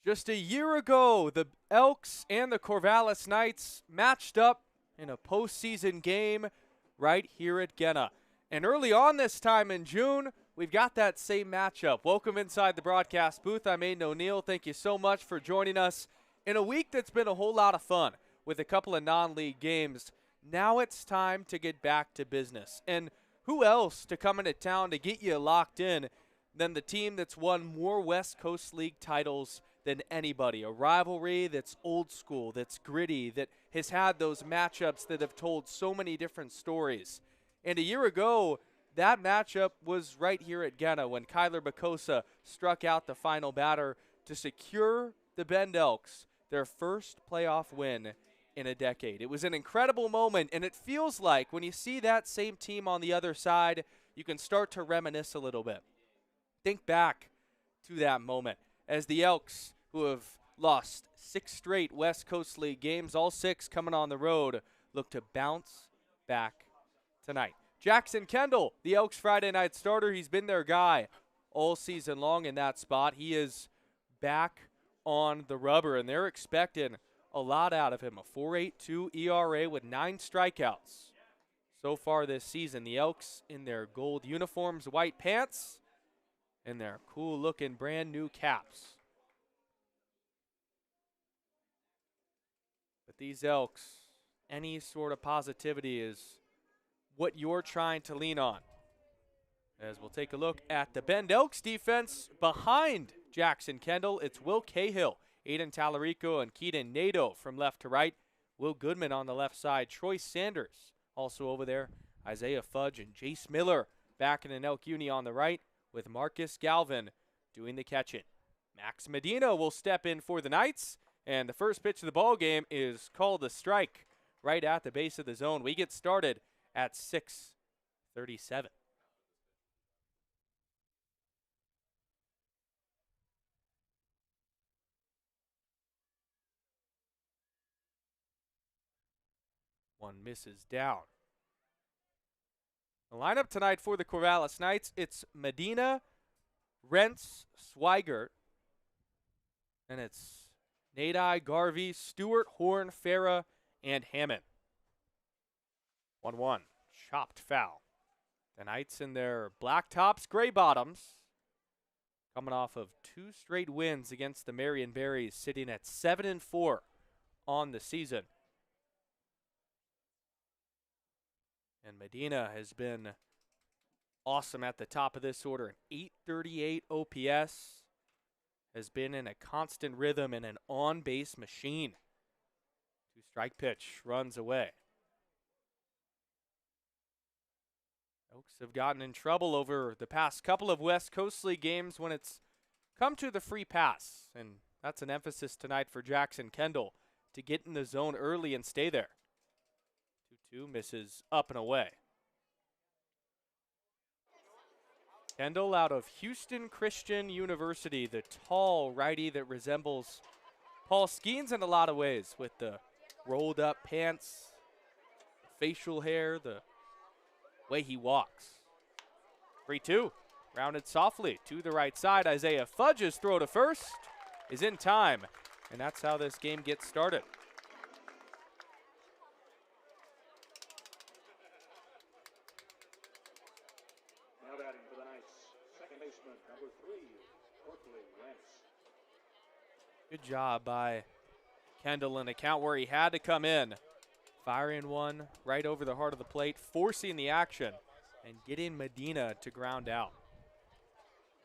Just a year ago, the Elks and the Corvallis Knights matched up in a postseason game right here at Genna. And early on this time in June, we've got that same matchup. Welcome inside the broadcast booth. I'm Aiden O'Neill. Thank you so much for joining us in a week that's been a whole lot of fun with a couple of non-league games. Now it's time to get back to business. And who else to come into town to get you locked in than the team that's won more West Coast League titles than anybody. A rivalry that's old school, that's gritty, that has had those matchups that have told so many different stories. And a year ago, that matchup was right here at Genna when Kyler Bacosa struck out the final batter to secure the Bend Elks their first playoff win in a decade. It was an incredible moment, and it feels like when you see that same team on the other side, you can start to reminisce a little bit. Think back to that moment as the Elks, who have lost 6 straight West Coast League games, all 6 coming on the road, look to bounce back tonight. Jackson Kendall, the Elks Friday night starter, he's been their guy all season long in that spot. He is back on the rubber, and they're expecting a lot out of him. A 4.82 ERA with 9 strikeouts so far this season. The Elks in their gold uniforms, white pants, and their cool-looking brand-new caps. But these Elks, any sort of positivity is what you're trying to lean on. As we'll take a look at the Bend Elks defense behind Jackson Kendall, it's Will Cahill, Aiden Tallarico, and Keaton Nadeau from left to right. Will Goodman on the left side. Troy Sanders also over there. Isaiah Fudge and Jace Miller back in an Elk uni on the right, with Marcus Galvin doing the catching. Max Medina will step in for the Knights, and the first pitch of the ball game is called a strike right at the base of the zone. We get started at 6:37. One misses down. The lineup tonight for the Corvallis Knights, it's Medina, Rentz, Swigert, and it's Nadai, Garvey, Stewart, Horn, Farah, and Hammond. 1-1, chopped foul. The Knights in their black tops, gray bottoms, coming off of 2 straight wins against the Marion Berries, sitting at 7-4 on the season. And Medina has been awesome at the top of this order. An 838 OPS, has been in a constant rhythm and an on-base machine. 2-strike pitch, runs away. Elks have gotten in trouble over the past couple of West Coast League games when it's come to the free pass. And that's an emphasis tonight for Jackson Kendall to get in the zone early and stay there. 2-2 misses up and away. Kendall out of Houston Christian University, the tall righty that resembles Paul Skeens in a lot of ways with the rolled up pants, facial hair, the way he walks. 3-2, rounded softly to the right side. Isaiah Fudge's throw to first is in time, and that's how this game gets started. Good job by Kendall in a count where he had to come in. Firing one right over the heart of the plate, forcing the action, and getting Medina to ground out.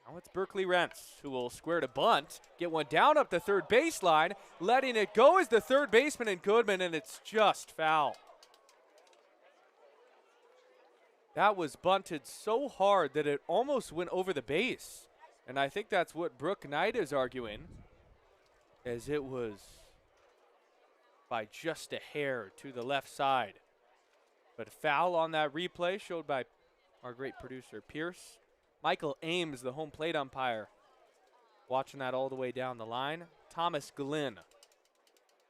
Now it's Berkeley Rentz, who will square to bunt, get one down up the third baseline, letting it go as the third baseman and Goodman, and it's just foul. That was bunted so hard that it almost went over the base. And I think that's what Brooke Knight is arguing, as it was by just a hair to the left side. But foul on that replay showed by our great producer, Pierce. Michael Ames, the home plate umpire, watching that all the way down the line. Thomas Glynn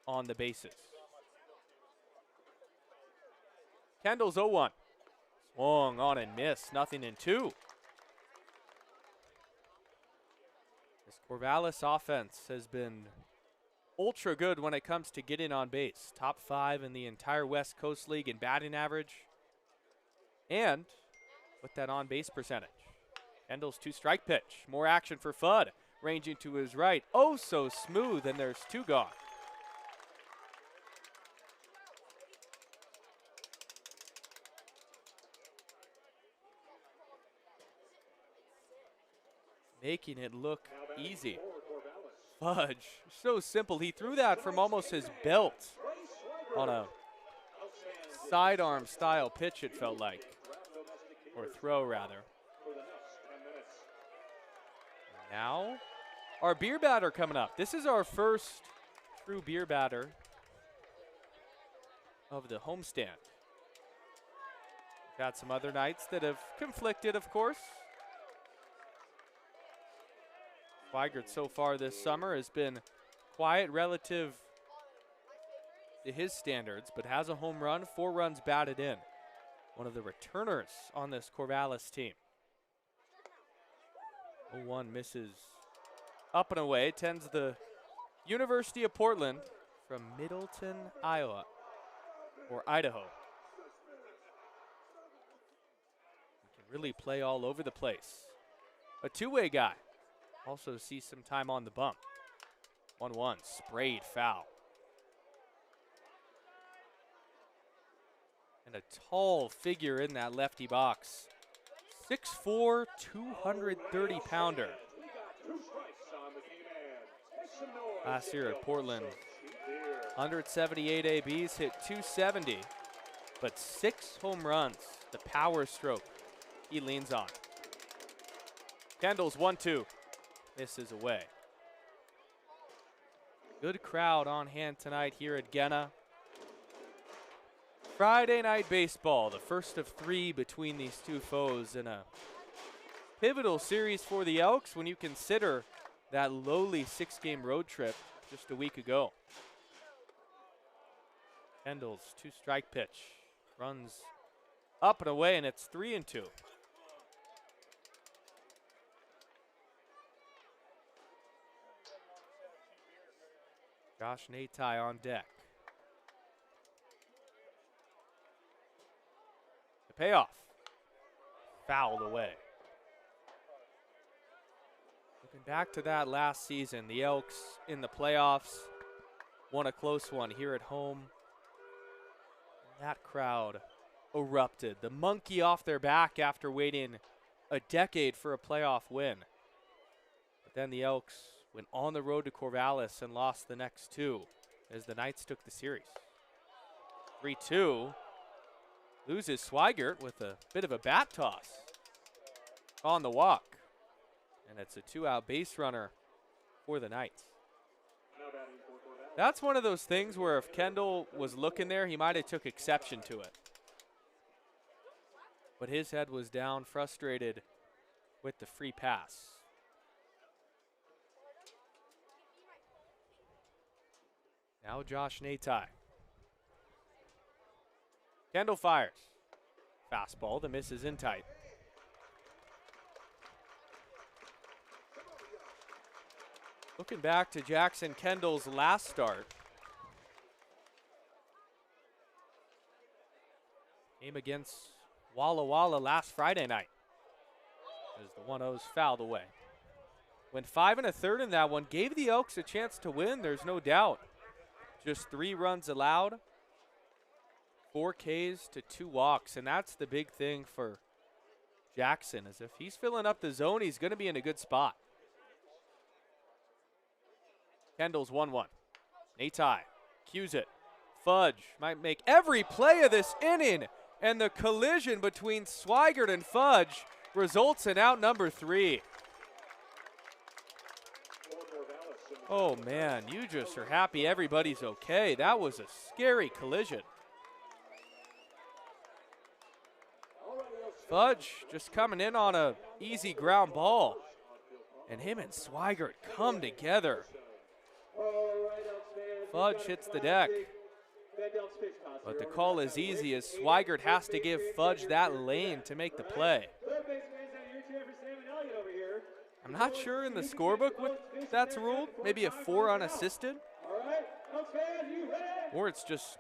on the bases. Kendall's 0-1. Swung on and missed, nothing in 2. Corvallis offense has been ultra good when it comes to getting on base. Top 5 in the entire West Coast League in batting average. And with that on-base percentage. Kendall's 2-strike pitch. More action for Fudd. Ranging to his right. Oh, so smooth, and there's 2 gone. Making it look easy. Fudge, so simple. He threw that from almost his belt on a sidearm style pitch, it felt like. Or throw, rather. Now, our beer batter coming up. This is our first true beer batter of the homestand. We've got some other nights that have conflicted, of course. Weigert so far this summer has been quiet relative to his standards, but has a home run, 4 runs batted in. One of the returners on this Corvallis team. 0-1 misses up and away. Tends the University of Portland from Middleton, Iowa, or Idaho. He can really play all over the place. A two-way guy. Also sees some time on the bump. 1-1, sprayed foul. And a tall figure in that lefty box. 6'4", 230-pounder. Last year at Portland, 178 ABs, hit 270, but 6 home runs. The power stroke he leans on. Kendall's 1-2. Misses away. Good crowd on hand tonight here at Genna. Friday night baseball, the first of 3 between these two foes in a pivotal series for the Elks when you consider that lowly 6-game road trip just a week ago. Kendall's 2-strike pitch runs up and away, and it's 3-2. Josh Natai on deck. The payoff. Fouled away. Looking back to that last season, the Elks in the playoffs won a close one here at home. And that crowd erupted. The monkey off their back after waiting a decade for a playoff win. But then the Elks went on the road to Corvallis and lost the next 2 as the Knights took the series. 3-2. Loses Swigert with a bit of a bat toss on the walk. And it's a 2-out base runner for the Knights. That's one of those things where if Kendall was looking there, he might have took exception to it. But his head was down, frustrated with the free pass. Now Josh Natai. Kendall fires. Fastball, the miss is in tight. Looking back to Jackson Kendall's last start. Game against Walla Walla last Friday night. As the 1-0's fouled away. Went 5 1/3 in that one. Gave the Elks a chance to win, there's no doubt. Just 3 runs allowed. 4 Ks to 2 walks, and that's the big thing for Jackson, is if he's filling up the zone, he's going to be in a good spot. Kendall's 1-1. Natai cues it. Fudge might make every play of this inning, and the collision between Swigert and Fudge results in out number 3. Oh man, you just are happy everybody's okay. That was a scary collision. Fudge just coming in on a easy ground ball. And him and Swigert come together. Fudge hits the deck. But the call is easy as Swigert has to give Fudge that lane to make the play. I'm not sure in the scorebook what that's ruled. Maybe a 4 unassisted. Or it's just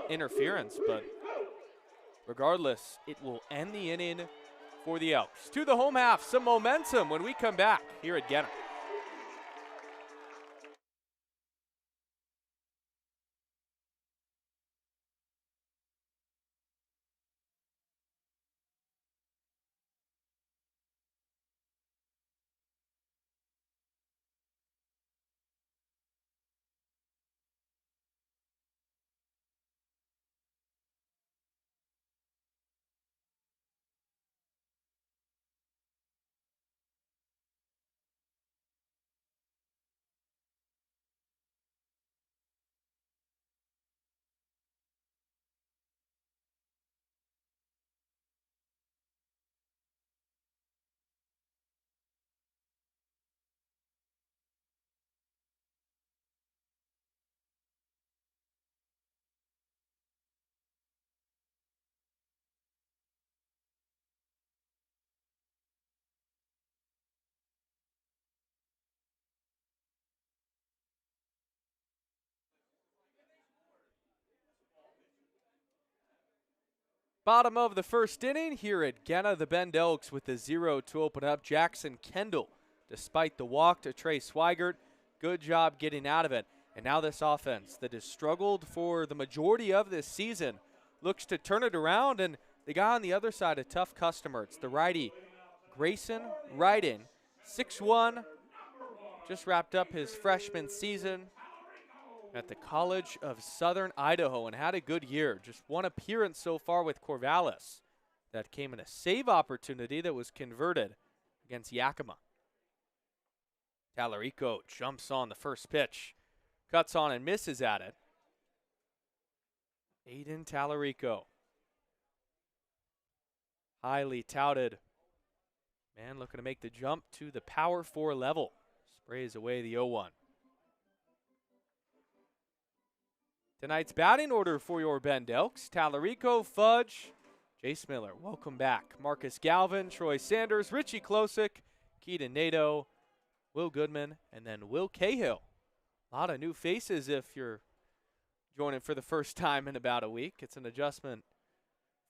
interference, but regardless, it will end the inning for the Elks. To the home half, some momentum when we come back here at Genna. Bottom of the first inning here at Genna, the Bend Elks with the 0 to open up. Jackson Kendall, despite the walk to Trey Swigert, good job getting out of it. And now this offense that has struggled for the majority of this season looks to turn it around, and the guy on the other side, a tough customer. It's the righty, Grayson Ryden, 6'1", just wrapped up his freshman season at the College of Southern Idaho and had a good year. Just one appearance so far with Corvallis. That came in a save opportunity that was converted against Yakima. Tallarico jumps on the first pitch. Cuts on and misses at it. Aiden Tallarico. Highly touted man looking to make the jump to the Power 4 level. Sprays away the 0-1. Tonight's batting order for your Bend Elks: Tallarico, Fudge, Jace Miller, welcome back. Marcus Galvin, Troy Sanders, Richie Klosick, Keaton Nadeau, Will Goodman, and then Will Cahill. A lot of new faces if you're joining for the first time in about a week. It's an adjustment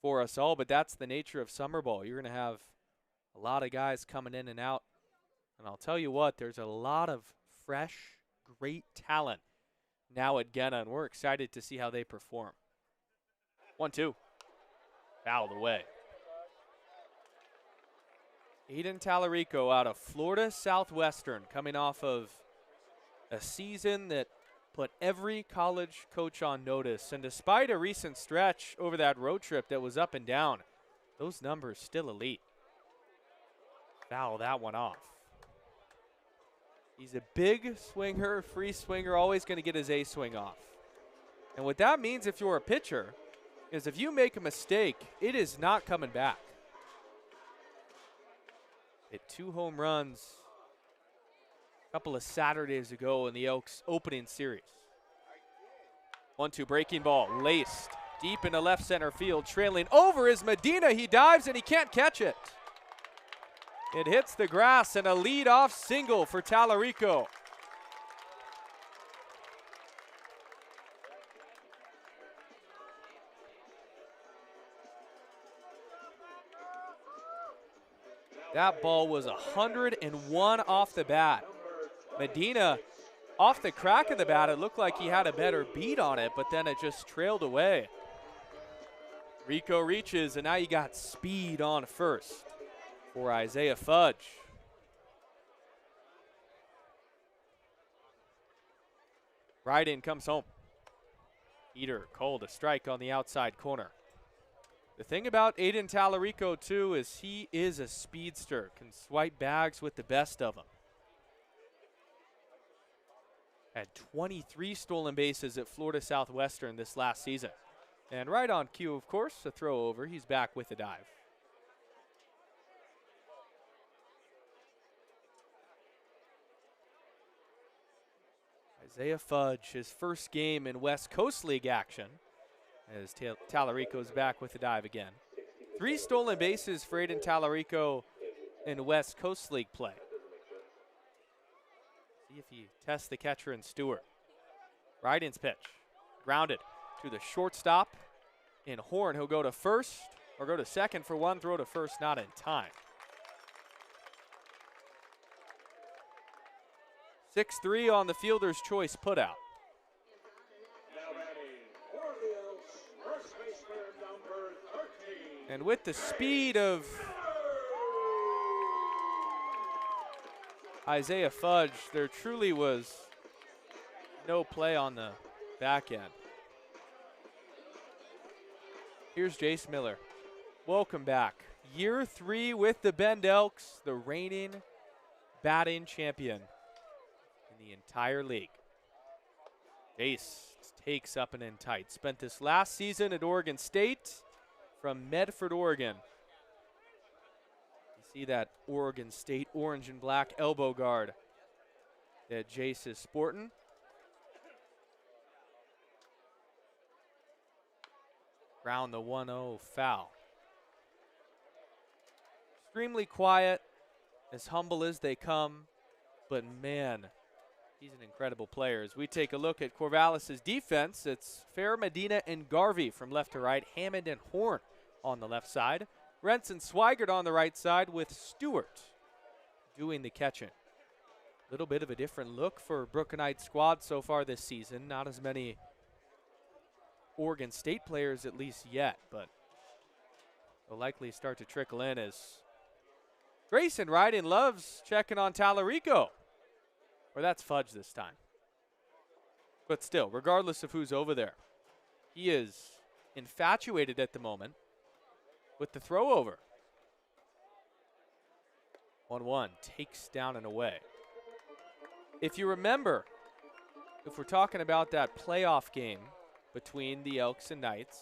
for us all, but that's the nature of summer ball. You're going to have a lot of guys coming in and out. And I'll tell you what, there's a lot of fresh, great talent now at Genna, and we're excited to see how they perform. 1-2. Fouled away. Aiden Tallarico out of Florida Southwestern, coming off of a season that put every college coach on notice. And despite a recent stretch over that road trip that was up and down, those numbers still elite. Foul that one off. He's a big swinger, free swinger, always going to get his A swing off. And what that means if you're a pitcher is if you make a mistake, it is not coming back. Hit 2 home runs a couple of Saturdays ago in the Elks opening series. 1-2 breaking ball, laced deep into left center field. Trailing over is Medina. He dives and he can't catch it. It hits the grass, and a lead-off single for Tallarico. That ball was 101 off the bat. Medina, off the crack of the bat, it looked like he had a better beat on it, but then it just trailed away. Rico reaches, and now you got speed on first for Isaiah Fudge. Ryden comes home. Eater called a strike on the outside corner. The thing about Aiden Tallarico, too, is he is a speedster, can swipe bags with the best of them. Had 23 stolen bases at Florida Southwestern this last season. And right on cue, of course, a throw over. He's back with the dive. Isaiah Fudge, his first game in West Coast League action, as Tallarico's back with the dive again. 3 stolen bases for Aiden Tallarico in West Coast League play. See if he tests the catcher and Stewart. Ryden's pitch. Grounded to the shortstop. In Horn, he'll go to first or go to second for one. Throw to first, not in time. 6-3 on the fielder's choice putout. And with the speed of Isaiah Fudge, there truly was no play on the back end. Here's Jace Miller. Welcome back. Year 3 with the Bend Elks, the reigning batting champion in the entire league. Jace takes up and in tight. Spent this last season at Oregon State from Medford, Oregon. You see that Oregon State orange and black elbow guard that Jace is sporting. Ground the 1-0 foul. Extremely quiet, as humble as they come, but man, he's an incredible player. As we take a look at Corvallis' defense, it's Fair, Medina, and Garvey from left to right, Hammond and Horn on the left side, Rentz and Swigert on the right side with Stewart doing the catching. A little bit of a different look for Brooklynite squad so far this season. Not as many Oregon State players at least yet, but they'll likely start to trickle in as Grayson Ryden loves checking on Tallarico. Or that's Fudge this time. But still, regardless of who's over there, he is infatuated at the moment with the throw over. 1-1, takes down and away. If you remember, if we're talking about that playoff game between the Elks and Knights,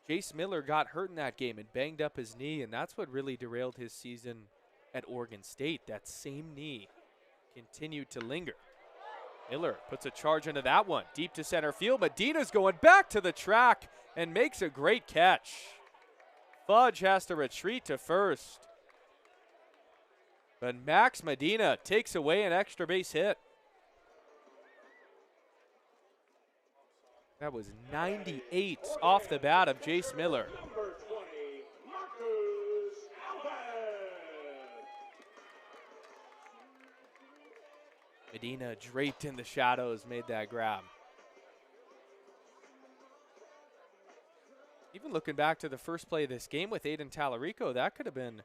Jace Miller got hurt in that game and banged up his knee, and that's what really derailed his season at Oregon State. That same knee continued to linger. Miller puts a charge into that one, deep to center field. Medina's going back to the track and makes a great catch. Fudge has to retreat to first. But Max Medina takes away an extra base hit. That was 98 off the bat of Jace Miller. Medina, draped in the shadows, made that grab. Even looking back to the first play of this game with Aiden Tallarico, that could have been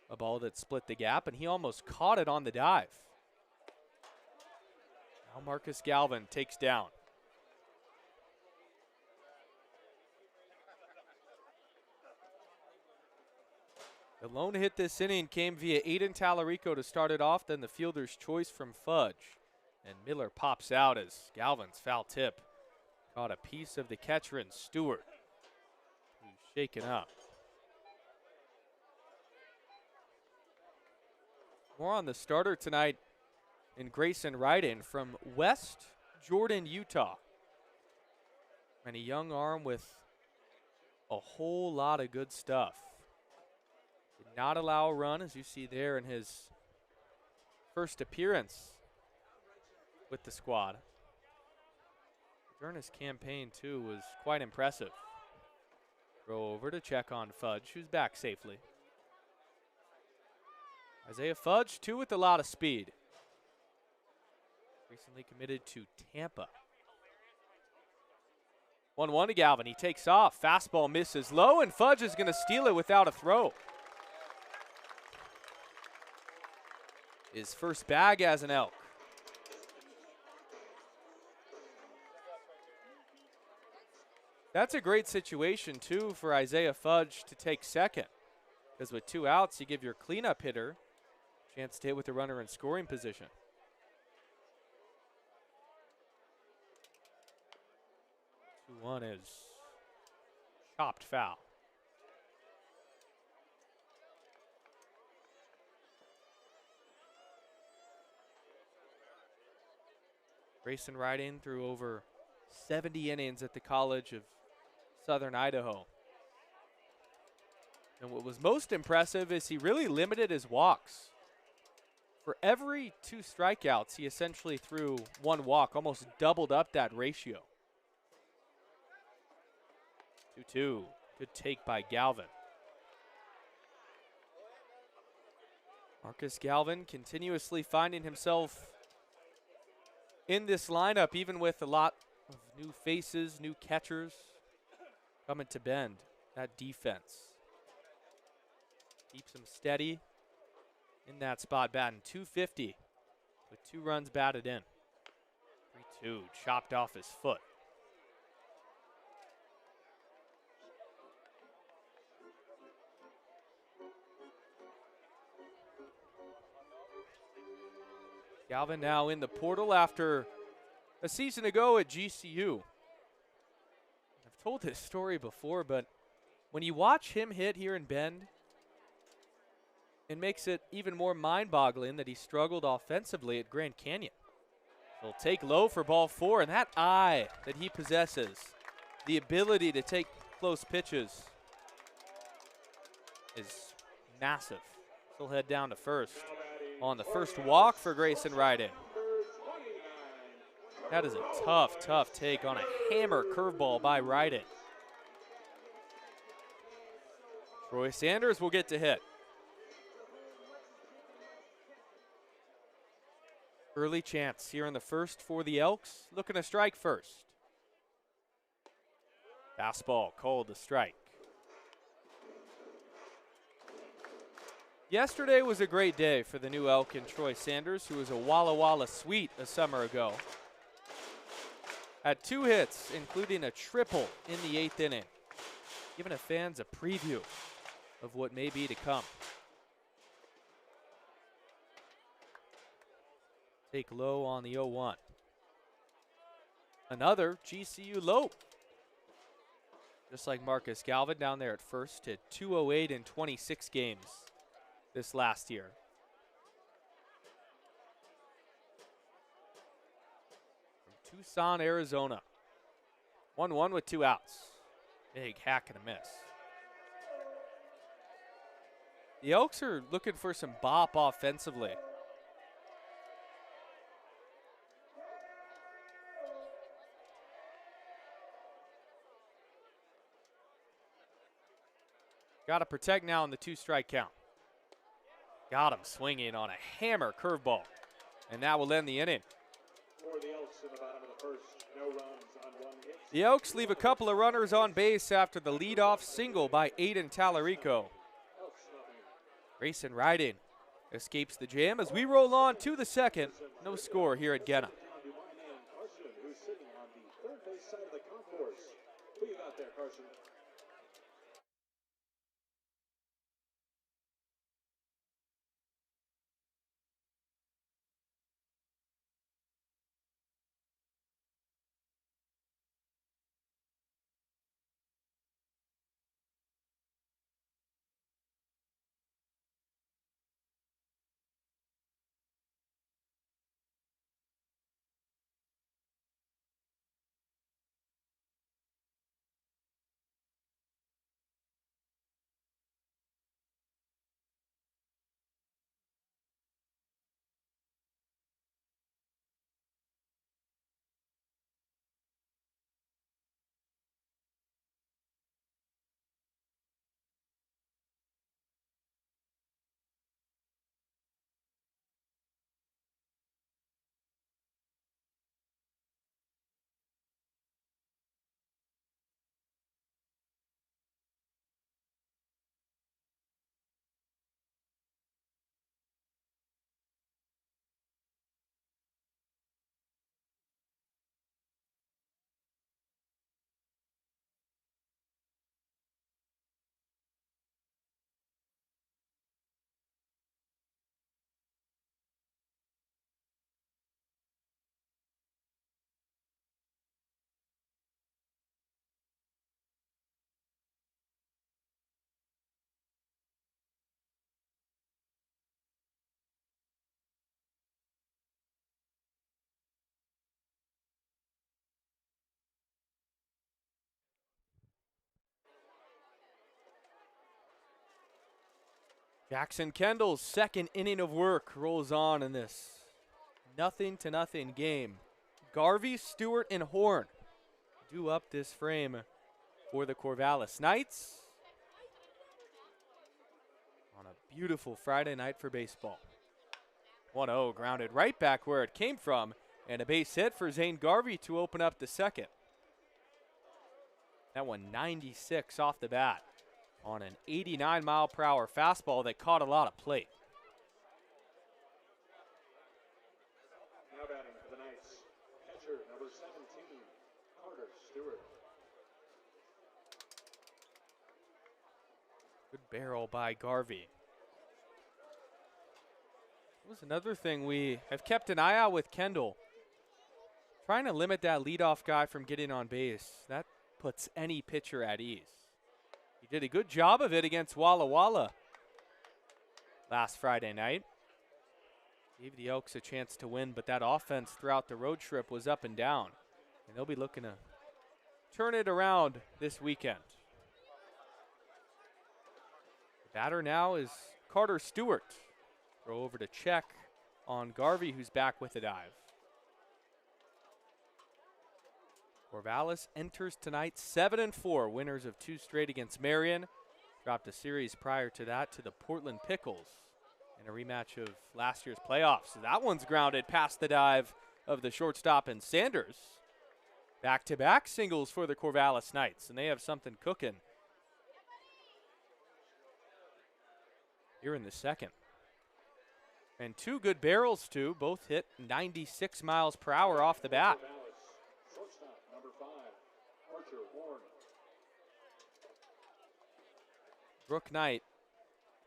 a ball that split the gap, and he almost caught it on the dive. Now Marcus Galvin takes down. The lone hit this inning came via Aiden Tallarico to start it off, then the fielder's choice from Fudge. And Miller pops out as Galvin's foul tip caught a piece of the catcher in Stewart, who's shaken up. More on the starter tonight in Grayson Ryden from West Jordan, Utah. And a young arm with a whole lot of good stuff. Did not allow a run, as you see there in his first appearance with the squad. During his campaign, too, was quite impressive. Throw over to check on Fudge, who's back safely. Isaiah Fudge, too, with a lot of speed. Recently committed to Tampa. 1-1 to Galvin. He takes off. Fastball misses low, and Fudge is going to steal it without a throw. His first bag as an Elk. That's a great situation, too, for Isaiah Fudge to take second. Because with 2 outs, you give your cleanup hitter a chance to hit with the runner in scoring position. 2-1 is chopped foul. Grayson Ryden threw over 70 innings at the College of Southern Idaho. And what was most impressive is he really limited his walks. For every 2 strikeouts, he essentially threw 1 walk, almost doubled up that ratio. 2-2. Good take by Galvin. Marcus Galvin continuously finding himself in this lineup, even with a lot of new faces, new catchers coming to Bend. That defense keeps him steady in that spot, batting .250 with 2 runs batted in. 3-2, chopped off his foot. Galvin now in the portal after a season ago at GCU. I've told this story before, but when you watch him hit here in Bend, it makes it even more mind-boggling that he struggled offensively at Grand Canyon. He'll take low for ball 4, and that eye that he possesses, the ability to take close pitches, is massive. He'll head down to first on the first walk for Grayson Ryden. That is a tough, tough take on a hammer curveball by Ryden. Troy Sanders will get to hit. Early chance here in the first for the Elks. Looking to strike first. Fastball called to strike. Yesterday was a great day for the new Elk and Troy Sanders, who was a Walla Walla Sweet a summer ago. Had 2 hits, including a triple in the 8th inning, giving the fans a preview of what may be to come. Take low on the 0-1. Another GCU low. Just like Marcus Galvin down there at first, hit .208 in 26 games this last year. From Tucson, Arizona. 1-1 with 2 outs. Big hack and a miss. The Elks are looking for some bop offensively. Got to protect now in the 2-strike count. Got him swinging on a hammer curveball. And that will end the inning. The Elks leave a couple of runners on base after the leadoff single by Aiden Tallarico. Grayson Ryden escapes the jam as we roll on to the second. No score here at Genna. Jackson Kendall's second inning of work rolls on in this 0-0 game. Garvey, Stewart, and Horn do up this frame for the Corvallis Knights on a beautiful Friday night for baseball. 1-0 grounded right back where it came from, and a base hit for Zane Garvey to open up the second. That one 96 off the bat on an 89-mile-per-hour fastball that caught a lot of plate. Now batting for the Knights, catcher number 17, Carter Stewart. Good barrel by Garvey. That was another thing we have kept an eye out with Kendall. Trying to limit that leadoff guy from getting on base. That puts any pitcher at ease. He did a good job of it against Walla Walla last Friday night. Gave the Elks a chance to win, but that offense throughout the road trip was up and down. And they'll be looking to turn it around this weekend. The batter now is Carter Stewart. Throw over to check on Garvey, who's back with a dive. Corvallis enters tonight 7-4, winners of 2 straight against Marion. Dropped a series prior to that to the Portland Pickles in a rematch of last year's playoffs. So that one's grounded past the dive of the shortstop and Sanders. Back-to-back singles for the Corvallis Knights, and they have something cooking here in the second. And 2 good barrels, too. Both hit 96 miles per hour off the bat. Shortstop number 5, Archer Horn. Brooke Knight,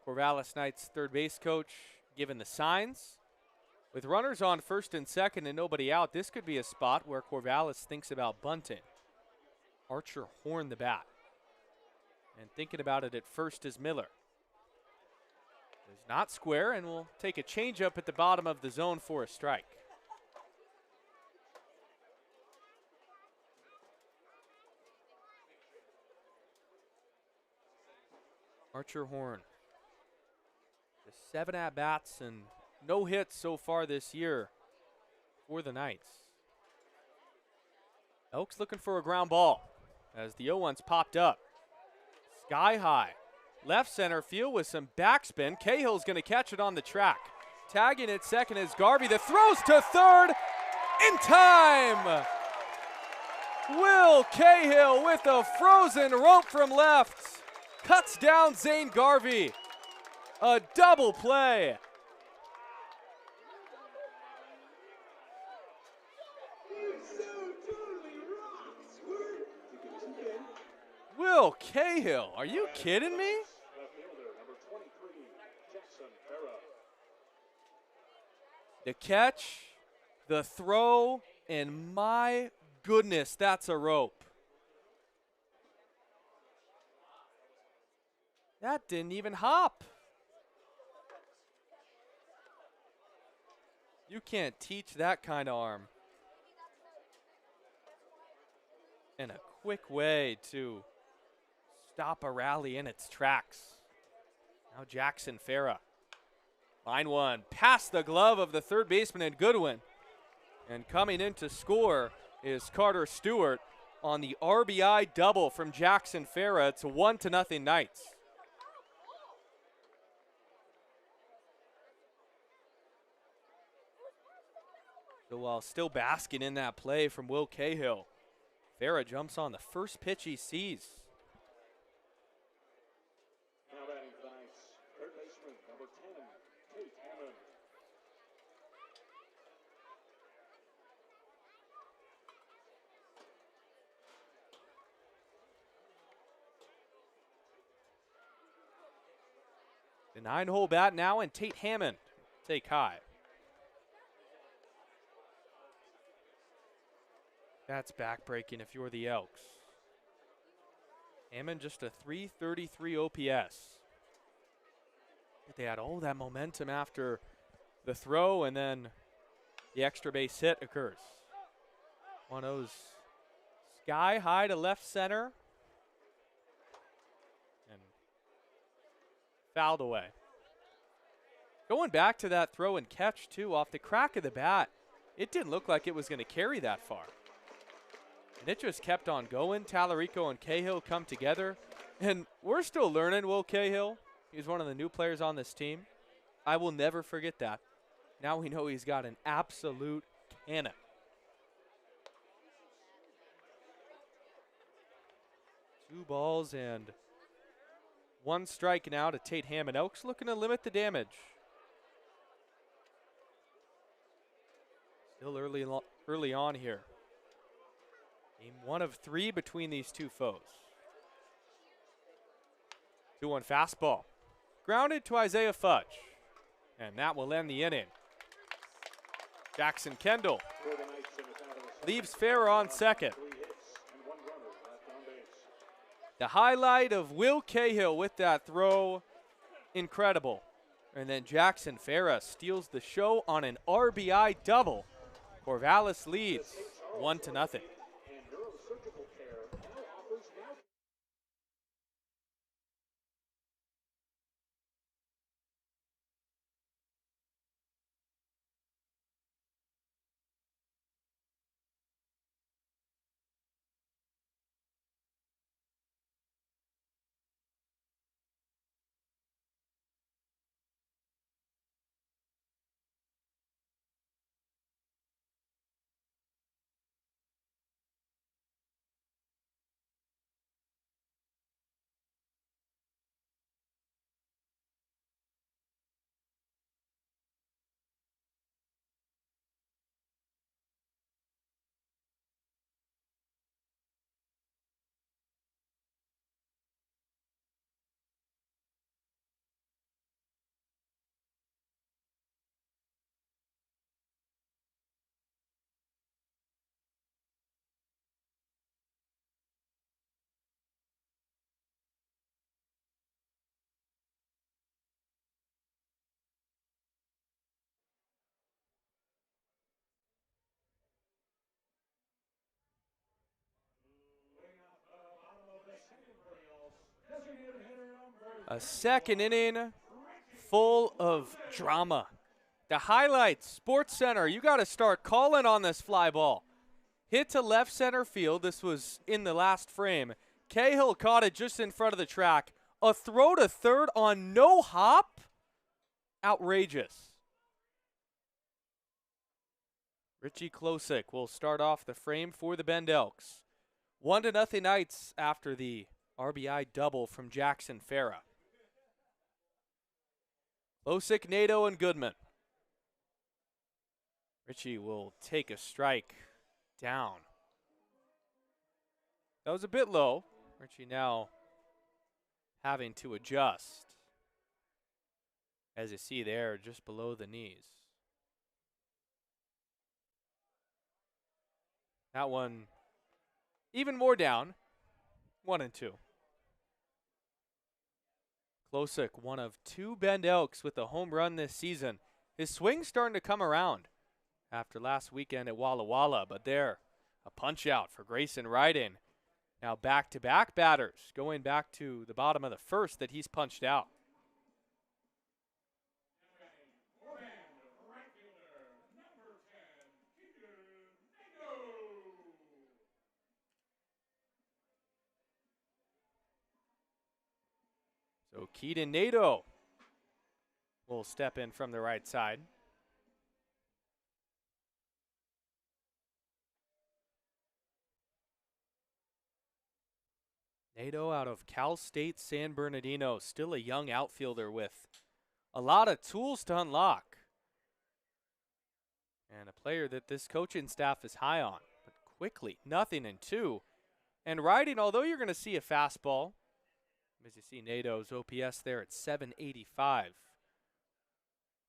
Corvallis Knights third base coach, given the signs. With runners on first and second and nobody out, this could be a spot where Corvallis thinks about bunting. Archer Horn the bat. And thinking about it at first is Miller. Is not square and will take a changeup at the bottom of the zone for a strike. Archer Horn. The 7 at-bats and no hits so far this year for the Knights. Elks looking for a ground ball as the 0-1's popped up. Sky high. Left center field with some backspin. Cahill's going to catch it on the track. Tagging at second is Garvey. The throws to third in time. Will Cahill with a frozen rope from left. Cuts down Zane Garvey. A double play. Will Cahill, are you kidding me? The catch, the throw, and my goodness, that's a rope. That didn't even hop. You can't teach that kind of arm. And a quick way to stop a rally in its tracks. Now Jackson Farah. Line one, past the glove of the third baseman and Goodwin. And coming in to score is Carter Stewart on the RBI double from Jackson Farah. It's 1-0 Knights. So while still basking in that play from Will Cahill, Farah jumps on the first pitch he sees. Now batting for the Knights, third baseman number 10, Tate Hammond. The 9-hole bat now, and Tate Hammond take high. That's backbreaking if you're the Elks. Hammond just a .333 OPS. But they had all that momentum after the throw, and then the extra base hit occurs. 1-0's sky high to left center. And fouled away. Going back to that throw and catch, too, off the crack of the bat, it didn't look like it was going to carry that far. And it just kept on going. Tallarico and Cahill come together. And we're still learning Will Cahill. He's one of the new players on this team. I will never forget that. Now we know he's got an absolute cannon. Two balls and one strike now to Tate Hammond. Elks looking to limit the damage. Still early on here. Game 1 of 3 between these two foes. 2-1 fastball. Grounded to Isaiah Fudge. And that will end the inning. Jackson Kendall leaves Farah on second. The highlight of Will Cahill with that throw, incredible. And then Jackson Farah steals the show on an RBI double. Corvallis leads 1-0. A second inning full of drama. The highlights, Sports Center, you got to start calling on this fly ball. Hit to left center field. This was in the last frame. Cahill caught it just in front of the track. A throw to third on no hop? Outrageous. Richie Klosik will start off the frame for the Bend Elks. 1-0 Knights after the RBI double from Jackson Farah. Klosik, Nato, and Goodman. Richie will take a strike down. That was a bit low. Richie now having to adjust. As you see there, just below the knees. That one even more down. 1-2. Klosik, one of 2 Bend Elks with a home run this season. His swing's starting to come around after last weekend at Walla Walla, but there, a punch out for Grayson Ryden. Now back-to-back batters, going back to the bottom of the first that he's punched out. So Keaton Nato will step in from the right side. Nato out of Cal State San Bernardino, still a young outfielder with a lot of tools to unlock. And a player that this coaching staff is high on. But quickly, 0-2. And Ryden, although you're going to see a fastball, as you see Nato's OPS there at 785.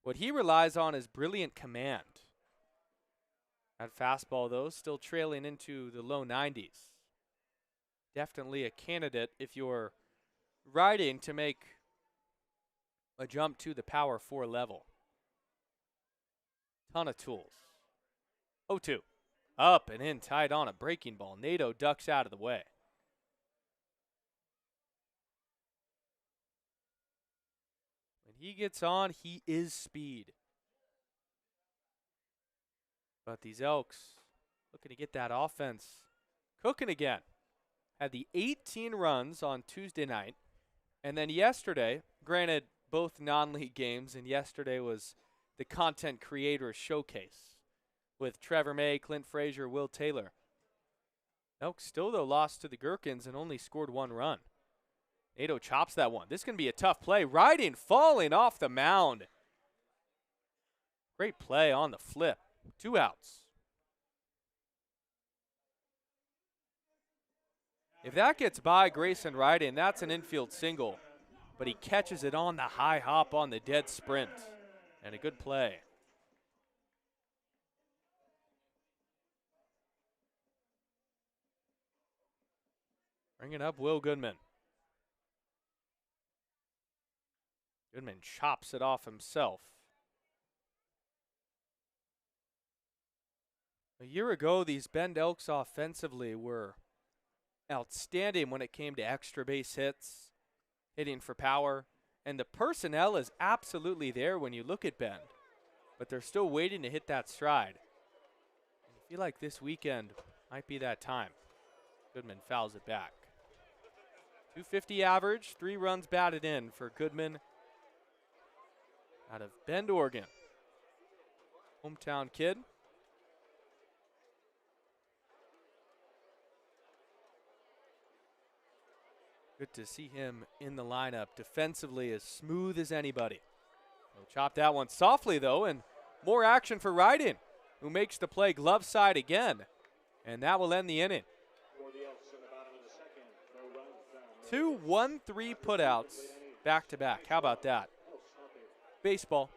What he relies on is brilliant command. That fastball, though, still trailing into the low 90s. Definitely a candidate if you're riding to make a jump to the Power 4 level. Ton of tools. 0-2. Up and in, tied on a breaking ball. Nato ducks out of the way. he gets on, he is speed. But these Elks looking to get that offense cooking again. Had the 18 runs on Tuesday night. And then yesterday, granted, both non-league games, and yesterday was the content creator showcase with Trevor May, Clint Frazier, Will Taylor. Elks still, though, lost to the Gherkins and only scored 1 run. Nato chops that one. This is going to be a tough play. Riding, falling off the mound. Great play on the flip. 2 outs. If that gets by Grayson Riding, that's an infield single. But he catches it on the high hop on the dead sprint. And a good play. Bringing up Will Goodman. Goodman chops it off himself. A year ago, these Bend Elks offensively were outstanding when it came to extra base hits, hitting for power, and the personnel is absolutely there when you look at Bend, but they're still waiting to hit that stride. And I feel like this weekend might be that time. Goodman fouls it back. 250 average, 3 runs batted in for Goodman out of Bend, Oregon. Hometown kid. Good to see him in the lineup. Defensively as smooth as anybody. He'll chop that one softly, though, and more action for Riding, who makes the play glove side again. And that will end the inning. 2 1-3 putouts back to back. How about that? Baseball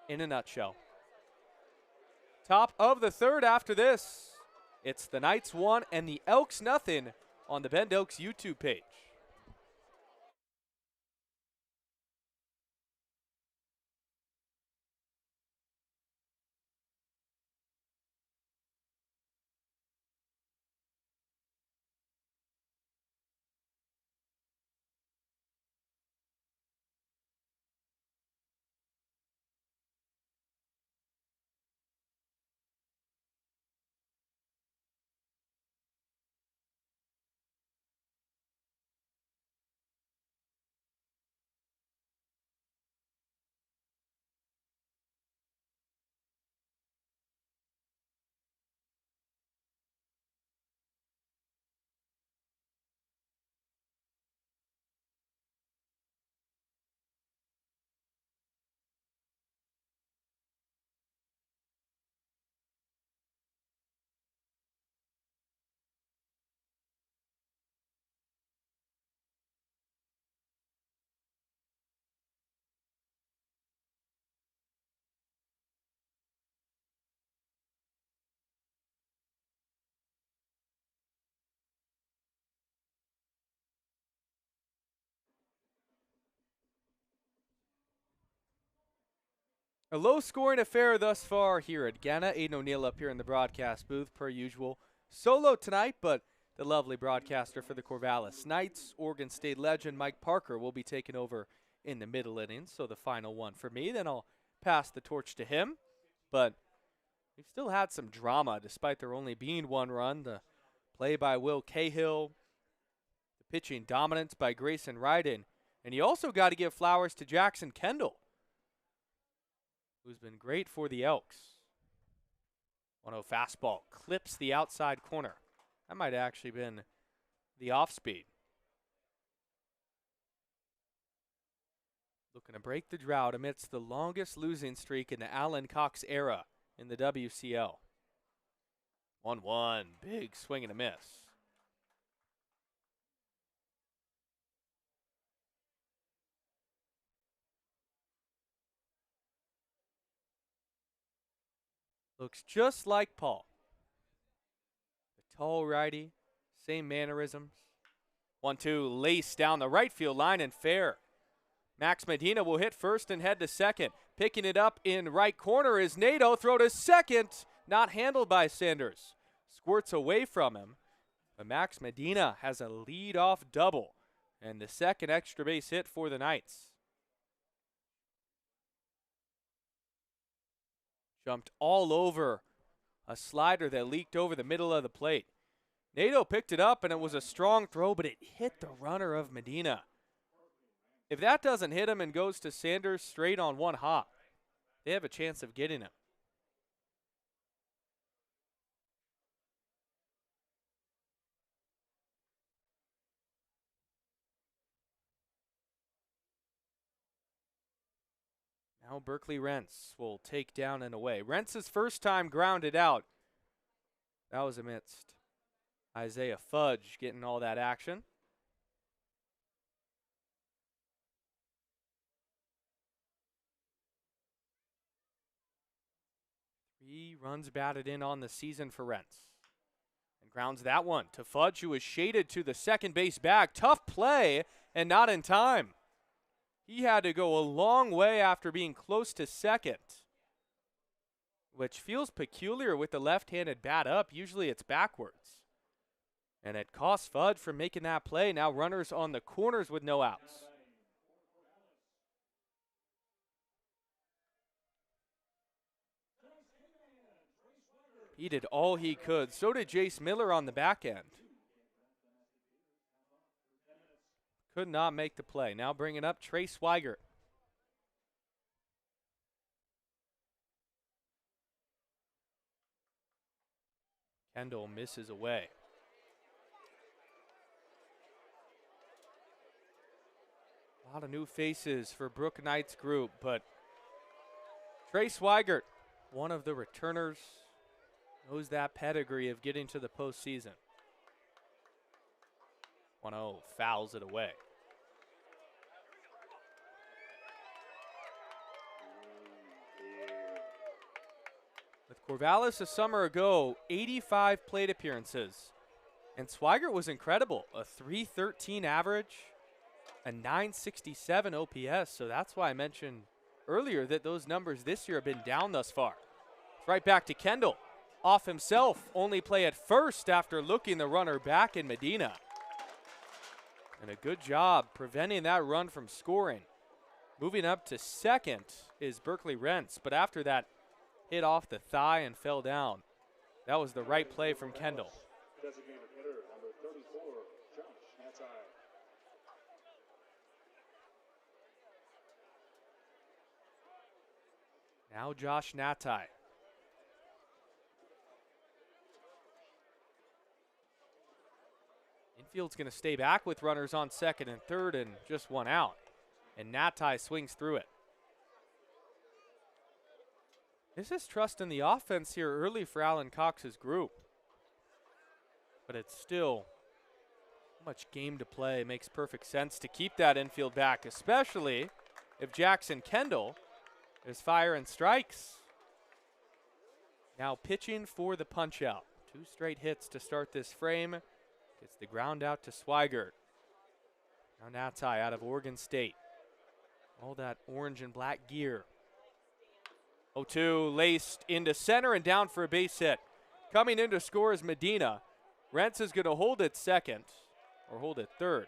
in a nutshell. Top of the 3rd after this. It's the Knights 1 and the Elks nothing on the Bend Elks YouTube page. A low-scoring affair thus far here at Genna. Aiden O'Neill up here in the broadcast booth, per usual. Solo tonight, but the lovely broadcaster for the Corvallis Knights, Oregon State legend Mike Parker, will be taking over in the middle innings, so the final one for me. Then I'll pass the torch to him. But we've still had some drama, despite there only being 1 run. The play by Will Cahill, the pitching dominance by Grayson Riding, and you also got to give flowers to Jackson Kendall, who's been great for the Elks. 1-0 fastball clips the outside corner. That might have actually been the off speed. Looking to break the drought amidst the longest losing streak in the Alan Cox era in the WCL. 1-1, big swing and a miss. Looks just like Paul. The tall righty, same mannerisms. 1-2, lace down the right field line and fair. Max Medina will hit first and head to second. Picking it up in right corner is Nato. Throw to second, not handled by Sanders. Squirts away from him, but Max Medina has a lead-off double and the second extra base hit for the Knights. Jumped all over a slider that leaked over the middle of the plate. Nato picked it up, and it was a strong throw, but it hit the runner of Medina. If that doesn't hit him and goes to Sanders straight on one hop, they have a chance of getting him. Now Berkeley Rentz will take down and away. Rentz's first time grounded out. That was amidst Isaiah Fudge getting all that action. Three runs batted in on the season for Rentz. And grounds that one to Fudge, who was shaded to the second base bag. Tough play and not in time. He had to go a long way after being close to second, which feels peculiar with the left-handed bat up. Usually it's backwards. And it cost Fudge from making that play. Now runners on the corners with no outs. He did all he could. So did Jace Miller on the back end. Could not make the play. Now bringing up Trey Swigert. Kendall misses away. A lot of new faces for Brook Knight's group, but Trey Swigert, one of the returners, knows that pedigree of getting to the postseason. 1-0, fouls it away. With Corvallis a summer ago, 85 plate appearances. And Swigert was incredible. A .313 average, a .967 OPS. So that's why I mentioned earlier that those numbers this year have been down thus far. It's right back to Kendall. Off himself, only play at first after looking the runner back in Medina. And a good job preventing that run from scoring. Moving up to second is Berkeley Rentz, but after that hit off the thigh and fell down. That was the right play from Kendall. Designated hitter, number 34, Josh Natai. Now Josh Natai. Infield's going to stay back with runners on second and third and just one out. And Natai swings through it. This is trust in the offense here early for Alan Cox's group. But it's still much game to play. It makes perfect sense to keep that infield back, especially if Jackson Kendall is firing strikes. Now pitching for the punch out. 2 straight hits to start this frame. Gets the ground out to Swigert. Now Natai out of Oregon State. All that orange and black gear. 0-2 laced into center and down for a base hit. Coming in to score is Medina. Rentz is going to hold it second, or hold it third.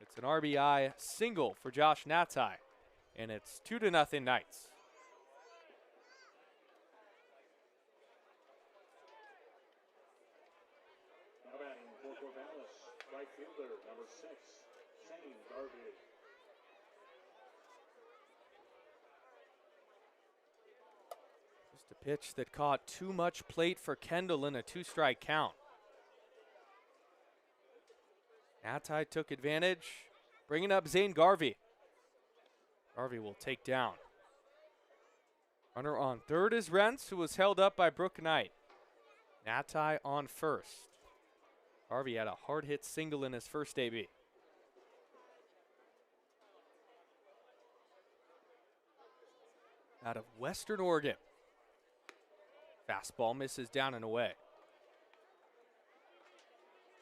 It's an RBI single for Josh Natai, and it's 2-0 Knights. Now batting for Corvallis, right fielder, number 6, Zane Garvey. Just a pitch that caught too much plate for Kendall in a 2-strike count. Natai took advantage, bringing up Zane Garvey. Garvey will take down. Runner on third is Rentz, who was held up by Brook Knight. Natai on first. Garvey had a hard-hit single in his first AB. Out of Western Oregon. Fastball misses down and away.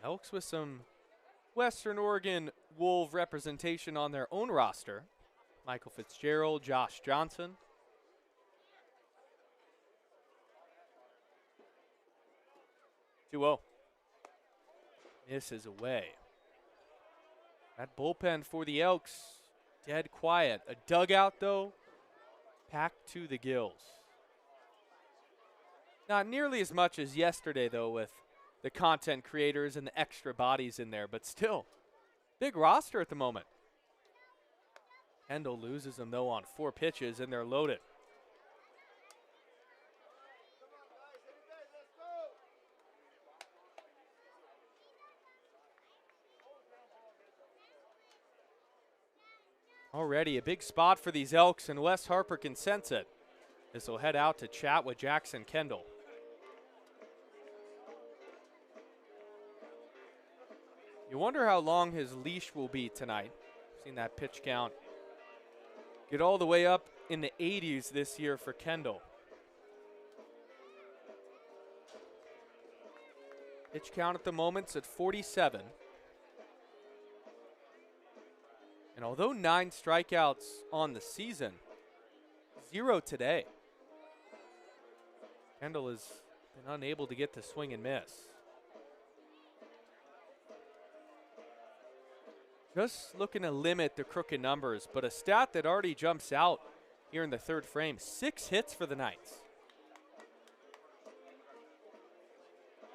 Elks with some Western Oregon Wolf representation on their own roster. Michael Fitzgerald, Josh Johnson. (2-0). Misses away. That bullpen for the Elks, dead quiet. A dugout, though, packed to the gills. Not nearly as much as yesterday, though, with the content creators and the extra bodies in there, but still, big roster at the moment. Kendall loses them, though, on 4 pitches, and they're loaded. Already a big spot for these Elks, and Wes Harper can sense it. This will head out to chat with Jackson Kendall. You wonder how long his leash will be tonight. Seen that pitch count get all the way up in the 80s this year for Kendall. Pitch count at the moment's at 47. And although 9 strikeouts on the season, 0 today. Kendall has been unable to get the swing and miss. Just looking to limit the crooked numbers, but a stat that already jumps out here in the 3rd frame, 6 hits for the Knights.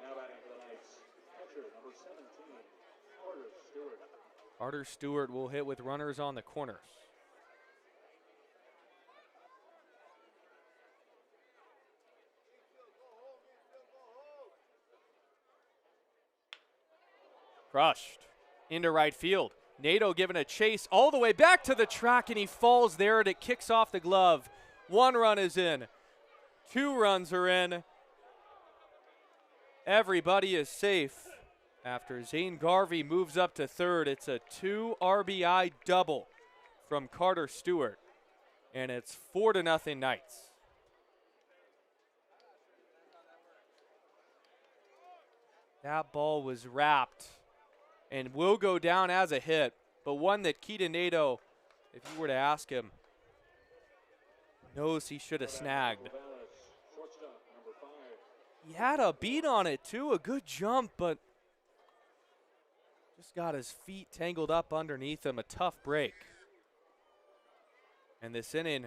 Now batting for the Knights, catcher number 17, Carter Stewart. Carter Stewart will hit with runners on the corners. Crushed into right field. Nato giving a chase all the way back to the track, and he falls there, and it kicks off the glove. 1 run is in. 2 runs are in. Everybody is safe. After Zane Garvey moves up to 3rd, it's a 2 RBI double from Carter Stewart, and it's 4-0 Knights. That ball was wrapped and will go down as a hit, but one that Keaton Nato, if you were to ask him, knows he should have snagged. He had a beat on it too, a good jump, but just got his feet tangled up underneath him, a tough break. And this inning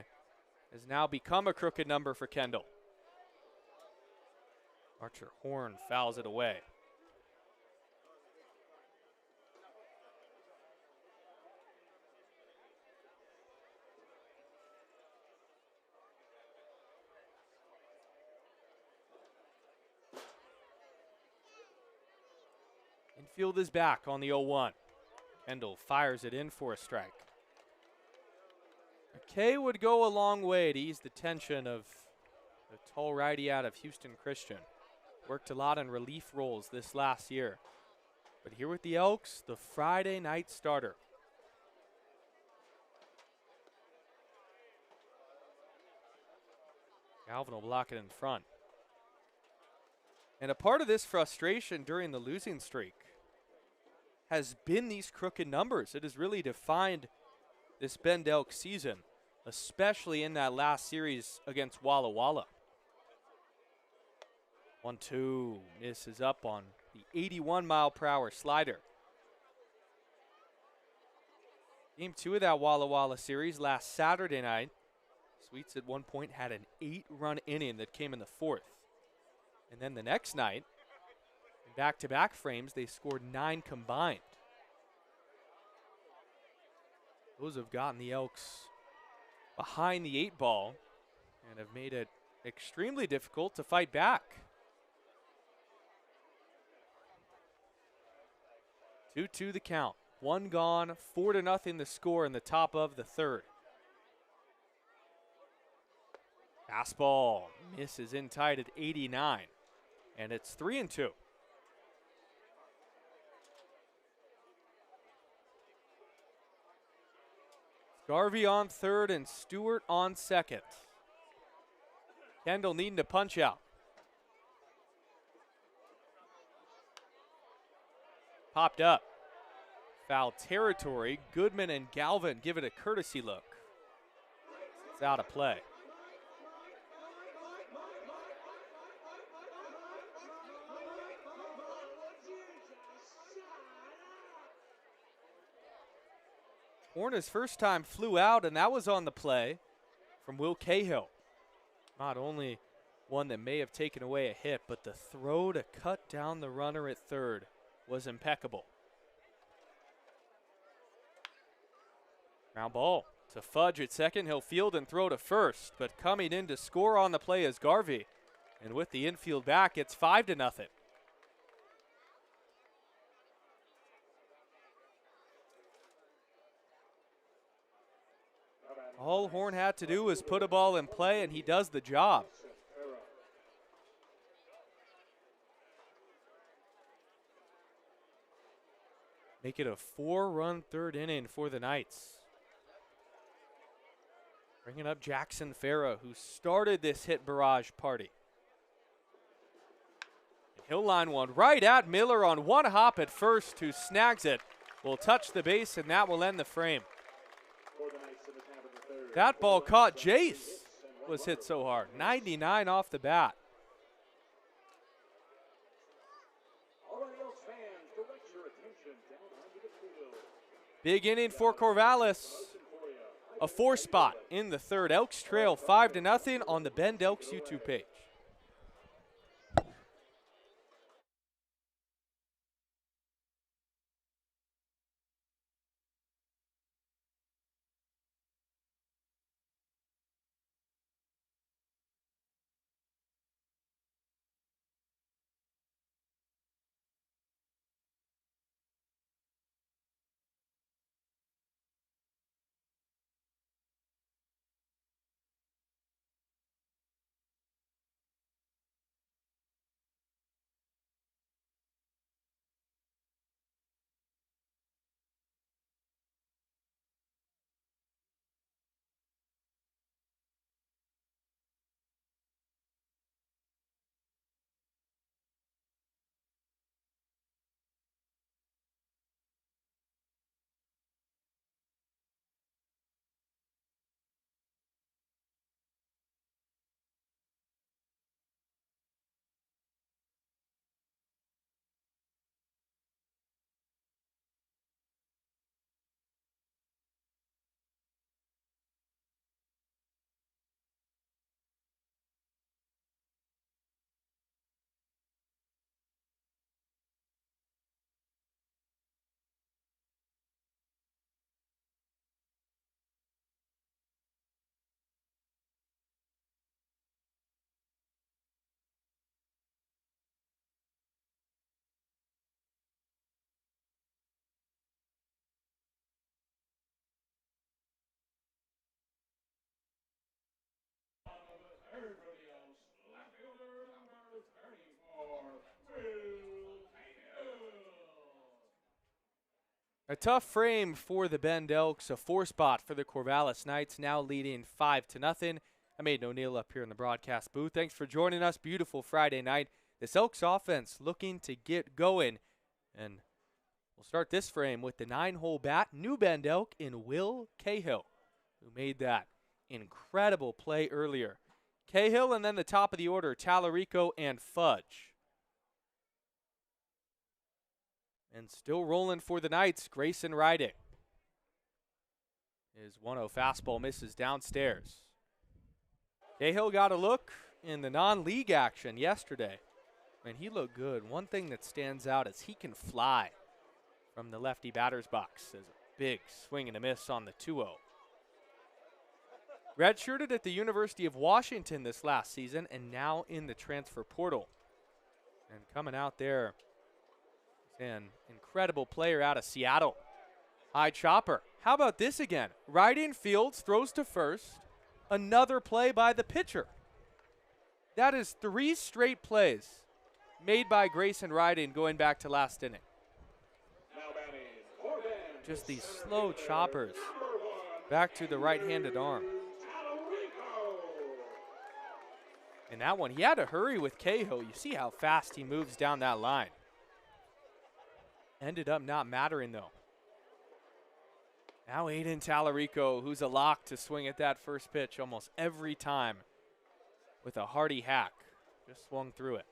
has now become a crooked number for Kendall. Archer Horn fouls it away. Infield is back on the 0-1. Kendall fires it in for a strike. McKay would go a long way to ease the tension of the tall righty out of Houston Christian. Worked a lot in relief roles this last year. But here with the Elks, the Friday night starter. Galvin will block it in front. And a part of this frustration during the losing streak has been these crooked numbers. It has really defined this Bend Elks season, especially in that last series against Walla Walla. 1-2, misses up on the 81-mile-per-hour slider. Game 2 of that Walla Walla series last Saturday night. Sweets at one point had an 8-run inning that came in the 4th. And then the next night, in back-to-back frames, they scored 9 combined. Those have gotten the Elks behind the 8 ball and have made it extremely difficult to fight back. 2-2 the count. 1 gone, 4-0 the score in the top of the 3rd. Fastball misses in tight at 89, and it's 3-2. Garvey on 3rd and Stewart on 2nd. Kendall needing to punch out. Popped up. Foul territory. Goodman and Galvin give it a courtesy look. It's out of play. Horner's first time flew out, and that was on the play from Will Cahill. Not only one that may have taken away a hit, but the throw to cut down the runner at third was impeccable. Ground ball to Fudge at second. He'll field and throw to first, but coming in to score on the play is Garvey. And with the infield back, it's 5-0. All Horn had to do was put a ball in play, and he does the job. Make it a 4-run third inning for the Knights. Bringing up Jackson Farah, who started this hit barrage party. And he'll line one right at Miller on one hop at first, who snags it. Will touch the base, and that will end the frame. That ball caught Jace. Was hit so hard. 99 off the bat. Big inning for Corvallis. A 4 spot in the third. Elks trail 5-0 on the Bend Elks YouTube page. A tough frame for the Bend Elks, a 4 spot for the Corvallis Knights, now leading 5-0. I made O'Neill up here in the broadcast booth. Thanks for joining us. Beautiful Friday night. This Elks offense looking to get going. And we'll start this frame with the 9-hole bat, new Bend Elk in Will Cahill, who made that incredible play earlier. Cahill, and then the top of the order, Tallarico and Fudge. And still rolling for the Knights, Grayson riding. His 1-0 fastball misses downstairs. Cahill got a look in the non-league action yesterday. Man, he looked good. One thing that stands out is he can fly from the lefty batter's box. There's a big swing and a miss on the 2-0. Redshirted at the University of Washington this last season and now in the transfer portal. And coming out there, an incredible player out of Seattle. High chopper. How about this again? Right in fields, throws to first. Another play by the pitcher. That is 3 straight plays made by Grayson Riding going back to last inning. Just these slow choppers back to the right-handed arm. And that one, he had to hurry with Cahill. You see how fast he moves down that line. Ended up not mattering, though. Now Aiden Tallarico, who's a lock to swing at that first pitch almost every time with a hearty hack. Just swung through it.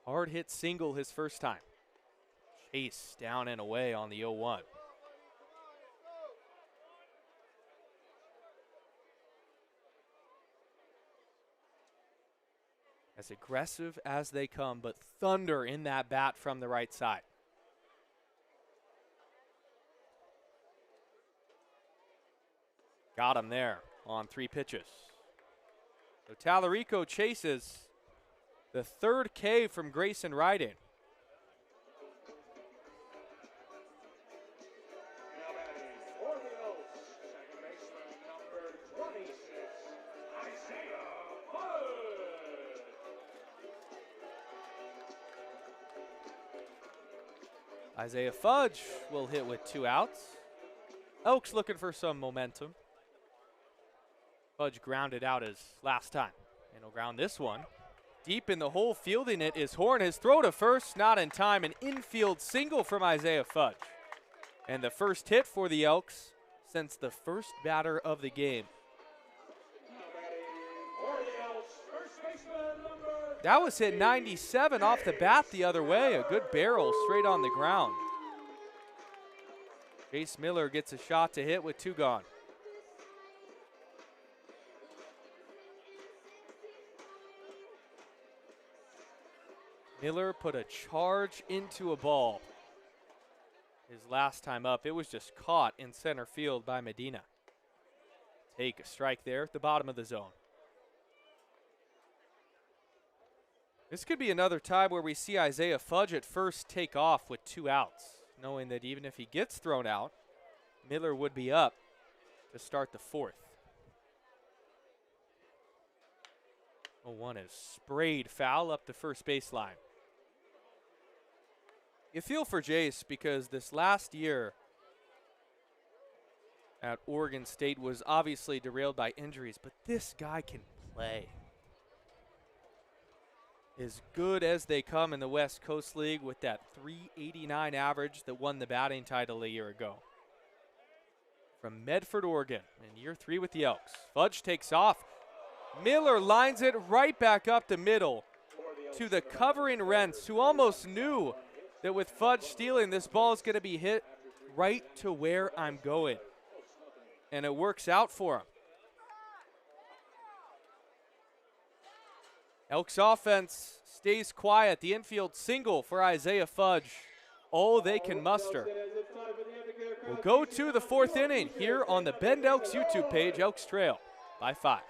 Hard hit single his first time. Chase down and away on the 0-1. As aggressive as they come, but thunder in that bat from the right side. Got him there on 3 pitches. So Tallarico chases the 3rd K from Grayson Ryden. Now batting for the Elks, second baseman number 26, Isaiah Hood. Isaiah Fudge will hit with 2 outs. Elks looking for some momentum. Fudge grounded out his last time, and he'll ground this one. Deep in the hole, fielding it is Horn. His throw to first, not in time. An infield single from Isaiah Fudge. And the first hit for the Elks since the first batter of the game. Now batting for the Elks, first baseman number That was hit 97 off the bat the other way. A good barrel straight on the ground. Jace Miller gets a shot to hit with 2 gone. Miller put a charge into a ball. His last time up, it was just caught in center field by Medina. Take a strike there at the bottom of the zone. This could be another time where we see Isaiah Fudge at first take off with 2 outs, knowing that even if he gets thrown out, Miller would be up to start the 4th. 0-1 is sprayed foul up the first baseline. You feel for Jace because this last year at Oregon State was obviously derailed by injuries, but this guy can play. As good as they come in the West Coast League with that .389 average that won the batting title a year ago. From Medford, Oregon, in year 3 with the Elks. Fudge takes off. Miller lines it right back up the middle to the covering Rents, who almost knew that with Fudge stealing, this ball is going to be hit right to where I'm going. And it works out for him. Elks offense stays quiet. The infield single for Isaiah Fudge. All they can muster. We'll go to the 4th inning here on the Bend Elks YouTube page. Elks trail by 5.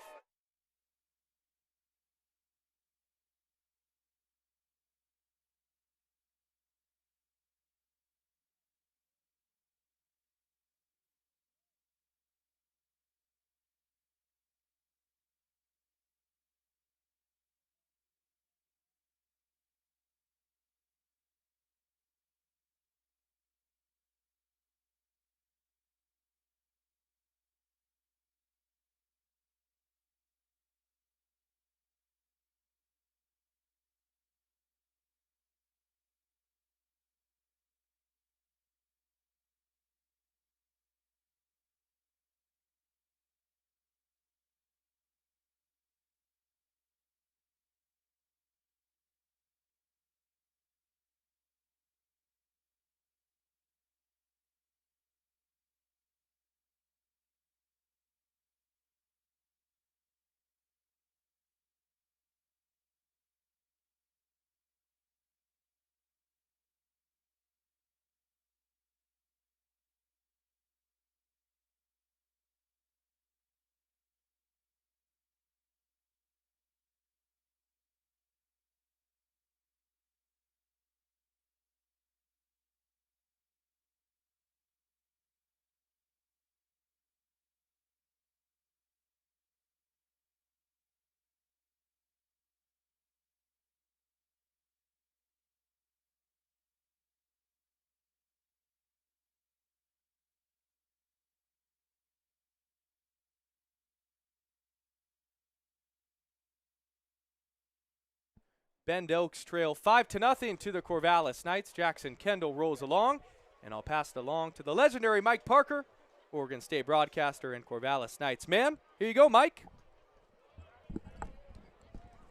Bend Elks trail 5-0 to the Corvallis Knights. Jackson Kendall rolls along, and I'll pass it along to the legendary Mike Parker, Oregon State broadcaster and Corvallis Knights. Man, here you go, Mike.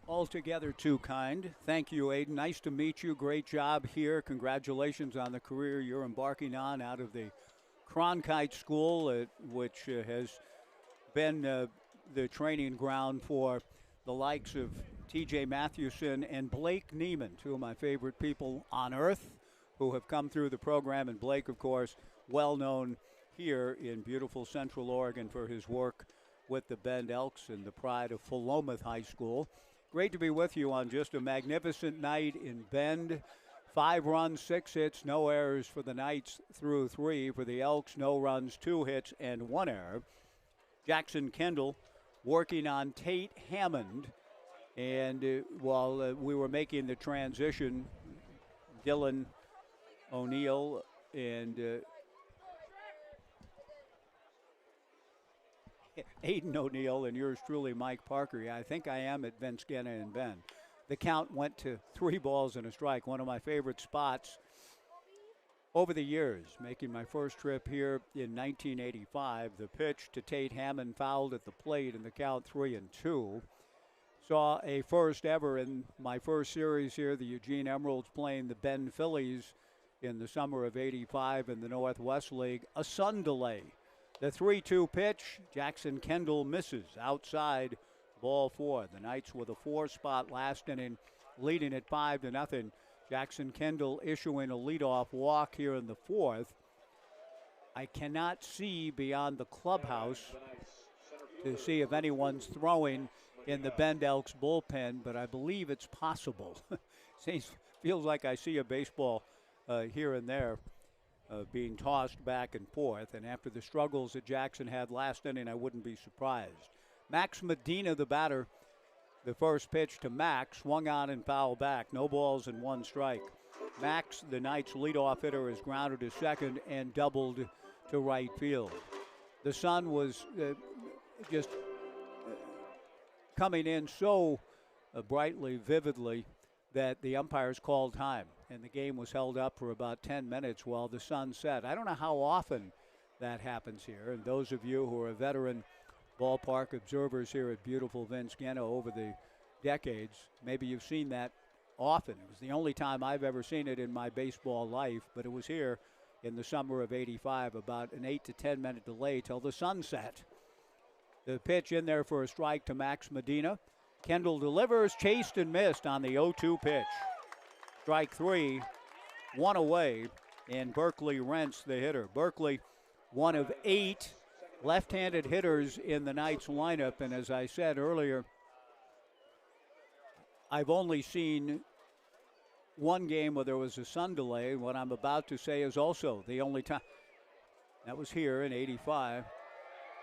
Altogether too kind. Thank you, Aiden. Nice to meet you. Great job here. Congratulations on the career you're embarking on out of the Cronkite School, which has been the training ground for the likes of T.J. Mathewson, and Blake Neiman, two of my favorite people on earth who have come through the program. And Blake, of course, well known here in beautiful Central Oregon for his work with the Bend Elks and the pride of Philomath High School. Great to be with you on just a magnificent night in Bend. 5 runs, 6 hits, no errors for the Knights through 3. For the Elks, no runs, 2 hits, and 1 error. Jackson Kendall working on Tate Hammond. And while we were making the transition, Dylan O'Neill and Aiden O'Neill and yours truly, Mike Parker. Yeah, I think I am at Vince Genna and Bend. The count went to 3 balls and a strike, one of my favorite spots over the years. Making my first trip here in 1985, the pitch to Tate Hammond fouled at the plate in the count 3-2. Saw a first ever in my first series here, the Eugene Emeralds playing the Bend Phillies in the summer of '85 in the Northwest League, a sun delay. The 3-2 pitch, Jackson Kendall misses outside, ball 4. The Knights with a 4-spot last inning, leading at 5-0. Jackson Kendall issuing a leadoff walk here in the 4th. I cannot see beyond the clubhouse to see if anyone's throwing in the Bend Elks bullpen, but I believe it's possible. Feels like I see a baseball here and there being tossed back and forth. And after the struggles that Jackson had last inning, I wouldn't be surprised. Max Medina, the batter. The first pitch to Max, swung on and fouled back. No balls and 1 strike. Max, the Knights' leadoff hitter, is grounded to second and doubled to right field. The sun was just coming in so brightly, vividly, that the umpires called time, and the game was held up for about 10 minutes while the sun set. I don't know how often that happens here, and those of you who are veteran ballpark observers here at beautiful Vince Genna over the decades, maybe you've seen that often. It was the only time I've ever seen it in my baseball life, but it was here in the summer of '85, about an 8 to 10 minute delay till the sun set. The pitch in there for a strike to Max Medina. Kendall delivers, chased and missed on the 0-2 pitch. Strike 3, 1 away, and Berkeley Rents the hitter. Berkeley, one of 8 left-handed hitters in the Knights lineup, and as I said earlier, I've only seen one game where there was a sun delay. What I'm about to say is also the only time. That was here in '85.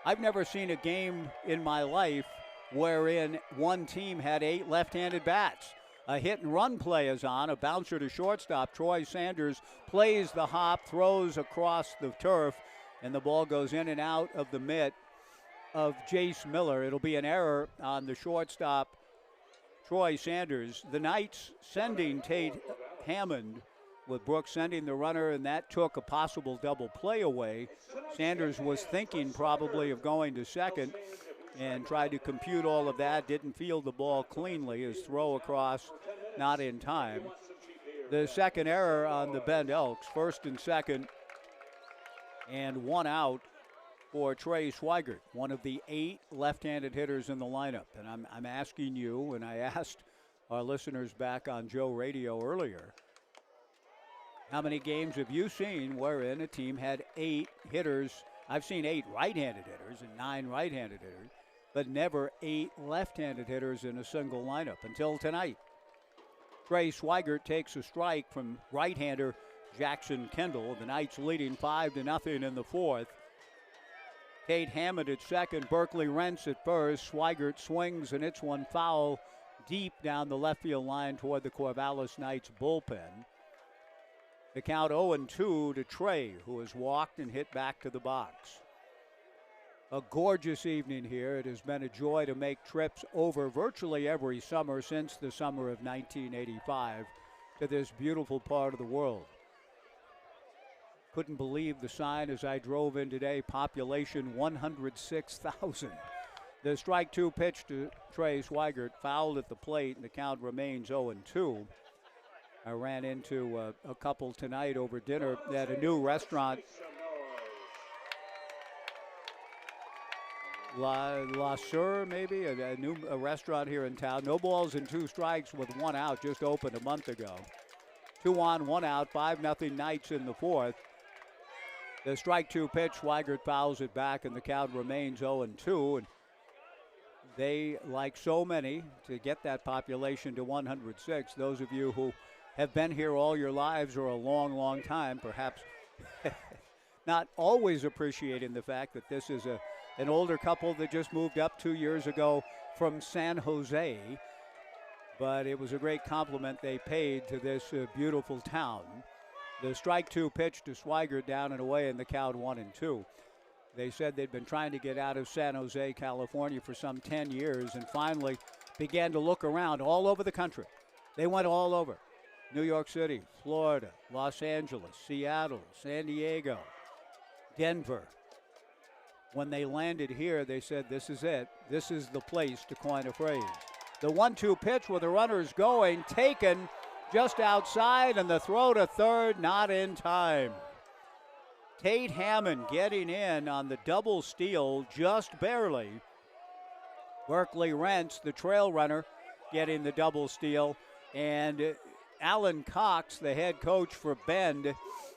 I've never seen a game in my life wherein one team had 8 left-handed bats. A hit-and-run play is on, a bouncer to shortstop. Troy Sanders plays the hop, throws across the turf, and the ball goes in and out of the mitt of Jace Miller. It'll be an error on the shortstop, Troy Sanders. The Knights sending Tate Hammond, with Brooks sending the runner, and that took a possible double play away. Sanders was thinking probably of going to second and tried to compute all of that. Didn't field the ball cleanly. His throw across not in time. The second error on the Bend Elks, 1st and 2nd, and 1 out for Trey Swigert, one of the 8 left-handed hitters in the lineup. And I'm asking you, and I asked our listeners back on Joe Radio earlier, how many games have you seen wherein a team had 8 hitters? I've seen 8 right-handed hitters and 9 right-handed hitters, but never 8 left-handed hitters in a single lineup until tonight. Trey Swigert takes a strike from right-hander Jackson Kendall. The Knights leading 5-0 in the 4th. Tate Hammond at second, Berkeley Rents at first. Swigert swings and hits one foul deep down the left field line toward the Corvallis Knights bullpen. The count 0-2 to Trey, who has walked and hit back to the box. A gorgeous evening here. It has been a joy to make trips over virtually every summer since the summer of 1985 to this beautiful part of the world. Couldn't believe the sign as I drove in today. Population 106,000. The strike 2 pitch to Trey Swigert, fouled at the plate, and the count remains 0-2. I ran into a couple tonight over dinner at a new restaurant La Sur, maybe, a restaurant here in town. No balls and 2 strikes with 1 out, just opened a month ago. 2 on, 1 out, 5-0 Knights in the 4th. The strike 2 pitch, Swigert fouls it back, and the count remains 0-2. And they, like so many, to get that population to 106, those of you who have been here all your lives or a long, long time, perhaps not always appreciating the fact that this is an older couple that just moved up 2 years ago from San Jose. But it was a great compliment they paid to this beautiful town. The strike 2 pitch to Swigert down and away in the count 1-2. They said they'd been trying to get out of San Jose, California for some 10 years and finally began to look around all over the country. They went all over. New York City, Florida, Los Angeles, Seattle, San Diego, Denver. When they landed here, they said, this is it. This is the place, to coin a phrase. The 1-2 pitch with the runners going, taken just outside, and the throw to third, not in time. Tate Hammond getting in on the double steal, just barely. Berkeley Rentz, the trail runner, getting the double steal. And Alan Cox, the head coach for Bend,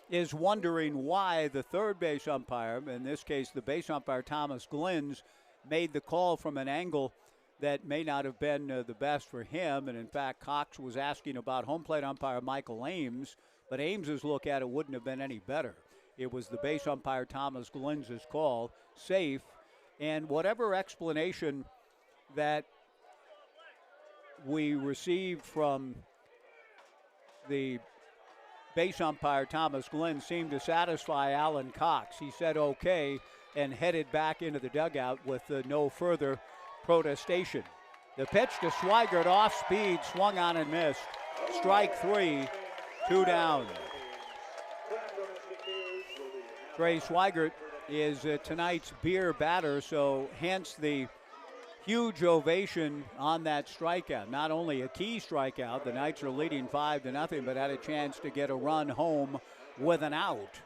is wondering why the third base umpire, in this case the base umpire Thomas Glynns, made the call from an angle that may not have been the best for him. And in fact, Cox was asking about home plate umpire Michael Ames, but Ames's look at it wouldn't have been any better. It was the base umpire Thomas Glynns' call, safe, and whatever explanation that we received from the base umpire Thomas Glynn seemed to satisfy Alan Cox. He said okay and headed back into the dugout with no further protestation. The pitch to Swigert, off speed, swung on and missed. Strike 3, 2 down. Trey Swigert is tonight's beer batter, so hence the huge ovation on that strikeout. Not only a key strikeout, the Knights are leading 5-0, but had a chance to get a run home with an out.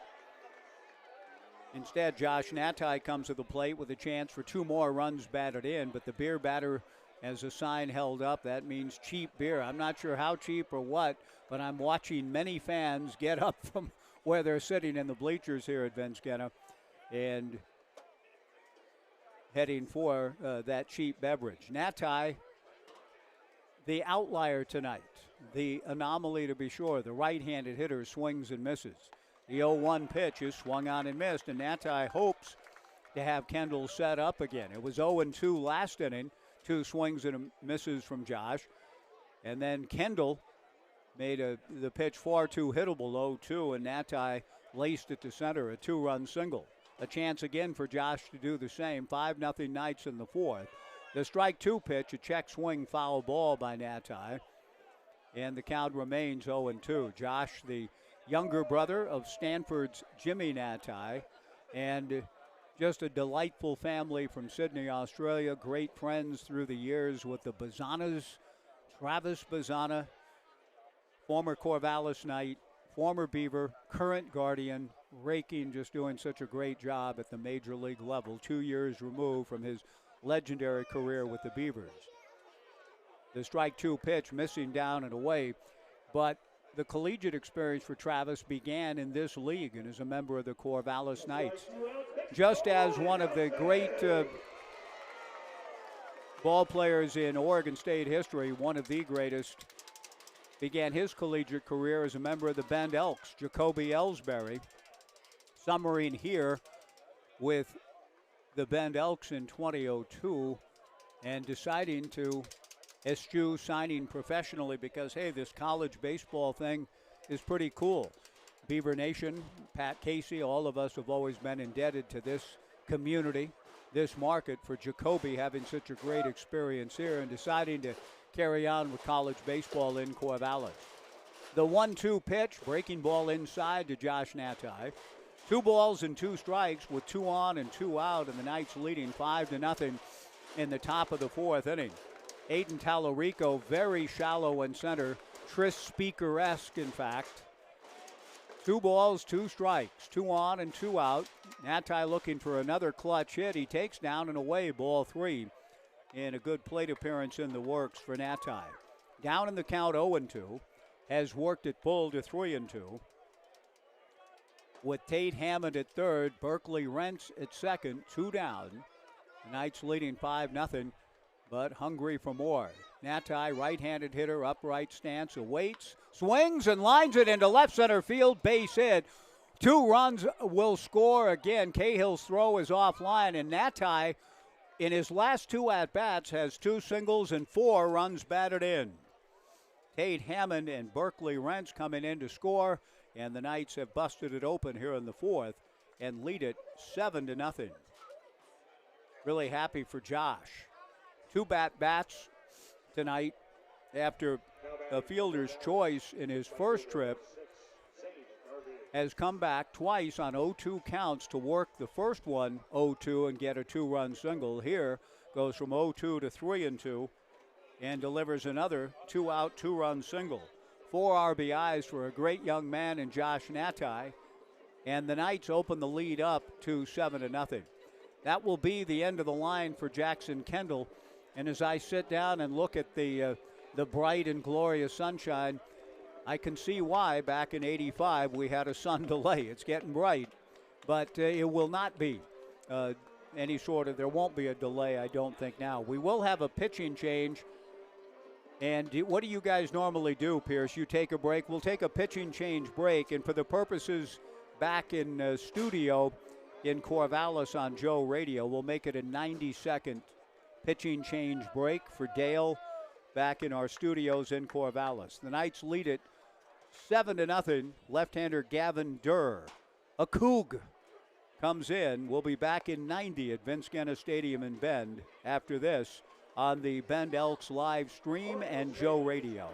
Instead, Josh Natai comes to the plate with a chance for 2 more runs batted in, but the beer batter has a sign held up. That means cheap beer. I'm not sure how cheap or what, but I'm watching many fans get up from where they're sitting in the bleachers here at Genna and heading for that cheap beverage. Natai, the outlier tonight, the anomaly to be sure. The right-handed hitter swings and misses. The 0-1 pitch is swung on and missed, and Natai hopes to have Kendall set up again. It was 0-2 last inning, 2 swings and misses from Josh. And then Kendall made the pitch far too hittable, 0-2, and Natai laced it to center, a 2-run single. A chance again for Josh to do the same. 5-0 Knights in the 4th. The strike 2 pitch, a check swing foul ball by Natai. And the count remains 0-2. Josh, the younger brother of Stanford's Jimmy Natai, and just a delightful family from Sydney, Australia. Great friends through the years with the Bazanas. Travis Bazana, former Corvallis Knight, former Beaver, current Guardian, raking, just doing such a great job at the major league level, 2 years removed from his legendary career with the Beavers. The strike 2 pitch missing down and away, but the collegiate experience for Travis began in this league and is a member of the Corvallis Knights. Just as one of the great ball players in Oregon State history, one of the greatest, began his collegiate career as a member of the Bend Elks, Jacoby Ellsbury, summering here with the Bend Elks in 2002 and deciding to eschew signing professionally because, hey, this college baseball thing is pretty cool. Beaver Nation, Pat Casey, all of us have always been indebted to this community, this market, for Jacoby having such a great experience here and deciding to carry on with college baseball in Corvallis. The 1-2 pitch, breaking ball inside to Josh Natai. 2 balls and 2 strikes with 2 on and 2 out, and the Knights leading 5-0 in the top of the 4th inning. Aiden Tallarico, very shallow in center, Tris Speaker-esque, in fact. 2 balls, 2 strikes, 2 on and 2 out. Natai looking for another clutch hit. He takes down and away, ball 3. And a good plate appearance in the works for Natai. Down in the count 0-2. Has worked it full to 3-2. With Tate Hammond at third, Berkeley Rentz at second, 2 down. The Knights leading 5-0, but hungry for more. Natai, right-handed hitter, upright stance, awaits, swings and lines it into left center field, base hit. 2 runs will score again. Cahill's throw is offline, and Natai, in his last 2 at-bats, has 2 singles and 4 runs batted in. Tate Hammond and Berkeley Rentz coming in to score, and the Knights have busted it open here in the 4th and lead it 7-0. Really happy for Josh. 2 bats tonight after a fielder's choice in his first trip. Has come back twice on 0-2 counts to work the first one 0-2 and get a 2-run single. Here goes from 0-2 to 3-2 and delivers another 2-out, 2-run single. 4 RBIs for a great young man in Josh Natai, and the Knights open the lead up to 7-0. That will be the end of the line for Jackson Kendall. And as I sit down and look at the bright and glorious sunshine, I can see why back in '85 we had a sun delay. It's getting bright, but it will not be any sort of, there won't be a delay, I don't think now. We will have a pitching change. And what do you guys normally do, Pierce? You take a break. We'll take a pitching change break. And for the purposes back in studio in Corvallis on Joe Radio, we'll make it a 90-second pitching change break for Dale back in our studios in Corvallis. The Knights lead it 7-0. Left-hander Gavin Durr, a Coug, comes in. We'll be back in 90 at Vince Genna Stadium in Bend after this on the Bend Elks live stream and Joe Radio.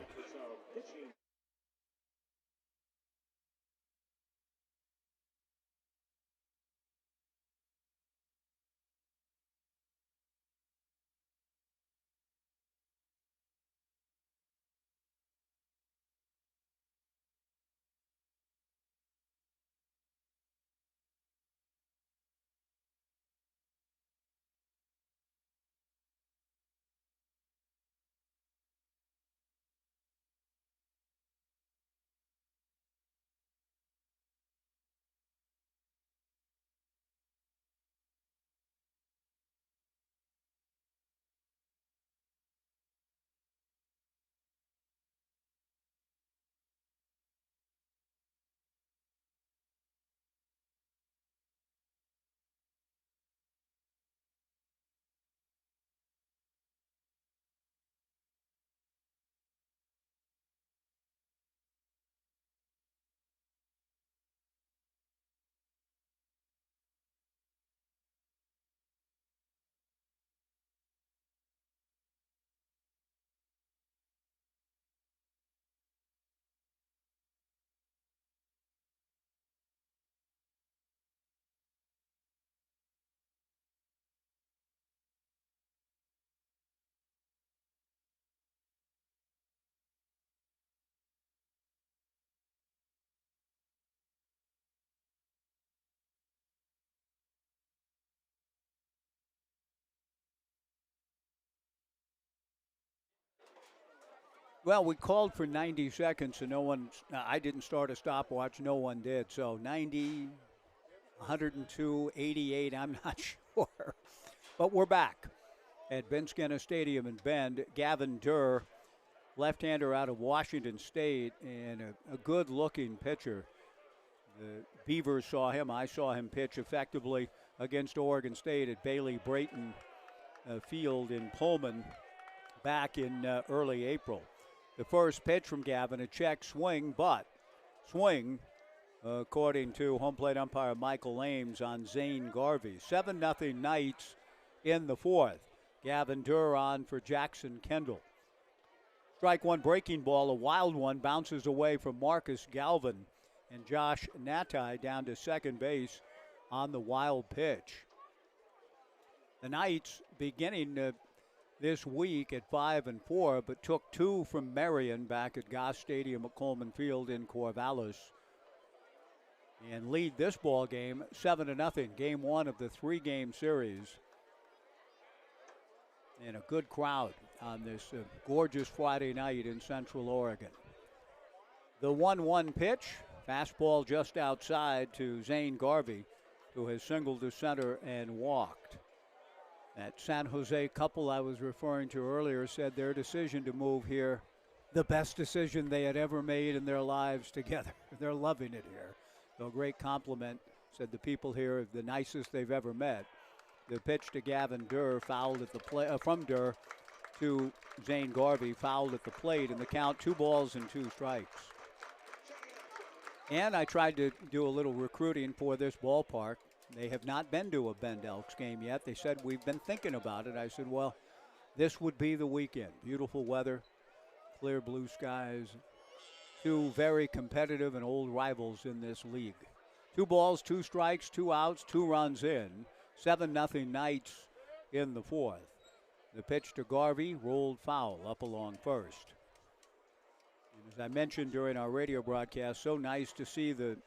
Well, we called for 90 seconds, and no one, I didn't start a stopwatch, no one did. So 90, 102, 88, I'm not sure. But we're back at Vince Genna Stadium in Bend. Gavin Durr, left-hander out of Washington State, and a good-looking pitcher. The Beavers saw him. I saw him pitch effectively against Oregon State at Bailey Brayton Field in Pullman back in early April. The first pitch from Gavin, a check swing, but swing, according to home plate umpire Michael Ames, on Zane Garvey. 7-0 Knights in the 4th. Gavin Durr on for Jackson Kendall. Strike one breaking ball, a wild one, bounces away from Marcus Galvin, and Josh Natai down to second base on the wild pitch. The Knights beginning this week at 5-4, but took 2 from Marion back at Goss Stadium at Coleman Field in Corvallis. and lead this ball game 7-0, game one of the 3-game series. And a good crowd on this gorgeous Friday night in Central Oregon. The 1-1 pitch, fastball just outside to Zane Garvey, who has singled to center and walked. That San Jose couple I was referring to earlier said their decision to move here, the best decision they had ever made in their lives together. They're loving it here. So a great compliment, said the people here, the nicest they've ever met. The pitch to Gavin Durr, fouled at the plate, from Durr to Zane Garvey, fouled at the plate, and the count 2 balls and 2 strikes. And I tried to do a little recruiting for this ballpark. They have not been to a Bend Elks game yet. They said, we've been thinking about it. I said, well, this would be the weekend. Beautiful weather, clear blue skies, 2 very competitive and old rivals in this league. 2 balls, 2 strikes, 2 outs, 2 runs in. 7-0 Knights in the 4th. The pitch to Garvey, rolled foul up along first. And as I mentioned during our radio broadcast, so nice to see the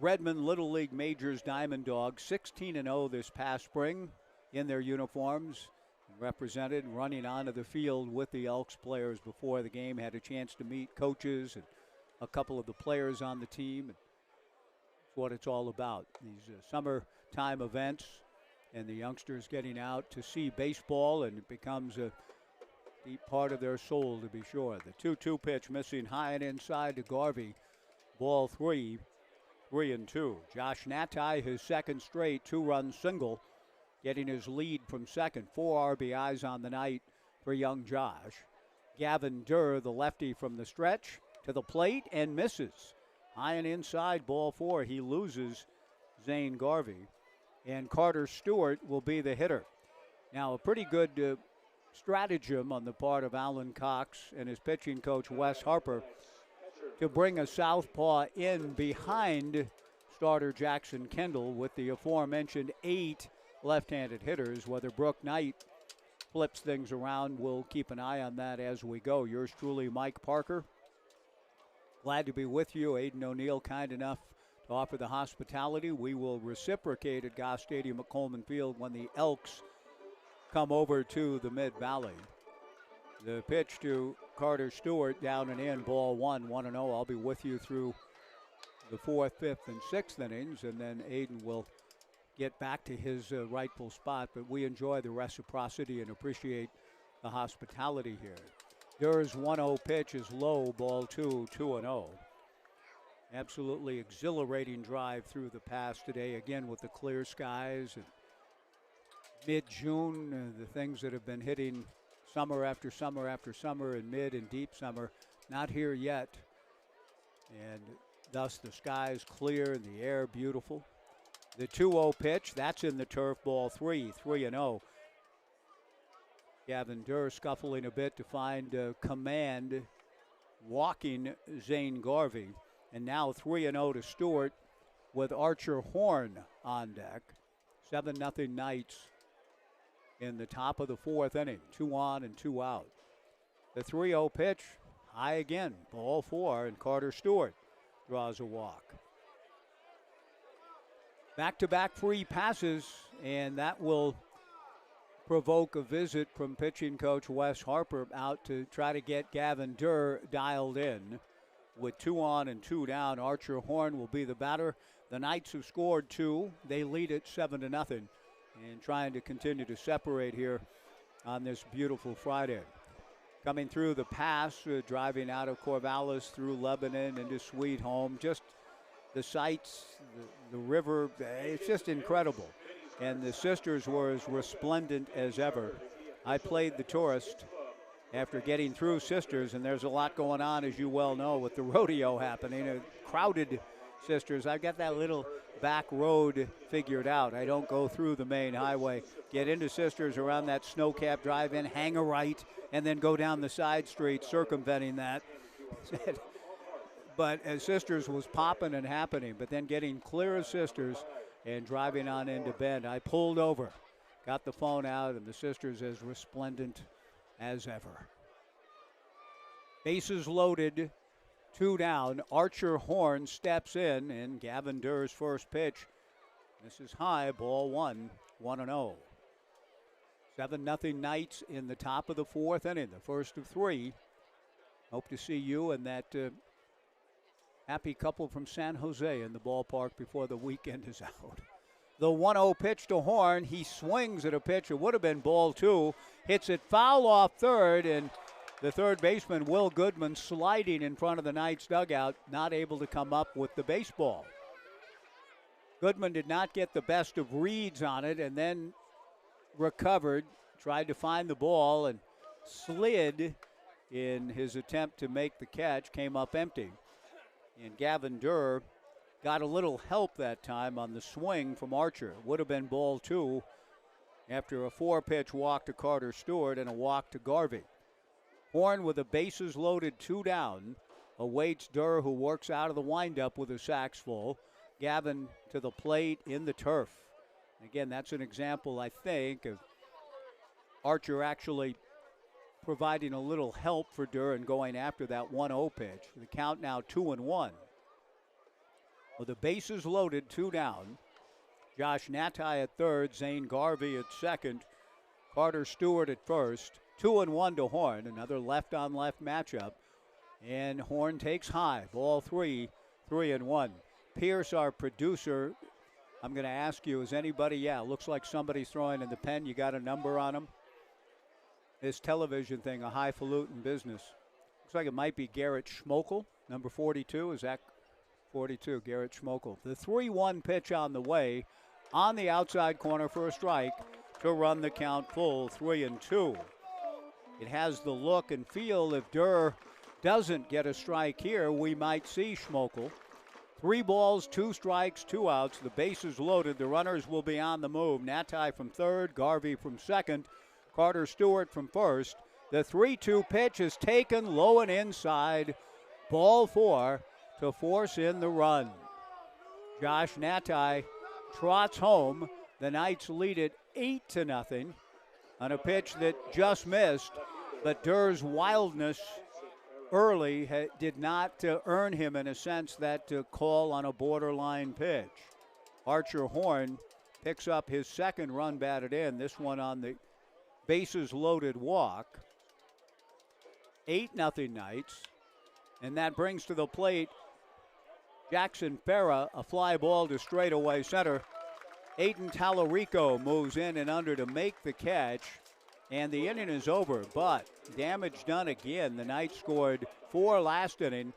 Redmond Little League Majors Diamond Dogs 16-0 this past spring in their uniforms, represented and running onto the field with the Elks players before the game. Had a chance to meet coaches and a couple of the players on the team. It's what it's all about, these summertime events and the youngsters getting out to see baseball, and it becomes a deep part of their soul, to be sure. The 2-2 pitch missing high and inside to Garvey. Ball 3, 3-2. Josh Natai, his second straight 2-run single, getting his lead from second. 4 RBIs on the night for young Josh. Gavin Durr, the lefty from the stretch, to the plate and misses. High and inside, ball 4. He loses Zane Garvey. And Carter Stewart will be the hitter. Now, a pretty good stratagem on the part of Alan Cox and his pitching coach, Wes Harper, to bring a southpaw in behind starter Jackson Kendall with the aforementioned 8 left-handed hitters. Whether Brooke Knight flips things around, we'll keep an eye on that as we go. Yours truly, Mike Parker. Glad to be with you. Aiden O'Neill, kind enough to offer the hospitality. We will reciprocate at Goss Stadium at Coleman Field when the Elks come over to the Mid-Valley. The pitch to Carter Stewart, down and in, ball 1, 1-0. I'll be with you through the 4th, 5th, and 6th innings, and then Aiden will get back to his rightful spot. But we enjoy the reciprocity and appreciate the hospitality here. Durr's 1-0 pitch is low, ball 2, 2-0. Absolutely exhilarating drive through the pass today, again with the clear skies. And mid-June, the things that have been hitting summer after summer after summer and mid and deep summer, not here yet. And thus the skies clear and the air beautiful. The 2-0 pitch, that's in the turf, ball 3, 3-0. Gavin Durr scuffling a bit to find command, walking Zane Garvey. And now 3-0 to Stewart with Archer Horn on deck. 7-0 Knights in the top of the 4th inning. 2 on and 2 out. The 3-0 pitch, high again, ball 4, and Carter Stewart draws a walk. Back-to-back free passes, and that will provoke a visit from pitching coach Wes Harper out to try to get Gavin Durr dialed in. With 2 on and 2 down, Archer Horn will be the batter. The Knights have scored 2. They lead it 7-0, and trying to continue to separate here on this beautiful Friday. Coming through the pass, driving out of Corvallis through Lebanon into Sweet Home. Just the sights, the river, it's just incredible. And the sisters were as resplendent as ever. I played the tourist after getting through Sisters, and there's a lot going on, as you well know, with the rodeo happening. A crowded Sisters. I've got that little back road figured out. I don't go through the main highway. Get into Sisters around that snow-capped drive-in, hang a right, and then go down the side street, circumventing that. But as Sisters was popping and happening, but then getting clear of Sisters and driving on into Bend, I pulled over, got the phone out, and the Sisters as resplendent as ever. Bases loaded, 2 down. Archer Horn steps in, and Gavin Durr's first pitch. This is high, ball 1, 1-0. 7-0 Knights in the top of the 4th inning, the first of 3. Hope to see you and that happy couple from San Jose in the ballpark before the weekend is out. The 1-0 pitch to Horn. He swings at a pitch. It would have been ball 2. Hits it foul off third, and the third baseman, Will Goodman, sliding in front of the Knights dugout, not able to come up with the baseball. Goodman did not get the best of reads on it and then recovered, tried to find the ball, and slid in his attempt to make the catch, came up empty. And Gavin Durr got a little help that time on the swing from Archer. Would have been ball 2 after a 4-pitch walk to Carter Stewart and a walk to Garvey. Horn with the bases loaded 2 down awaits Durr, who works out of the windup with a sacks full. Gavin to the plate in the turf. Again, that's an example, I think, of Archer actually providing a little help for Durr and going after that 1-0 pitch. The count now 2-1. With the bases loaded, 2 down. Josh Natai at third, Zane Garvey at second, Carter Stewart at first. 2-1 to Horn, another left-on-left matchup. And Horn takes high, ball 3, 3-1. Pierce, our producer, I'm going to ask you, is anybody, looks like somebody's throwing in the pen. You got a number on him? This television thing, a highfalutin business. Looks like it might be Garrett Schmokel, number 42. Is that 42, Garrett Schmokel? The 3-1 pitch on the way, on the outside corner for a strike to run the count full, 3-2. It has the look and feel, if Durr doesn't get a strike here, we might see Schmokel. 3 balls, 2 strikes, 2 outs. The bases loaded. The runners will be on the move. Natai from third, Garvey from second, Carter Stewart from first. The 3-2 pitch is taken low and inside. Ball 4 to force in the run. Josh Natai trots home. The Knights lead it 8-0 on a pitch that just missed, but Durr's wildness early did not earn him, in a sense, that call on a borderline pitch. Archer Horn picks up his second run batted in, this one on the bases loaded walk. 8-0 Knights, and that brings to the plate Jackson Farah, a fly ball to straightaway center. Aiden Tallarico moves in and under to make the catch, and the inning is over, but damage done again. The Knights scored 4 last inning.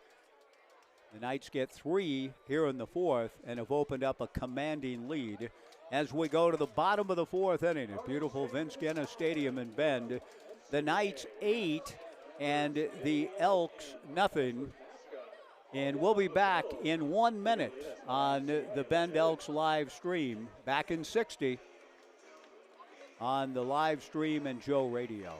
The Knights get 3 here in the 4th and have opened up a commanding lead as we go to the bottom of the 4th inning at beautiful Vince Genna Stadium in Bend. The Knights 8 and the Elks nothing. And we'll be back in 1 minute on the Bend Elks live stream, back in 60 on the live stream and Joe Radio.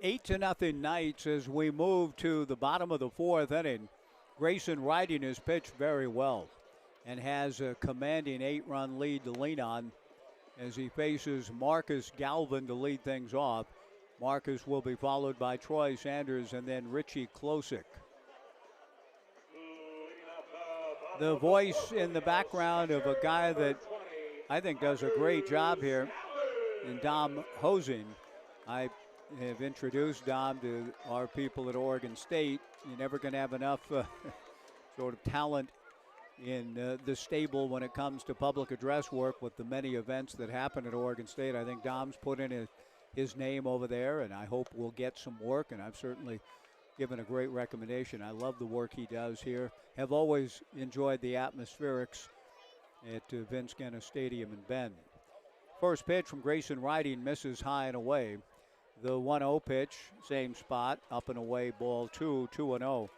Eight to nothing Knights as we move to the bottom of the 4th inning. Grayson riding his pitch very well and has a commanding 8-run lead to lean on as he faces Marcus Galvin to lead things off. Marcus will be followed by Troy Sanders and then Richie Klosick. The voice in the background of a guy that I think does a great job here, in Dom Hosing. I have introduced Dom to our people at Oregon State, you're never going to have enough sort of talent in the stable when it comes to public address work with the many events that happen at Oregon State. I think Dom's put in his name over there, and I hope we'll get some work, and I've certainly given a great recommendation. I love the work he does here. Have always enjoyed the atmospherics at Vince Genna Stadium in Bend. First pitch from Grayson Riding misses high and away. The 1-0 pitch, same spot, up and away, ball 2, 2-0.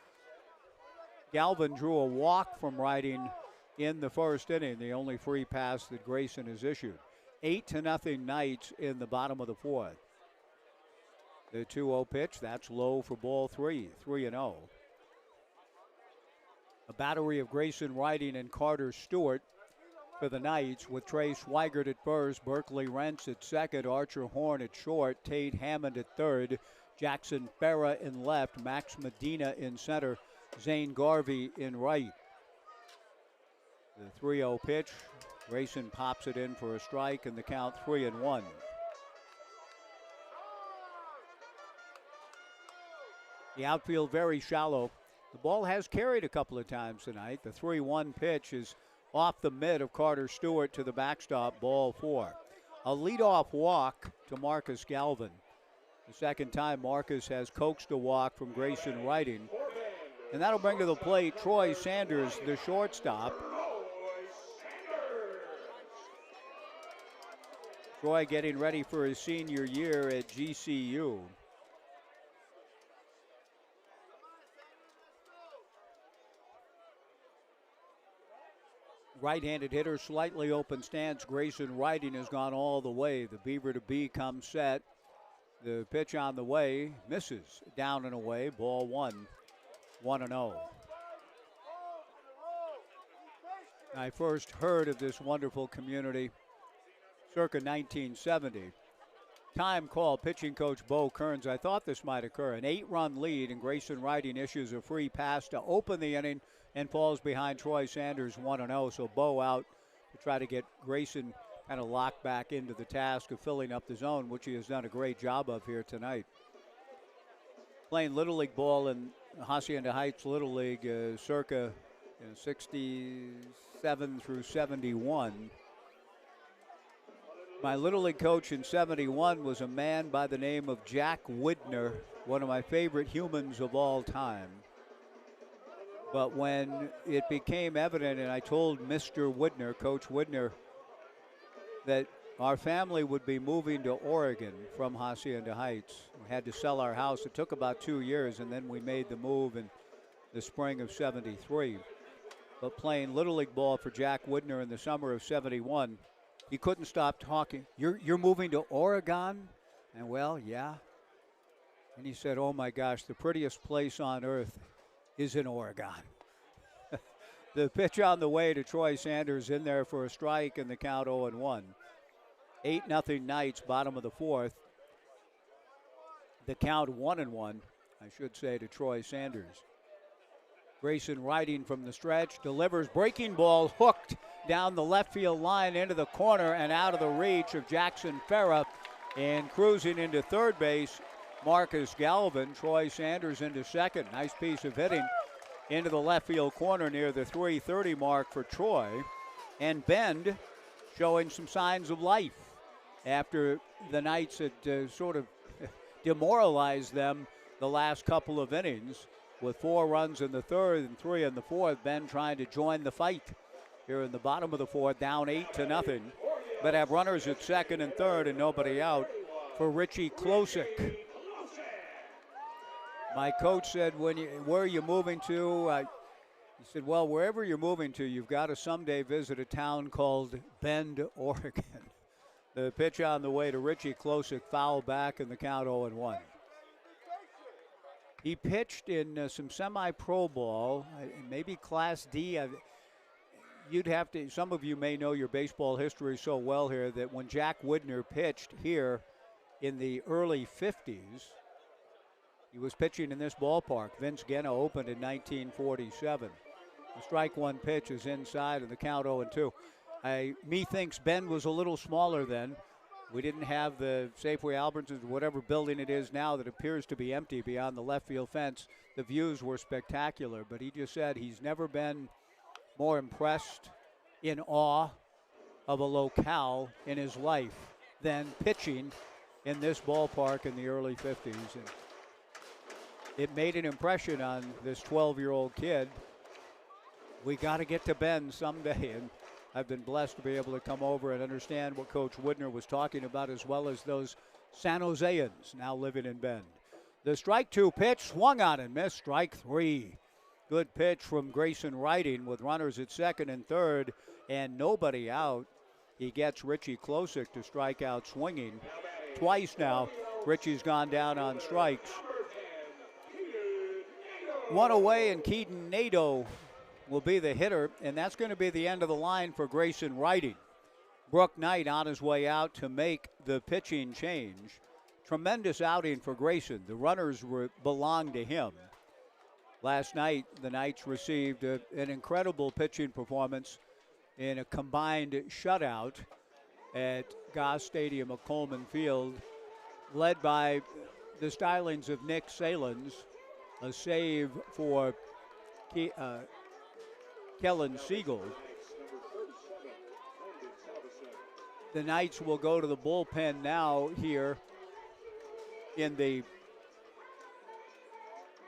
Galvin drew a walk from Riding in the first inning, the only free pass that Grayson has issued. 8-0 Knights in the bottom of the fourth. The 2-0 pitch, that's low for ball 3, 3-0. A battery of Grayson Riding and Carter Stewart for the Knights, with Trey Swigert at first, Berkeley Rentz at second, Archer Horn at short, Tate Hammond at third, Jackson Farah in left, Max Medina in center, Zane Garvey in right. The 3-0 pitch, Grayson pops it in for a strike, and the count 3-1. The outfield very shallow. The ball has carried a couple of times tonight. The 3-1 pitch is off the mid of Carter Stewart to the backstop, ball 4. A leadoff walk to Marcus Galvin. The second time Marcus has coaxed a walk from Grayson Riding. And that'll bring to the plate Troy Sanders, the shortstop. Troy getting ready for his senior year at GCU. Right-handed hitter, slightly open stance. Grayson Riding has gone all the way. The Beaver to B comes set. The pitch on the way, misses. Down and away, ball 1, 1-0. I first heard of this wonderful community circa 1970. Time call, pitching coach Bo Kearns. I thought this might occur. An 8-run lead, and Grayson Riding issues a free pass to open the inning and falls behind Troy Sanders 1-0. So Bo out to try to get Grayson kind of locked back into the task of filling up the zone, which he has done a great job of here tonight. Playing Little League ball in Hacienda Heights Little League circa 67 through 71. My Little League coach in 71 was a man by the name of Jack Widner, one of my favorite humans of all time. But when it became evident, and I told Mr. Widner, Coach Widner, that our family would be moving to Oregon from Hacienda Heights. We had to sell our house. It took about 2 years, and then we made the move in the spring of 73. But playing Little League ball for Jack Widner in the summer of 71, he couldn't stop talking. You're moving to Oregon? And well, yeah. And he said, oh my gosh, the prettiest place on earth is in Oregon. The pitch on the way to Troy Sanders in there for a strike, and the count 0-1. 8-0 Knights, bottom of the fourth. The count 1-1, I should say, to Troy Sanders. Grayson Riding from the stretch, delivers, breaking ball hooked down the left field line into the corner and out of the reach of Jackson Farah, and cruising into third base, Marcus Galvin. Troy Sanders into second. Nice piece of hitting into the left field corner near the 3:30 mark for Troy. And Bend showing some signs of life after the Knights had sort of demoralized them the last couple of innings. With 4 runs in the third and 3 in the fourth, Bend trying to join the fight here in the bottom of the fourth, down 8-0, but have runners at second and third and nobody out for Richie Klosik. My coach said, where are you moving to? He said, well, wherever you're moving to, you've got to someday visit a town called Bend, Oregon. The pitch on the way to Richie Klosik, foul back, and the count 0-1. He pitched in some semi-pro ball, maybe Class D. You'd have to, some of you may know your baseball history so well here that when Jack Widner pitched here in the early 50s, he was pitching in this ballpark. Vince Genna opened in 1947. The strike one pitch is inside, and the count 0-2. Me thinks Bend was a little smaller then. We didn't have the Safeway Albertsons, whatever building it is now that appears to be empty beyond the left field fence. The views were spectacular, but he just said he's never been more impressed, in awe of a locale in his life than pitching in this ballpark in the early 50s. And it made an impression on this 12-year-old kid. We got to get to Bend someday, and I've been blessed to be able to come over and understand what Coach Woodner was talking about, as well as those San Joseans now living in Bend. The strike 2 pitch swung on and missed. Strike 3. Good pitch from Grayson Riding with runners at second and third and nobody out. He gets Richie Klosick to strike out swinging. Twice now, Richie's gone down on strikes. One away, and Keaton Nadeau will be the hitter, and that's going to be the end of the line for Grayson Riding. Brook Knight on his way out to make the pitching change. Tremendous outing for Grayson. The runners belonged to him. Last night, the Knights received an incredible pitching performance in a combined shutout at Goss Stadium of Coleman Field, led by the stylings of Nick Salins, a save for Kellen Siegel. The Knights will go to the bullpen now here in the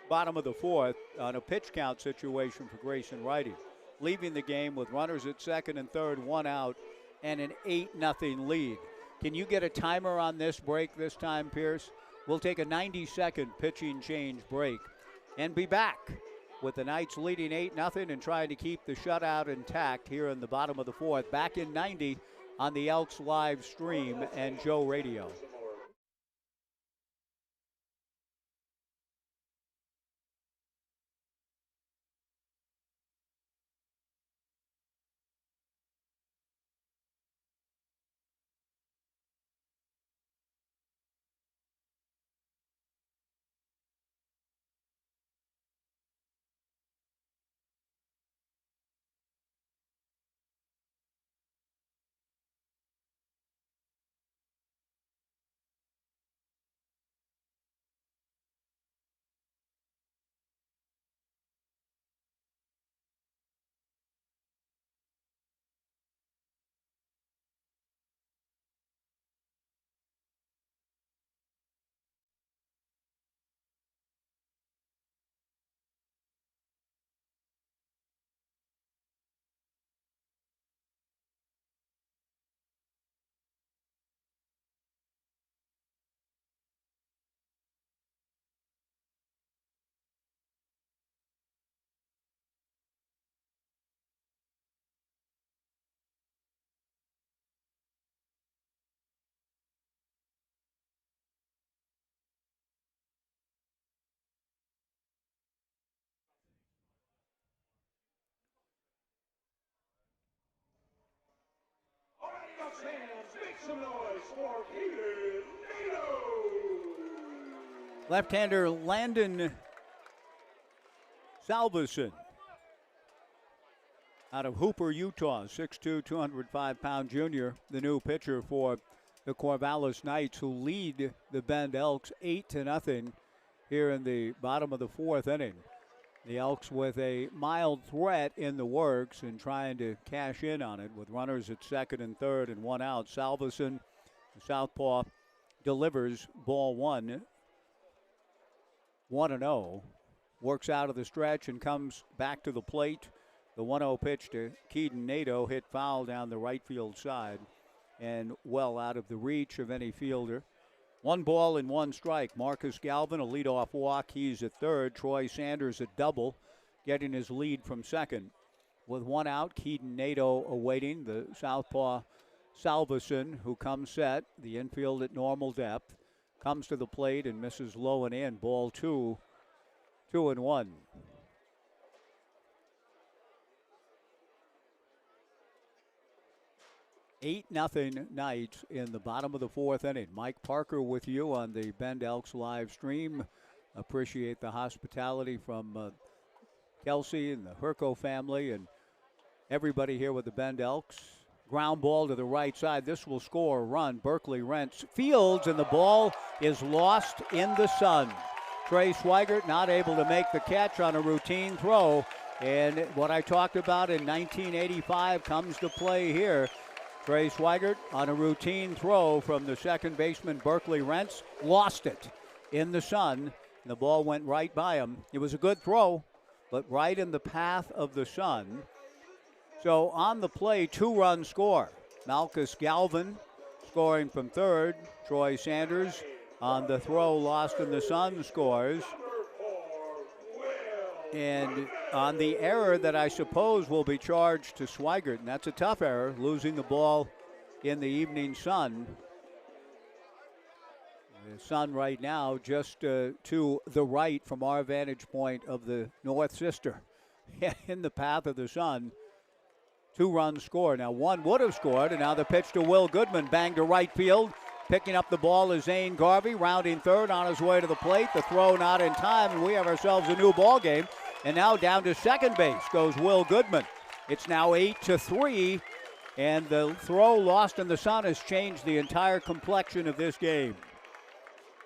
bottom of the fourth on a pitch count situation for Grayson Riding, leaving the game with runners at second and third, one out, and an 8-0 lead. Can you get a timer on this break this time, Pierce? We'll take a 90-second pitching change break and be back with the Knights leading 8-0 and trying to keep the shutout intact here in the bottom of the fourth. Back in 90 on the Elks live stream and Joe Radio. Make some noise for Keaton Nadeau. Left-hander Landon Salveson out of Hooper, Utah, 6'2", 205-pound junior, the new pitcher for the Corvallis Knights, who lead the Bend Elks 8-0 here in the bottom of the fourth inning. The Elks with a mild threat in the works and trying to cash in on it with runners at second and third and one out. Salveson, the southpaw, delivers ball one, 1-0. Works out of the stretch and comes back to the plate. The 1-0 pitch to Keaton Nadeau hit foul down the right field side and well out of the reach of any fielder. 1 ball and 1 strike. Marcus Galvin, a leadoff walk. He's at third. Troy Sanders, a double, getting his lead from second. With 1 out, Keaton Nadeau awaiting the southpaw Salveson, who comes set. The infield at normal depth. Comes to the plate and misses low and in. Ball 2, 2-1. Eight nothing Knights in the bottom of the fourth inning. Mike Parker with you on the Bend Elks live stream. Appreciate the hospitality from Kelsey and the Herco family and everybody here with the Bend Elks. Ground ball to the right side. This will score a run. Berkeley Rents fields, and the ball is lost in the sun. Trey Swigert not able to make the catch on a routine throw. And what I talked about in 1985 comes to play here. Trey Swigert on a routine throw from the second baseman, Berkeley Rents, lost it in the sun. The ball went right by him. It was a good throw, but right in the path of the sun. So on the play, 2-run score. Malchus Galvin scoring from third. Troy Sanders on the throw lost in the sun scores. And on the error that I suppose will be charged to Swigert, and that's a tough error, losing the ball in the evening sun. The sun right now just to the right from our vantage point of the North Sister. In the path of the sun. 2-run score. Now one would have scored, and now the pitch to Will Goodman, bang to right field. Picking up the ball is Zane Garvey, rounding third on his way to the plate. The throw not in time, and we have ourselves a new ball game. And now down to second base goes Will Goodman. It's now 8-3, and the throw lost in the sun has changed the entire complexion of this game.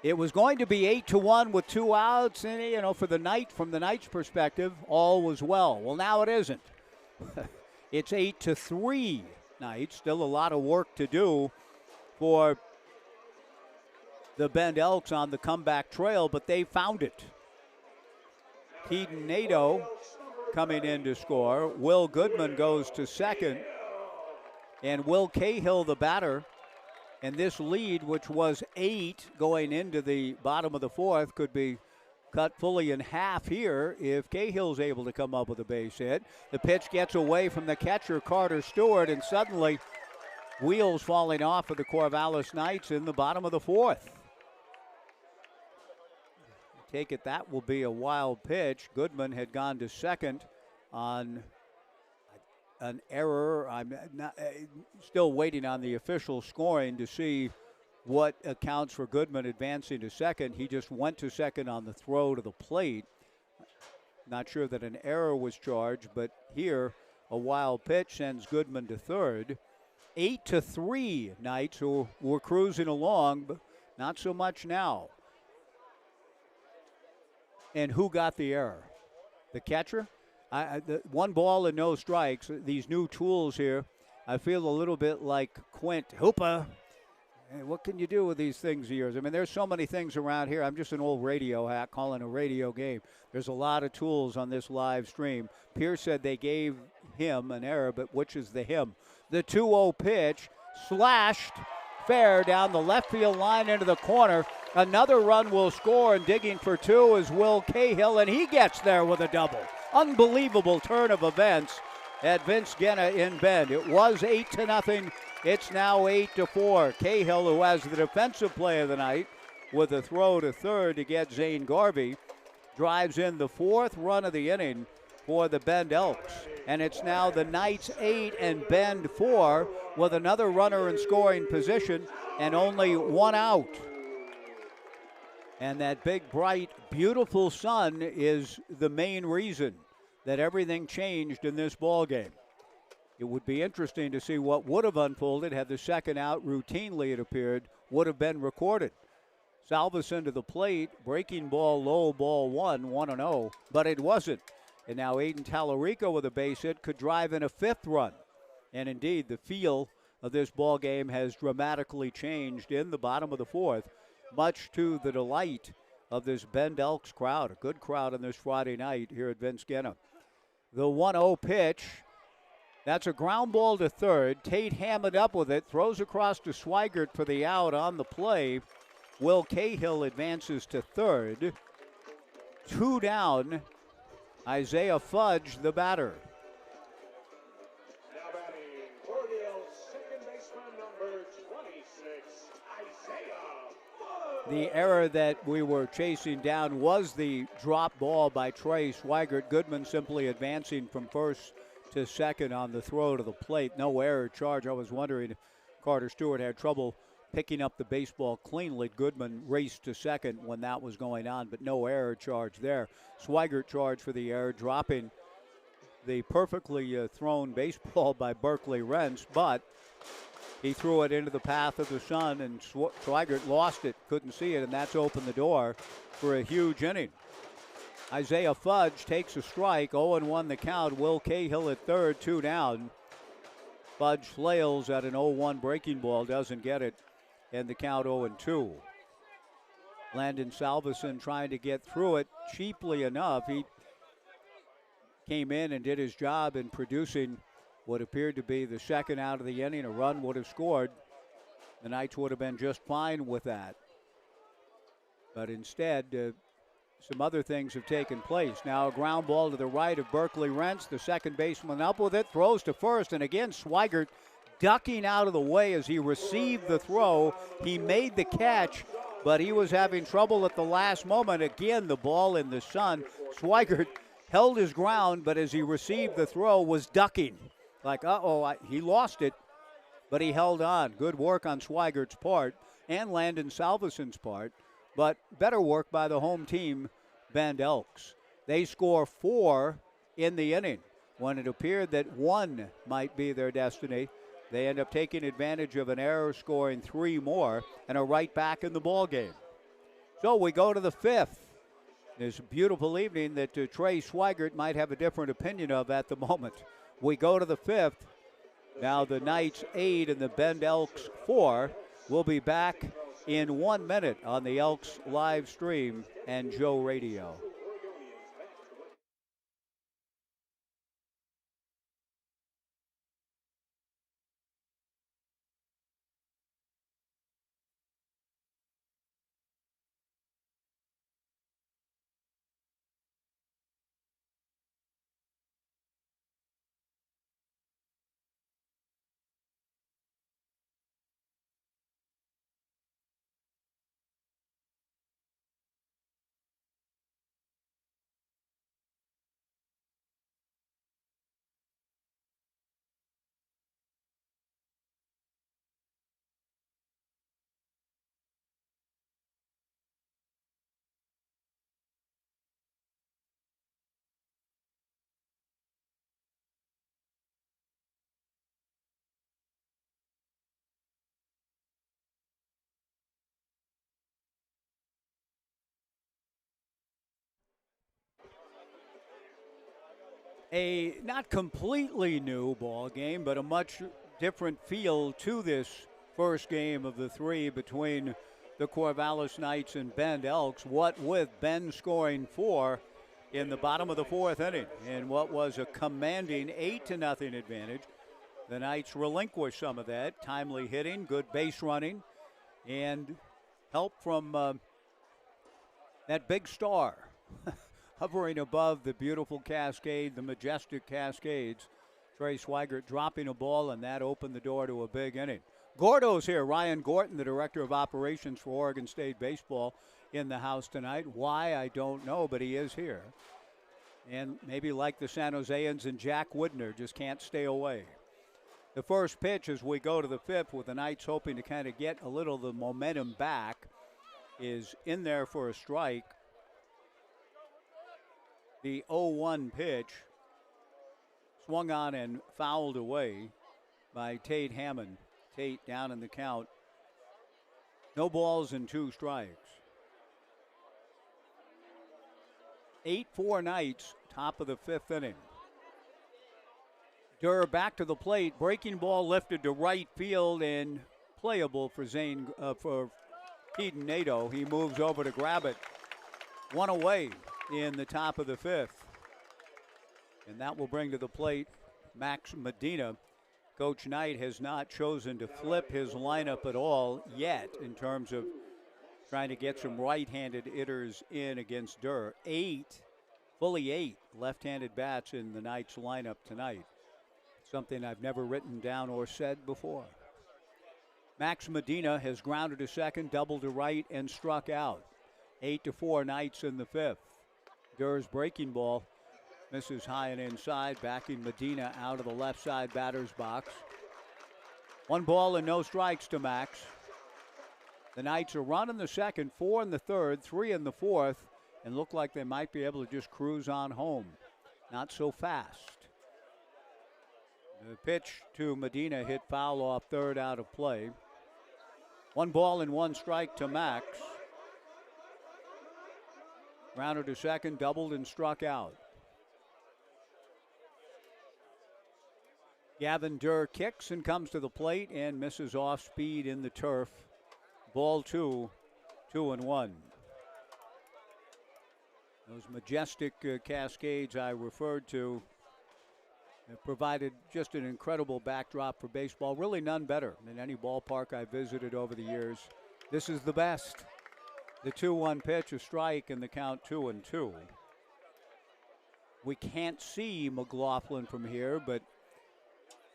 It was going to be 8-1 with 2 outs, and for the night, from the Knights' perspective, all was well. Well, now it isn't. It's 8-3 Knights. Still a lot of work to do for the Bend Elks on the comeback trail, but they found it. Keaton Nadeau coming in to score. Will Goodman goes to second. And Will Cahill, the batter. And this lead, which was 8 going into the bottom of the fourth, could be cut fully in half here if Cahill's able to come up with a base hit. The pitch gets away from the catcher, Carter Stewart, and suddenly wheels falling off of the Corvallis Knights in the bottom of the fourth. Take it that will be a wild pitch. Goodman had gone to second on an error. I'm still waiting on the official scoring to see what accounts for Goodman advancing to second. He just went to second on the throw to the plate. Not sure that an error was charged, but here a wild pitch sends Goodman to third. 8-3 Knights, who were cruising along, but not so much now. And who got the error? The catcher? The 1 ball and no strikes. These new tools here, I feel a little bit like Quint Hoopa. What can you do with these things of yours? I mean, there's so many things around here. I'm just an old radio hack calling a radio game. There's a lot of tools on this live stream. Pierce said they gave him an error, but which is the him? The 2-0 pitch, slashed fair down the left field line into the corner. Another run will score, and digging for 2 is Will Cahill, and he gets there with a double. Unbelievable turn of events at Vince Genna in Bend. It was 8-0. It's now 8-4. Cahill, who has the defensive play of the night with a throw to third to get Zane Garvey, drives in the 4th run of the inning for the Bend Elks. And it's now the Knights 8 and Bend 4 with another runner in scoring position and only 1 out. And that big, bright, beautiful sun is the main reason that everything changed in this ball game. It would be interesting to see what would have unfolded had the second out, routinely it appeared, would have been recorded. Salveson to the plate, breaking ball low, ball 1-0, but it wasn't. And now Aiden Tallarico with a base hit could drive in a 5th run. And indeed, the feel of this ball game has dramatically changed in the bottom of the 4th, much to the delight of this Bend Elks crowd, a good crowd on this Friday night here at Vince Genna. The 1-0 pitch. That's a ground ball to third. Tate hammered up with it, throws across to Swigert for the out on the play. Will Cahill advances to third. 2 down. Isaiah Fudge, the batter. Now batting for the Elks, second baseman number 26, Isaiah Fudge. The error that we were chasing down was the drop ball by Trey Swigert. Goodman simply advancing from first to second on the throw to the plate. No error charge. I was wondering if Carter Stewart had trouble picking up the baseball cleanly. Goodman raced to second when that was going on, but no error charge there. Swigert charged for the error, dropping the perfectly thrown baseball by Berkeley Rents, but he threw it into the path of the sun, and Schweigert lost it, couldn't see it, and that's opened the door for a huge inning. Isaiah Fudge takes a strike, 0-1 the count. Will Cahill at third, 2 down. Fudge flails at an 0-1 breaking ball, doesn't get it, and the count 0-2. Landon Salveson trying to get through it cheaply enough. He came in and did his job in producing what appeared to be the second out of the inning. A run would have scored. The Knights would have been just fine with that. But instead, some other things have taken place. Now a ground ball to the right of Berkeley Rents. The second baseman up with it, throws to first, and again Schweigert ducking out of the way as he received the throw. He made the catch, but he was having trouble at the last moment. Again, the ball in the sun. Schweigert held his ground, but as he received the throw was ducking. Like, he lost it, but he held on. Good work on Schweigert's part and Landon Salveson's part, but better work by the home team, Bend Elks. They score 4 in the inning. When it appeared that 1 might be their destiny, they end up taking advantage of an error, scoring 3 more, and are right back in the ball game. So we go to the 5th. This beautiful evening that Trey Schweigert might have a different opinion of at the moment. We go to the 5th. Now the Knights 8 and the Bend Elks 4. We'll be back in 1 minute on the Elks live stream and Joe Radio. A not completely new ball game, but a much different feel to this first game of the 3 between the Corvallis Knights and Bend Elks. What with Bend scoring 4 in the bottom of the 4th inning in what was a commanding 8-0 advantage. The Knights relinquished some of that. Timely hitting, good base running, and help from that big star hovering above the beautiful Cascade, the majestic Cascades. Trey Schweigert dropping a ball, and that opened the door to a big inning. Gordo's here. Ryan Gorton, the director of operations for Oregon State Baseball, in the house tonight. Why, I don't know, but he is here. And maybe like the San Joseans and Jack Woodner, just can't stay away. The first pitch as we go to the 5th, with the Knights hoping to kind of get a little of the momentum back, is in there for a strike. The 0-1 pitch swung on and fouled away by Tate Hammond. Tate down in the count. No balls and 2 strikes. 8-4 Knights, top of the 5th inning. Durr back to the plate. Breaking ball lifted to right field and playable for Keaton Nadeau. He moves over to grab it. 1 away in the top of the 5th. And that will bring to the plate Max Medina. Coach Knight has not chosen to flip his lineup at all yet in terms of trying to get some right-handed hitters in against Durr. Fully eight left-handed bats in the Knights lineup tonight. Something I've never written down or said before. Max Medina has grounded to second, doubled to right, and struck out. 8-4 Knights in the 5th. Durr's breaking ball misses high and inside, backing Medina out of the left side batter's box. 1 ball and no strikes to Max. The Knights are run in the second, 4 in the third, 3 in the 4th, and look like they might be able to just cruise on home. Not so fast. The pitch to Medina hit foul off third, out of play. 1 ball and 1 strike to Max. Grounded to second, doubled and struck out. Gavin Durr kicks and comes to the plate and misses off speed in the turf. Ball 2, 2-1. Those majestic cascades I referred to have provided just an incredible backdrop for baseball. Really none better than any ballpark I've visited over the years. This is the best. The 2-1 pitch, a strike, and the count 2-2. We can't see McLaughlin from here, but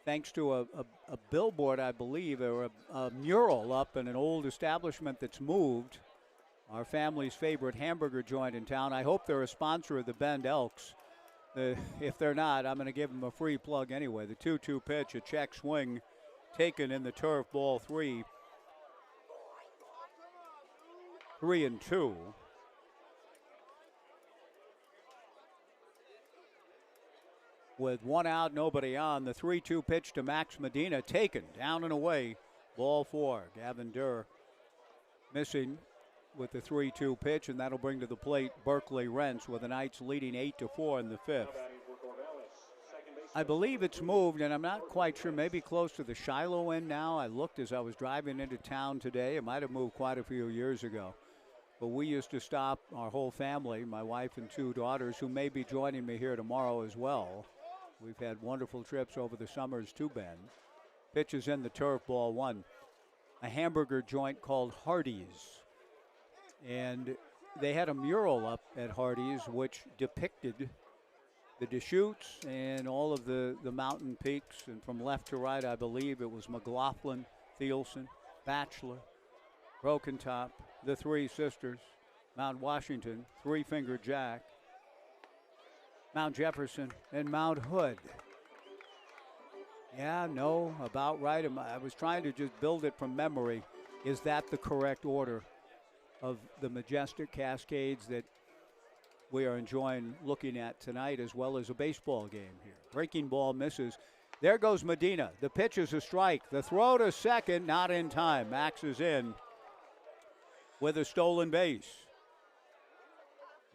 thanks to a billboard, I believe, or a mural up in an old establishment that's moved, our family's favorite hamburger joint in town. I hope they're a sponsor of the Bend Elks. If they're not, I'm going to give them a free plug anyway. The 2-2 pitch, a check swing taken in the turf, ball 3. 3-2. With 1 out, nobody on. The 3-2 pitch to Max Medina, taken down and away. Ball 4. Gavin Durr missing with the 3-2 pitch, and that'll bring to the plate Berkeley Rents with the Knights leading 8-4 in the 5th. I believe it's moved, and I'm not quite sure, maybe close to the Shiloh end now. I looked as I was driving into town today. It might have moved quite a few years ago. But we used to stop, our whole family, my wife and 2 daughters, who may be joining me here tomorrow as well. We've had wonderful trips over the summers to Bend. Pitch is in the turf, ball 1. A hamburger joint called Hardee's. And they had a mural up at Hardee's which depicted the Deschutes and all of the mountain peaks. And from left to right, I believe it was McLaughlin, Thielsen, Bachelor, Broken Top, the 3 Sisters, Mount Washington, Three Finger Jack, Mount Jefferson, and Mount Hood. Yeah, no, about right. I was trying to just build it from memory. Is that the correct order of the majestic cascades that we are enjoying looking at tonight, as well as a baseball game here? Breaking ball misses. There goes Medina. The pitch is a strike. The throw to second, not in time. Max is in with a stolen base.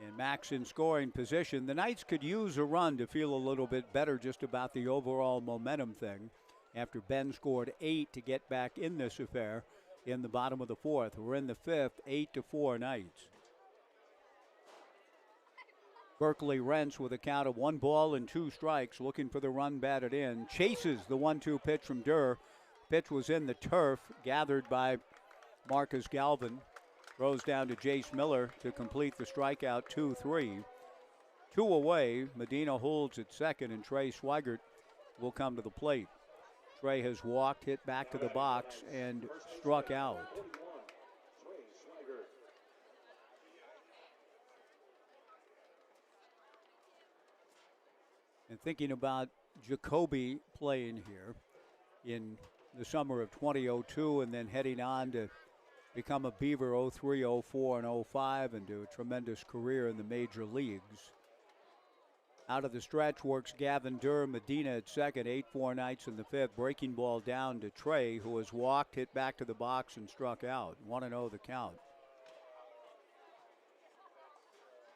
And Max in scoring position. The Knights could use a run to feel a little bit better just about the overall momentum thing after Ben scored 8 to get back in this affair in the bottom of the 4th. We're in the 5th, 8-4 Knights. Berkeley Rents with a count of 1 ball and 2 strikes, looking for the run batted in. Chases the 1-2 pitch from Durr. Pitch was in the turf, gathered by Marcus Galvin. Throws down to Jace Miller to complete the strikeout, 2-3. 2 away. Medina holds at second, and Trey Swigert will come to the plate. Trey has walked, hit back to the box, and struck out. And thinking about Jacoby playing here in the summer of 2002 and then heading on to become a Beaver 03, 04, and 05 and do a tremendous career in the major leagues. Out of the stretch works Gavin Durr, Medina at second, 8-4 Knights in the 5th. Breaking ball down to Trey, who has walked, hit back to the box, and struck out. 1-0 the count.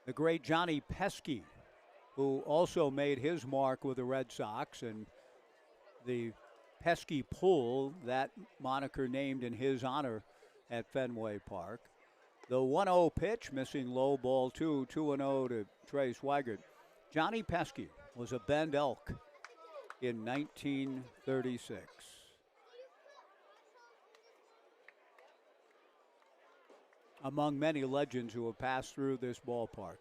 The great Johnny Pesky, who also made his mark with the Red Sox, and the Pesky Pull, that moniker named in his honor at Fenway Park. The 1-0 pitch, missing low, ball 2, 2-0 to Trey Swigert. Johnny Pesky was a Bend Elk in 1936. Among many legends who have passed through this ballpark.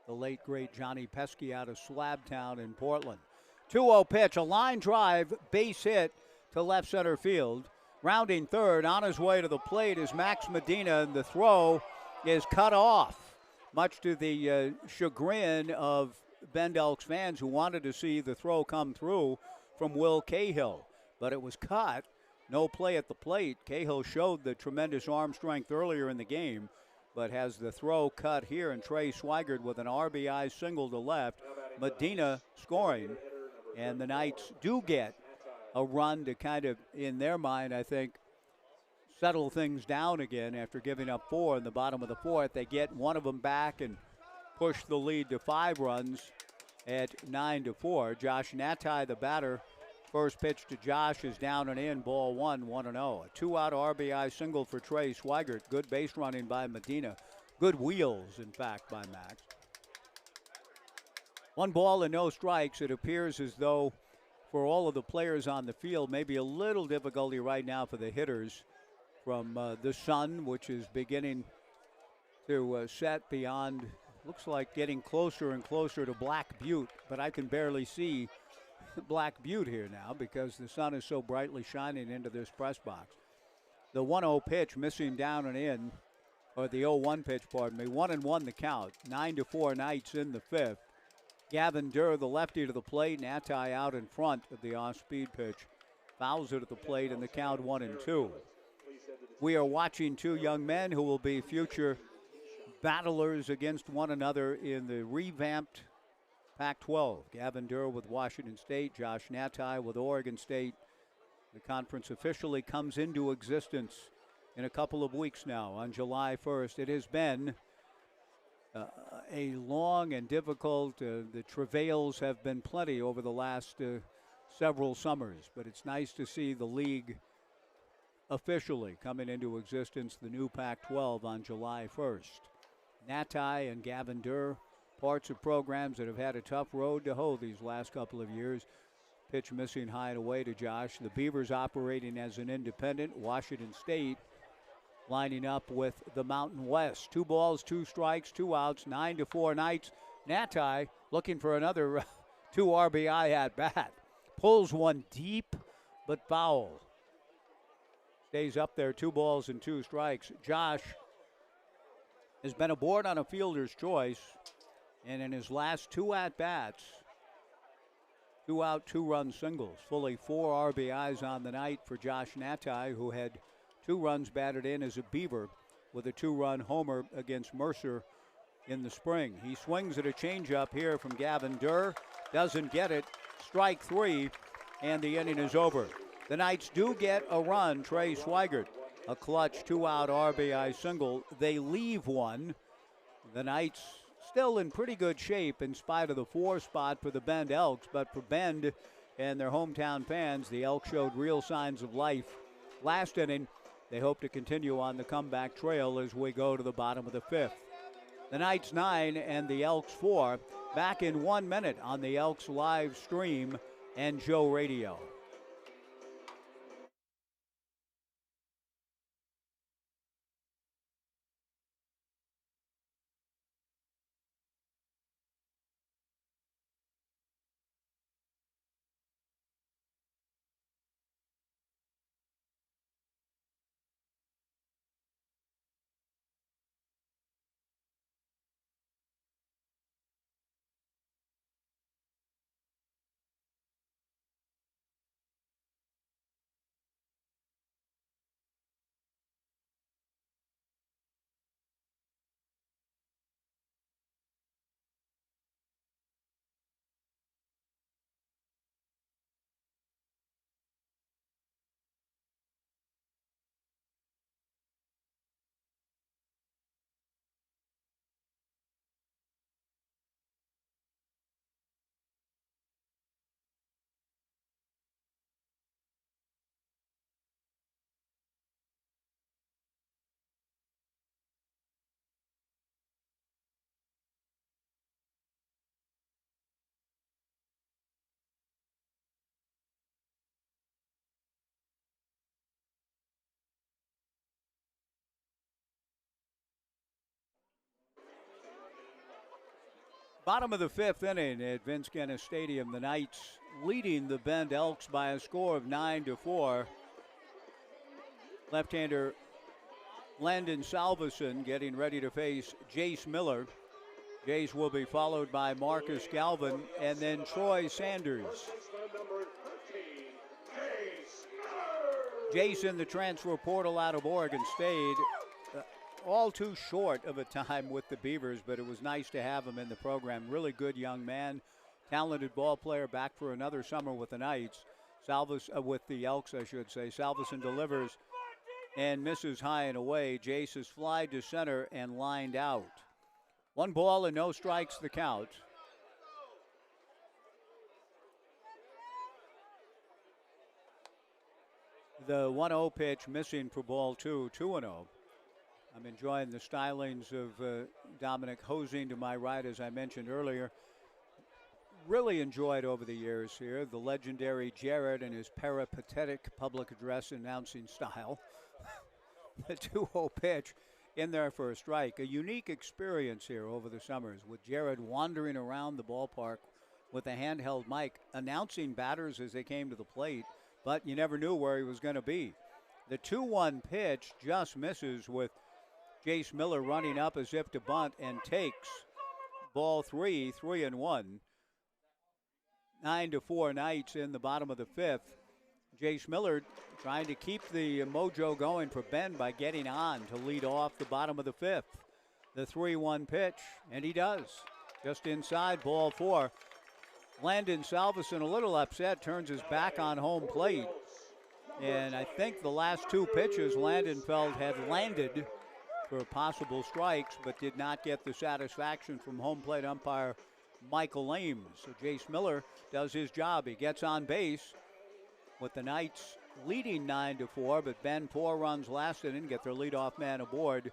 The late, great Johnny Pesky out of Slabtown in Portland. 2-0 pitch, a line drive, base hit to left center field. Rounding third, on his way to the plate is Max Medina, and the throw is cut off, much to the chagrin of Bend Elks fans who wanted to see the throw come through from Will Cahill. But it was cut, no play at the plate. Cahill showed the tremendous arm strength earlier in the game, but has the throw cut here, and Trey Swigert with an RBI single to left. Medina scoring, and the Knights do get a run to kind of, in their mind, I think, settle things down again after giving up 4 in the bottom of the 4th. They get one of them back and push the lead to 5 runs at 9-4. Josh Natai, the batter. First pitch to Josh is down and in, ball 1, 1-0. A 2-out RBI single for Trey Swigert. Good base running by Medina. Good wheels, in fact, by Max. 1 ball and no strikes. It appears as though for all of the players on the field, maybe a little difficulty right now for the hitters from the sun, which is beginning to set beyond, looks like getting closer and closer to Black Butte, but I can barely see Black Butte here now because the sun is so brightly shining into this press box. The 1-0 pitch missing down and in, or the 0-1 pitch, pardon me. 1-1 the count. 9-4 Knights in the 5th. Gavin Durr, the lefty, to the plate. Natai out in front of the off-speed pitch. Fouls it at the plate in the count 1-2. We are watching 2 young men who will be future battlers against one another in the revamped Pac-12. Gavin Durr with Washington State, Josh Natai with Oregon State. The conference officially comes into existence in a couple of weeks now on July 1st. It has been a long and difficult, the travails have been plenty over the last several summers, but it's nice to see the league officially coming into existence, the new Pac-12 on July 1st. Natai and Gavin Durr, parts of programs that have had a tough road to hoe these last couple of years. Pitch missing high and away to Josh. The Beavers operating as an independent. Washington State lining up with the Mountain West. 2 balls, 2 strikes, 2 outs, 9-4 Knights. Natai looking for another 2 RBI at bat. Pulls one deep but foul. Stays up there, 2 balls and 2 strikes. Josh has been aboard on a fielder's choice, and in his last 2 at-bats, 2 out, 2-run singles. Fully 4 RBIs on the night for Josh Natai, who had 2 runs batted in as a Beaver with a 2-run homer against Mercer in the spring. He swings at a changeup here from Gavin Durr. Doesn't get it. Strike 3, and the inning is over. The Knights do get a run. Trey Swigert, a clutch 2-out RBI single. They leave one. The Knights still in pretty good shape in spite of the 4 spot for the Bend Elks, but for Bend and their hometown fans, the Elks showed real signs of life last inning. They hope to continue on the comeback trail as we go to the bottom of the 5th. The Knights 9 and the Elks 4. Back in 1 minute on the Elks live stream and Joe Radio. Bottom of the 5th inning at Vince Genna Stadium. The Knights leading the Bend Elks by a score of 9-4. Left-hander Landon Salveson getting ready to face Jace Miller. Jace will be followed by Marcus Galvin and then Troy Sanders. Jace in the transfer portal out of Oregon State. All too short of a time with the Beavers, but it was nice to have him in the program. Really good young man, talented ball player, back for another summer with the Knights. with the Elks, I should say. Salveson delivers and misses high and away. Jace is flied to center and lined out. 1 ball and no strikes the count. The 1-0 pitch missing for ball 2, 2-0. I'm enjoying the stylings of Dominic Hosing to my right, as I mentioned earlier. Really enjoyed over the years here the legendary Jared and his peripatetic public address announcing style. The 2-0 pitch in there for a strike. A unique experience here over the summers with Jared wandering around the ballpark with a handheld mic, announcing batters as they came to the plate, but you never knew where he was going to be. The 2-1 pitch just misses with Jace Miller running up as if to bunt and takes ball 3, 3-1. 9-4 Knights in the bottom of the 5th. Jace Miller trying to keep the mojo going for Bend by getting on to lead off the bottom of the 5th. The 3-1 pitch, and he does. Just inside, ball 4. Landon Salveson a little upset, turns his back on home plate. And I think the last 2 pitches Landon felt had landed for possible strikes, but did not get the satisfaction from home plate umpire Michael Ames. So Jace Miller does his job. He gets on base with the Knights leading 9-4, but Bend 4 runs last inning, get their leadoff man aboard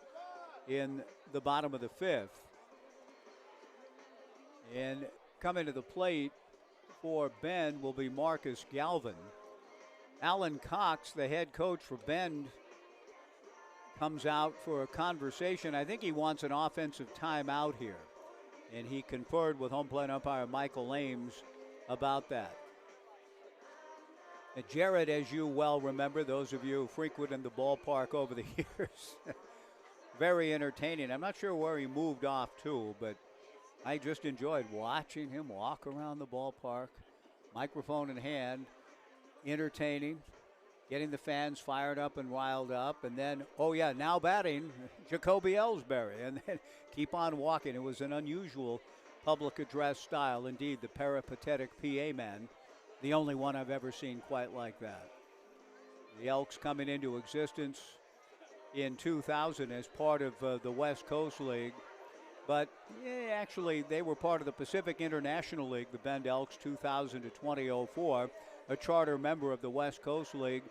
in the bottom of the 5th. And coming to the plate for Bend will be Marcus Galvin. Alan Cox, the head coach for Bend, comes out for a conversation. I think he wants an offensive timeout here. And he conferred with home plate umpire Michael Ames about that. And Jared, as you well remember, those of you who frequent in the ballpark over the years, very entertaining. I'm not sure where he moved off to, but I just enjoyed watching him walk around the ballpark, microphone in hand, entertaining, getting the fans fired up and riled up. And then, oh yeah, now batting, Jacoby Ellsbury. And then keep on walking. It was an unusual public address style. Indeed, the peripatetic PA man, the only one I've ever seen quite like that. The Elks coming into existence in 2000 as part of the West Coast League. But actually, they were part of the Pacific International League, the Bend Elks, 2000 to 2004, a charter member of the West Coast League,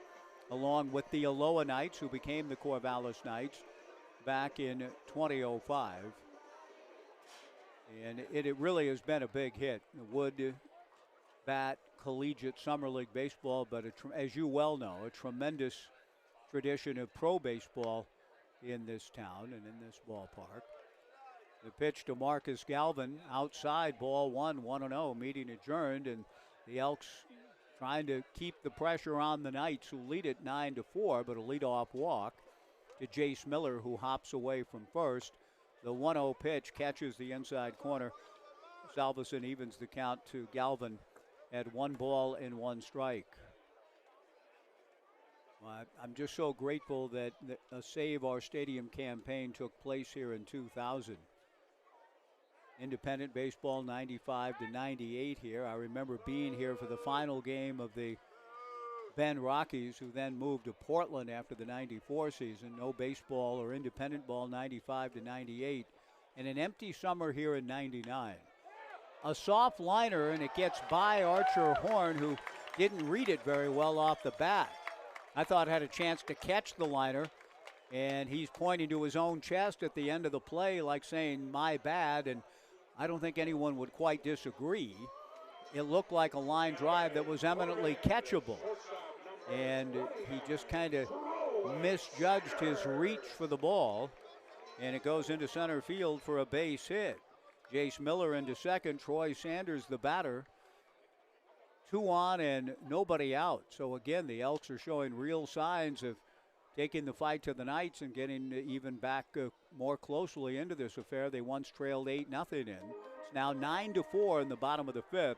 along with the Aloha Knights, who became the Corvallis Knights back in 2005. And it really has been a big hit. Wood bat collegiate summer league baseball, but as you well know, a tremendous tradition of pro baseball in this town and in this ballpark. The pitch to Marcus Galvin outside, ball 1, 1-0, meeting adjourned, and the Elks trying to keep the pressure on the Knights, who lead it 9-4, but a leadoff walk to Jace Miller, who hops away from first. The 1-0 pitch catches the inside corner. Salveson evens the count to Galvin at 1 ball and 1 strike. I'm just so grateful that a Save Our Stadium campaign took place here in 2000. Independent baseball 95 to 98 here. I remember being here for the final game of the Bend Rockies, who then moved to Portland after the 94 season. No baseball or independent ball 95 to 98. And an empty summer here in 99. A soft liner, and it gets by Archer Horn, who didn't read it very well off the bat. I thought had a chance to catch the liner, and he's pointing to his own chest at the end of the play like saying, my bad, and I don't think anyone would quite disagree. It looked like a line drive that was eminently catchable, and he just kind of misjudged his reach for the ball, and it goes into center field for a base hit. Jace Miller into second, Troy Sanders the batter. 2 on and nobody out. So again, the Elks are showing real signs of taking the fight to the Knights and getting even back more closely into this affair. They once trailed 8-0 in. It's now 9-4 in the bottom of the 5th.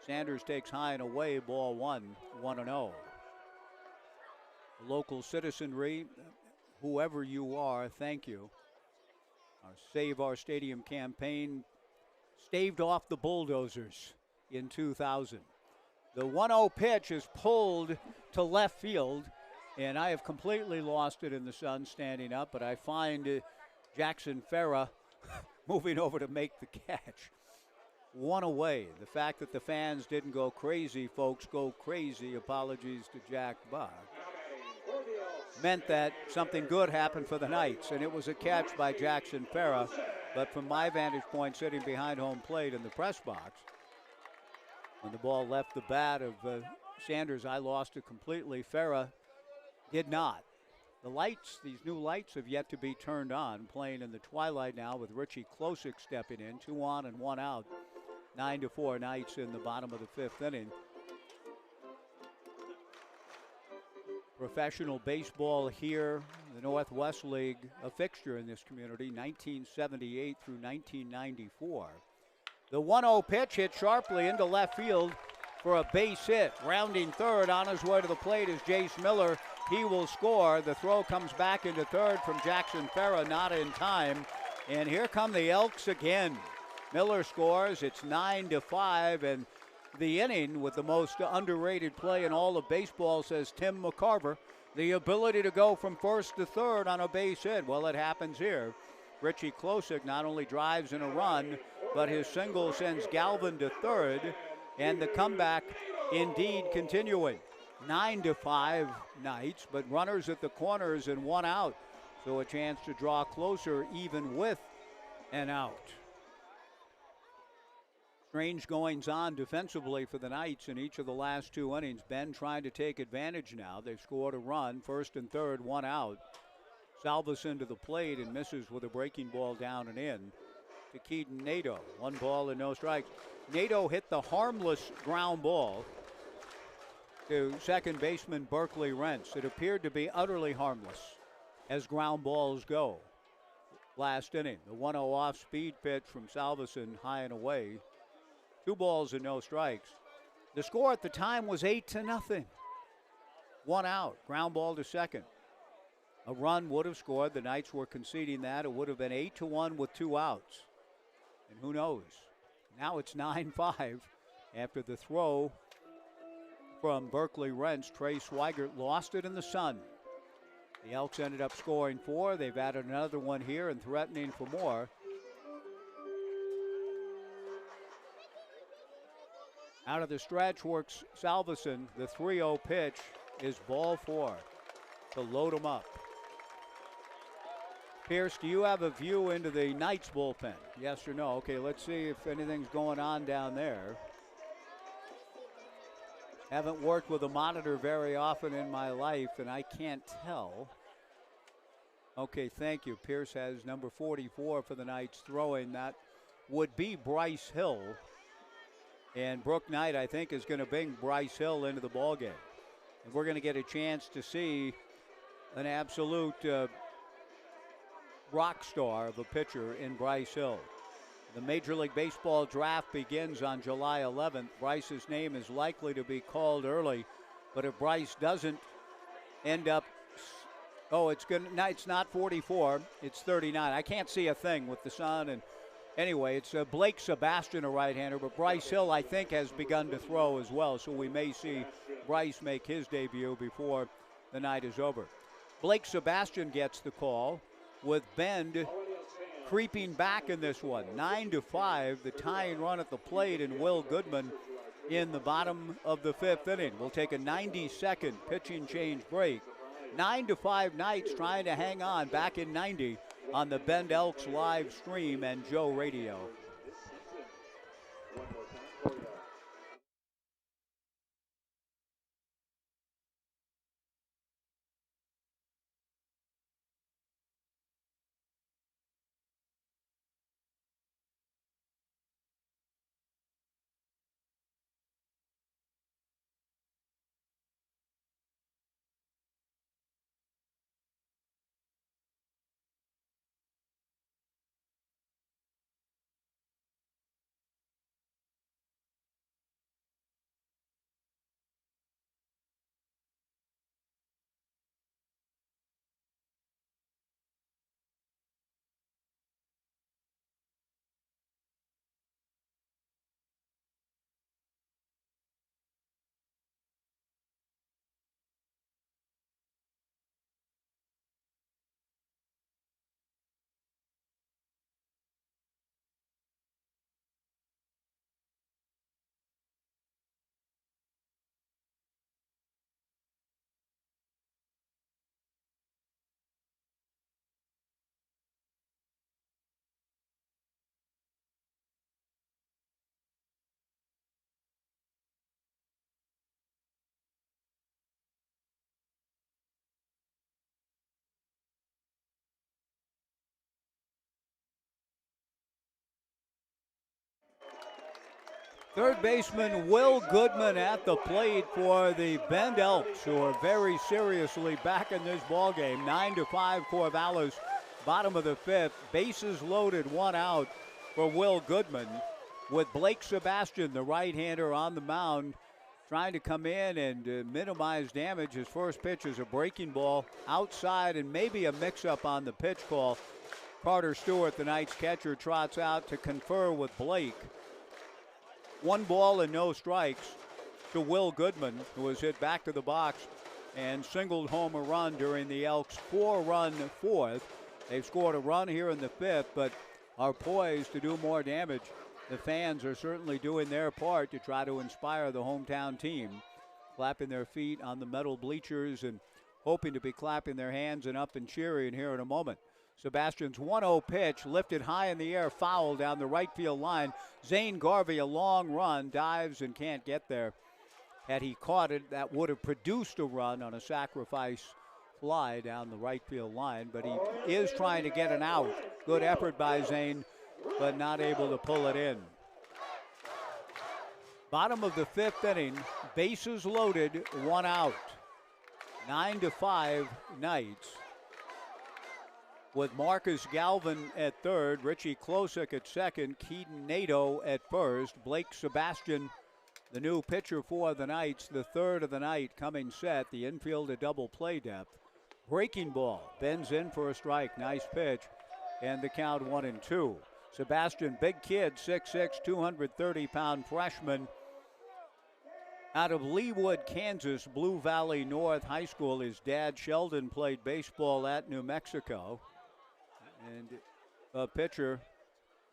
Sanders takes high and away, ball 1, 1-0. Local citizenry, whoever you are, thank you. Our Save Our Stadium campaign staved off the bulldozers in 2000. The 1-0 pitch is pulled to left field, and I have completely lost it in the sun standing up, but I find Jackson Farah moving over to make the catch. One away. The fact that the fans didn't go crazy, folks, go crazy, apologies to Jack Buck, meant that something good happened for the Knights, and it was a catch by Jackson Farah. But from my vantage point, sitting behind home plate in the press box, when the ball left the bat of Sanders, I lost it completely. Farah did not. The lights, these new lights, have yet to be turned on. Playing in the twilight now with Richie Klosick stepping in. 2 on and 1 out. 9-4 Knights in the bottom of the 5th inning. Professional baseball here, the Northwest League, a fixture in this community, 1978 through 1994. The 1-0 pitch hit sharply into left field for a base hit. Rounding third on his way to the plate is Jace Miller. He will score. The throw comes back into third from Jackson Farah, not in time. And here come the Elks again. Miller scores. It's 9-5, and the inning with the most underrated play in all of baseball, says Tim McCarver. The ability to go from first to third on a base hit. Well, it happens here. Richie Klosick not only drives in a run, but his single sends Galvin to third, and the comeback indeed continuing. 9-5 Knights, but runners at the corners and 1 out. So a chance to draw closer even with an out. Strange goings on defensively for the Knights in each of the last 2 innings. Bend trying to take advantage now. They've scored a run, first and third, 1 out. Salvesen to the plate and misses with a breaking ball down and in to Keaton Nadeau. 1 ball and no strikes. Nadeau hit the harmless ground ball to second baseman Berkeley Rentz. It appeared to be utterly harmless as ground balls go. Last inning, the 1-0 off-speed pitch from Salvesen, high and away. 2 balls and no strikes. The score at the time was 8-0. 1 out, ground ball to second. A run would have scored. The Knights were conceding that. It would have been 8-1 with 2 outs. And who knows? Now it's 9-5 after the throw from Berkeley Rentz. Trey Swigert lost it in the sun. The Elks ended up scoring 4. They've added another one here and threatening for more. Out of the stretch works Salvesen. The 3-0 pitch is ball 4 to load him up. Pierce, do you have a view into the Knights bullpen? Yes or no? Okay, let's see if anything's going on down there. Haven't worked with a monitor very often in my life, and I can't tell. Okay, thank you. Pierce has number 44 for the Knights throwing. That would be Bryce Hill. And Brooke Knight, I think, is going to bring Bryce Hill into the ballgame. And we're going to get a chance to see an absolute rock star of a pitcher in Bryce Hill. The Major League Baseball draft begins on July 11th. Bryce's name is likely to be called early, but if Bryce doesn't end up, it's not 44, it's 39. I can't see a thing with the sun, and anyway, it's Blake Sebastian, a right-hander, but Bryce Hill, I think, has begun to throw as well, so we may see Bryce make his debut before the night is over. Blake Sebastian gets the call with Bend creeping back in this one. 9-5, the tying run at the plate, and Will Goodman in the bottom of the 5th inning. We'll take a 90-second pitching change break. 9-5 Knights trying to hang on back in 90 on the Bend Elks live stream and Joe Radio. Third baseman Will Goodman at the plate for the Bend Elks, who are very seriously back in this ball game. 9-5 Corvallis, bottom of the fifth. Bases loaded, one out for Will Goodman, with Blake Sebastian, the right-hander, on the mound, trying to come in and minimize damage. His first pitch is a breaking ball outside, and maybe a mix-up on the pitch call. Carter Stewart, the Knights catcher, trots out to confer with Blake. 1 ball and no strikes to Will Goodman, who was hit back to the box and singled home a run during the Elks' 4-run fourth. They've scored a run here in the fifth, but are poised to do more damage. The fans are certainly doing their part to try to inspire the hometown team, clapping their feet on the metal bleachers and hoping to be clapping their hands and up and cheering here in a moment. Sebastian's 1-0 pitch, lifted high in the air, foul down the right field line. Zane Garvey, a long run, dives and can't get there. Had he caught it, that would have produced a run on a sacrifice fly down the right field line, but he is trying to get an out. Good effort by Zane, but not able to pull it in. Bottom of the fifth inning, bases loaded, 1 out. 9-5 Knights, with Marcus Galvin at third, Richie Klosik at second, Keaton Nato at first, Blake Sebastian, the new pitcher for the Knights, the third of the night, coming set. The infield a double play depth. Breaking ball, bends in for a strike, nice pitch, and the count 1-2. Sebastian, big kid, 6'6", 230-pound freshman out of Leawood, Kansas, Blue Valley North High School. His dad, Sheldon, played baseball at New Mexico, and a pitcher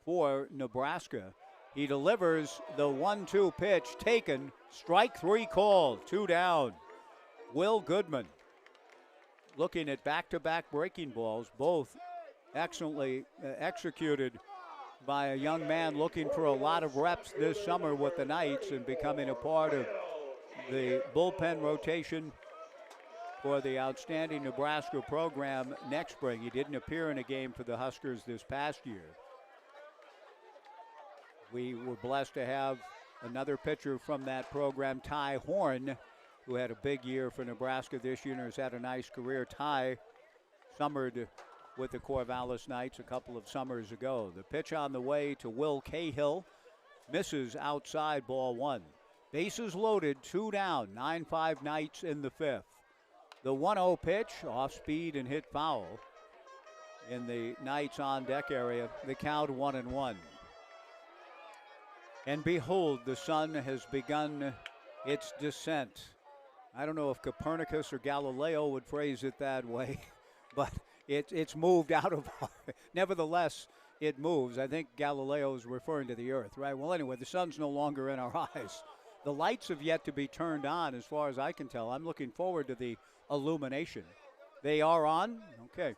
for Nebraska. He delivers the 1-2 pitch, taken, strike 3 called, 2 down. Will Goodman looking at back-to-back breaking balls, both excellently executed by a young man looking for a lot of reps this summer with the Knights and becoming a part of the bullpen rotation for the outstanding Nebraska program next spring. He didn't appear in a game for the Huskers this past year. We were blessed to have another pitcher from that program, Ty Horn, who had a big year for Nebraska this year and has had a nice career. Ty summered with the Corvallis Knights a couple of summers ago. The pitch on the way to Will Cahill, misses outside, ball 1. Bases loaded, 2 down, 9-5 Knights in the fifth. The 1-0 pitch, off speed and hit foul in the Knights on deck area. The count 1-1. And behold, the sun has begun its descent. I don't know if Copernicus or Galileo would phrase it that way, but it's moved out of our, nevertheless, it moves. I think Galileo is referring to the earth, right? Well, anyway, the sun's no longer in our eyes. The lights have yet to be turned on as far as I can tell. I'm looking forward to the illumination. They are on? Okay.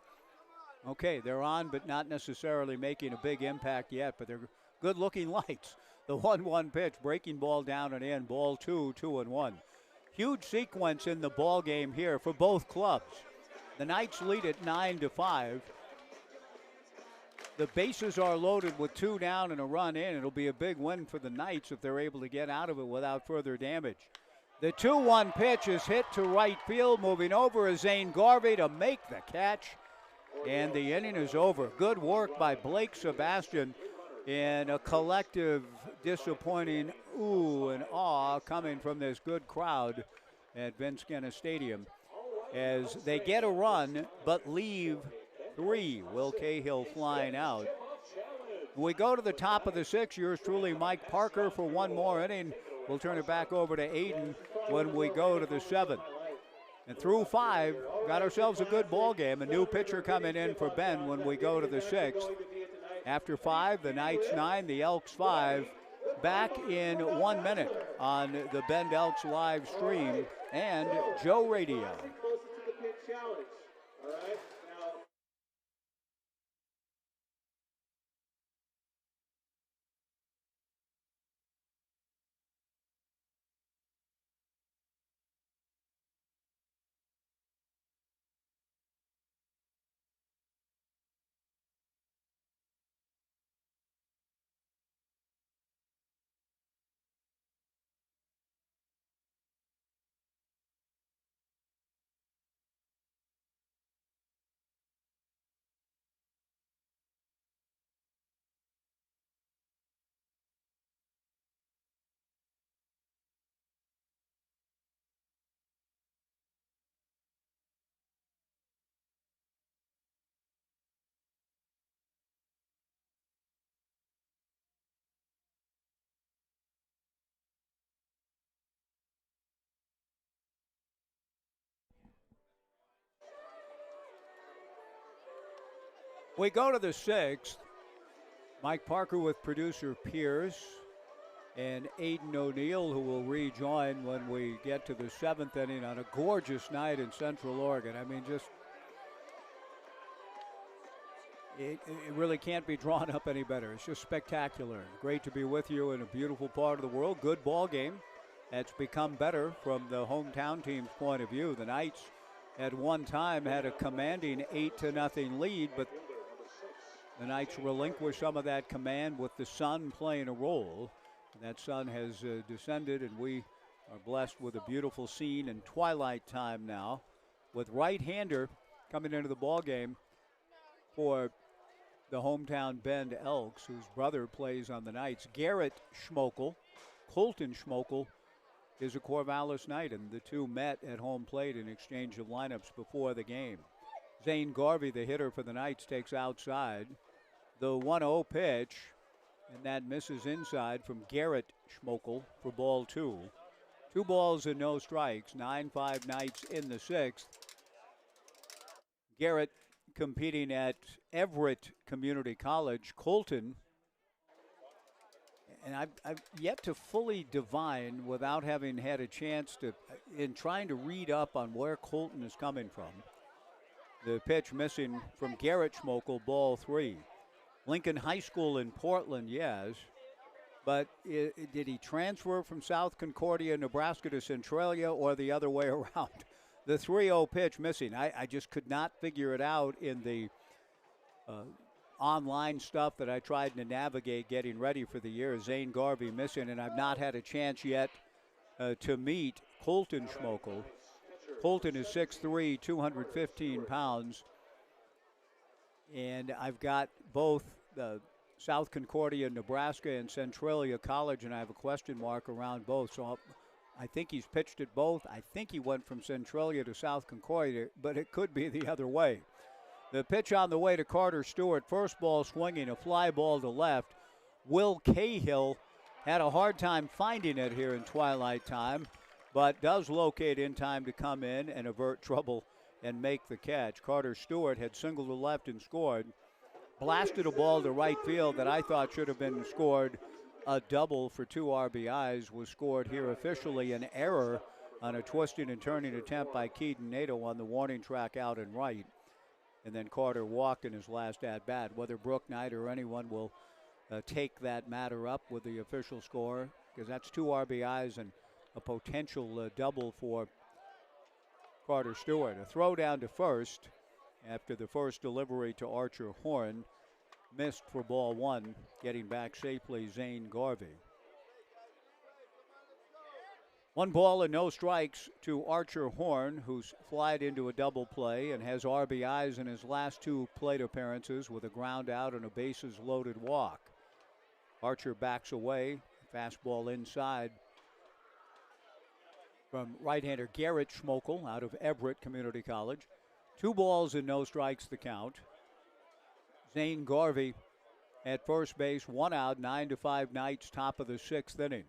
Okay, they're on, but not necessarily making a big impact yet, but they're good-looking lights. The 1-1 pitch, breaking ball down and in, ball 2, 2-1. Huge sequence in the ball game here for both clubs. The Knights lead at 9-5. The bases are loaded with 2 down and a run in. It'll be a big win for the Knights if they're able to get out of it without further damage. The 2-1 pitch is hit to right field. Moving over is Zane Garvey to make the catch. And the inning is over. Good work by Blake Sebastian, and a collective disappointing ooh and ah coming from this good crowd at Genna Stadium as they get a run but leave 3. Will Cahill flying out. We go to the top of the 6th. Yours truly, Mike Parker, for one more inning. We'll turn it back over to Aiden when we go to the 7th. And through 5, got ourselves a good ball game. A new pitcher coming in for Ben when we go to the 6th. After 5, the Knights 9, the Elks 5. Back in 1 minute on the Bend Elks live stream and Joe Radio. We go to the 6th. Mike Parker with producer Pierce and Aiden O'Neill, who will rejoin when we get to the 7th inning on a gorgeous night in Central Oregon. I mean, just it really can't be drawn up any better. It's just spectacular. Great to be with you in a beautiful part of the world. Good ball game. That's become better from the hometown team's point of view. The Knights at one time had a commanding 8-0 lead, but the Knights relinquished some of that command with the sun playing a role. That sun has descended, and we are blessed with a beautiful scene in twilight time now, with right-hander coming into the ball game for the hometown Bend Elks, whose brother plays on the Knights. Garrett Schmokel, Colton Schmokel, is a Corvallis Knight, and the two met at home plate in exchange of lineups before the game. Zane Garvey, the hitter for the Knights, takes outside. The 1-0 pitch, and that misses inside from Garrett Schmokel for ball 2. 2 balls and no strikes. 9-5 Knights in the 6th. Garrett competing at Everett Community College. Colton, and I've yet to fully divine, without having had a chance to, in trying to read up on where Colton is coming from. The pitch missing from Garrett Schmokel, ball 3. Lincoln High School in Portland, yes. But did he transfer from South Concordia, Nebraska to Centralia, or the other way around? The 3-0 pitch missing. I just could not figure it out in the online stuff that I tried to navigate getting ready for the year. Zane Garvey missing, and I've not had a chance yet to meet Colton Schmokel. Colton is 6'3", 215 pounds. And I've got both the South Concordia, Nebraska, and Centralia College, and I have a question mark around both. So I think he's pitched at both. I think he went from Centralia to South Concordia, but it could be the other way. The pitch on the way to Carter Stewart. First ball swinging, a fly ball to left. Will Cahill had a hard time finding it here in twilight time, but does locate in time to come in and avert trouble and make the catch. Carter Stewart had singled to left and scored. Blasted a ball to right field that I thought should have been scored. A double for 2 RBIs was scored here officially. An error on a twisting and turning attempt by Keaton Nato on the warning track out and right. And then Carter walked in his last at-bat. Whether Brooke Knight or anyone will take that matter up with the official score, because that's 2 RBIs and a potential double for Carter Stewart. A throw down to first after the first delivery to Archer Horn. Missed for ball 1, getting back safely Zane Garvey. 1 ball and no strikes to Archer Horn, who's flied into a double play and has RBIs in his last 2 plate appearances with a ground out and a bases loaded walk. Archer backs away, fastball inside from right-hander Garrett Schmokel out of Everett Community College. 2 balls and no strikes the count. Zane Garvey at first base, 1 out, 9-5 Knights, top of the 6th inning.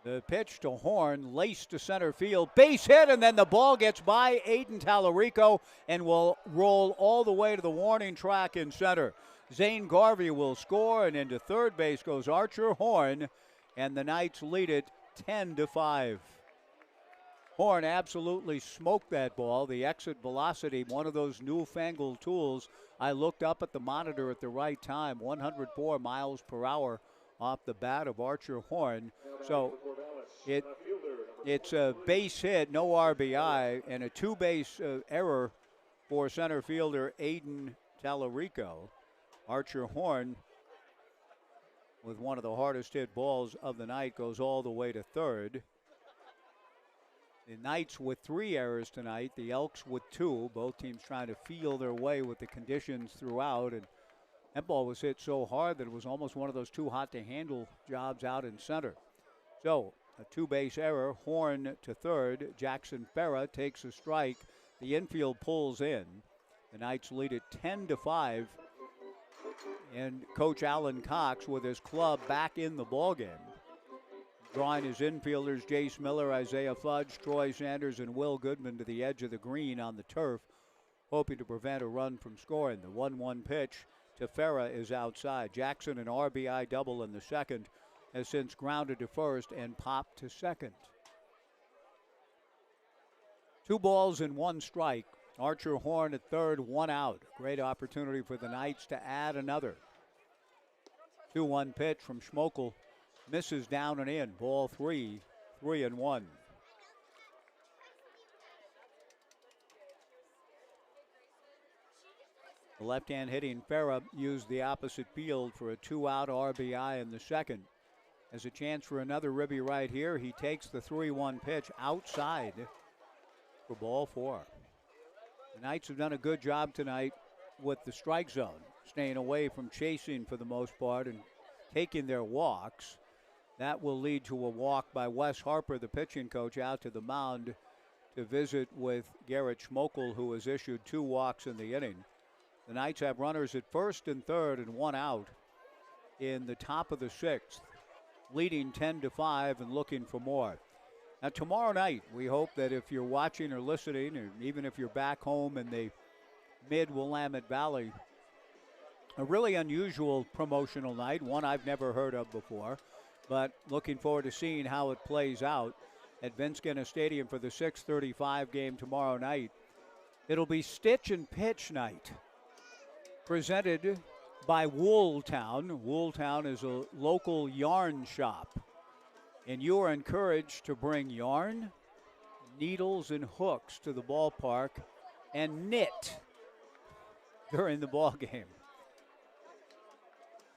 The pitch to Horn, laced to center field, base hit, and then the ball gets by Aiden Tallarico and will roll all the way to the warning track in center. Zane Garvey will score, and into third base goes Archer Horn, and the Knights lead it 10-5. Horn absolutely smoked that ball. The exit velocity, one of those newfangled tools. I looked up at the monitor at the right time, 104 miles per hour off the bat of Archer Horn. So it's a base hit, no RBI, and a 2-base error for center fielder Aiden Tallarico. Archer Horn, with one of the hardest hit balls of the night, goes all the way to third. The Knights with 3 errors tonight, the Elks with 2. Both teams trying to feel their way with the conditions throughout. And that ball was hit so hard that it was almost one of those too hot to handle jobs out in center. So a 2-base error, Horn to third. Jackson Farah takes a strike. The infield pulls in. The Knights lead it 10-5. And Coach Alan Cox with his club back in the ballgame. Drawing his infielders Jace Miller, Isaiah Fudge, Troy Sanders, and Will Goodman to the edge of the green on the turf. hoping to prevent a run from scoring. The 1-1 pitch to Farah is outside. Jackson, an RBI double in the second, has since grounded to first and popped to second. 2 balls and 1 strike. Archer Horn at third, 1 out. Great opportunity for the Knights to add another. 2-1 pitch from Schmokel. Misses down and in. Ball 3, 3-1. The left-hand hitting Farah used the opposite field for a 2-out RBI in the second. Has a chance for another ribby right here. He takes the 3-1 pitch outside for ball 4. The Knights have done a good job tonight with the strike zone, staying away from chasing for the most part and taking their walks. That will lead to a walk by Wes Harper, the pitching coach, out to the mound to visit with Garrett Schmokel, who has issued 2 walks in the inning. The Knights have runners at first and third and 1 out in the top of the 6th, leading 10-5 and looking for more. Now, tomorrow night, we hope that if you're watching or listening, or even if you're back home in the mid-Willamette Valley, a really unusual promotional night, one I've never heard of before, but looking forward to seeing how it plays out at Genna Stadium for the 6:35 game tomorrow night. It'll be Stitch and Pitch night, presented by Wooltown. Wooltown is a local yarn shop, and you are encouraged to bring yarn, needles, and hooks to the ballpark and knit during the ball game.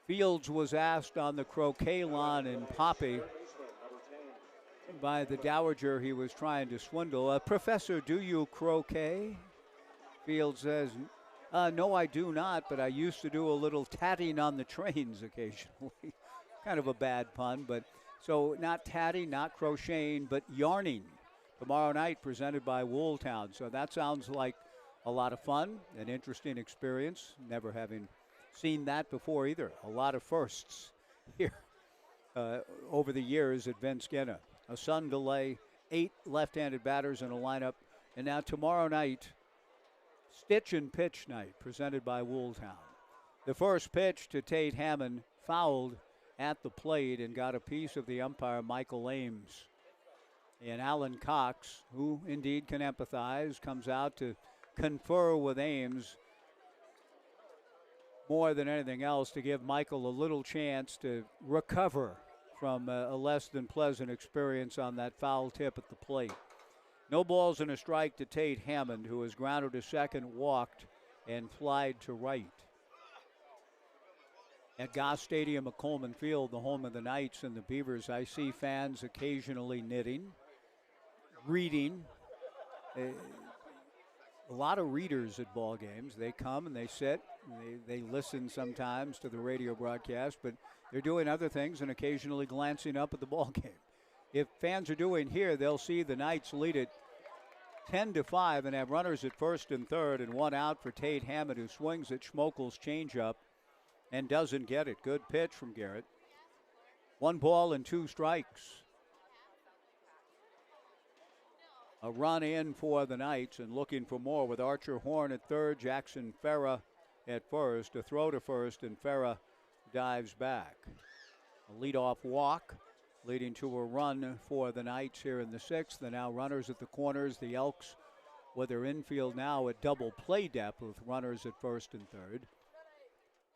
Fields was asked on the croquet lawn in Poppy by the dowager he was trying to swindle, "Professor, do you croquet?" Fields says, "No, I do not, but I used to do a little tatting on the trains occasionally." Kind of a bad pun, but so not tatting, not crocheting, but yarning. Tomorrow night, presented by Wooltown. So that sounds like a lot of fun, an interesting experience, never having seen that before either. A lot of firsts here over the years at Genna. A sun delay, 8 left-handed batters in a lineup, and now tomorrow night, Stitch and Pitch night, presented by Wooltown. The first pitch to Tate Hammond, fouled at the plate and got a piece of the umpire, Michael Ames. And Alan Cox, who indeed can empathize, comes out to confer with Ames more than anything else to give Michael a little chance to recover from a less than pleasant experience on that foul tip at the plate. No balls and a strike to Tate Hammond, who has grounded to second, walked, and flied to right. At Goss Stadium at Coleman Field, the home of the Knights and the Beavers, I see fans occasionally knitting, reading. A lot of readers at ball games. They come and they sit, and they listen sometimes to the radio broadcast, but they're doing other things and occasionally glancing up at the ball game. If fans are doing here, they'll see the Knights lead it 10-5 and have runners at first and third and 1 out for Tate Hammond, who swings at Schmokel's changeup and doesn't get it. Good pitch from Garrett. 1 ball and 2 strikes. A run in for the Knights and looking for more with Archer Horn at third, Jackson Farah at first. A throw to first, and Farah dives back. A leadoff walk leading to a run for the Knights here in the 6th. And now runners at the corners. The Elks with their infield now at double play depth with runners at first and third.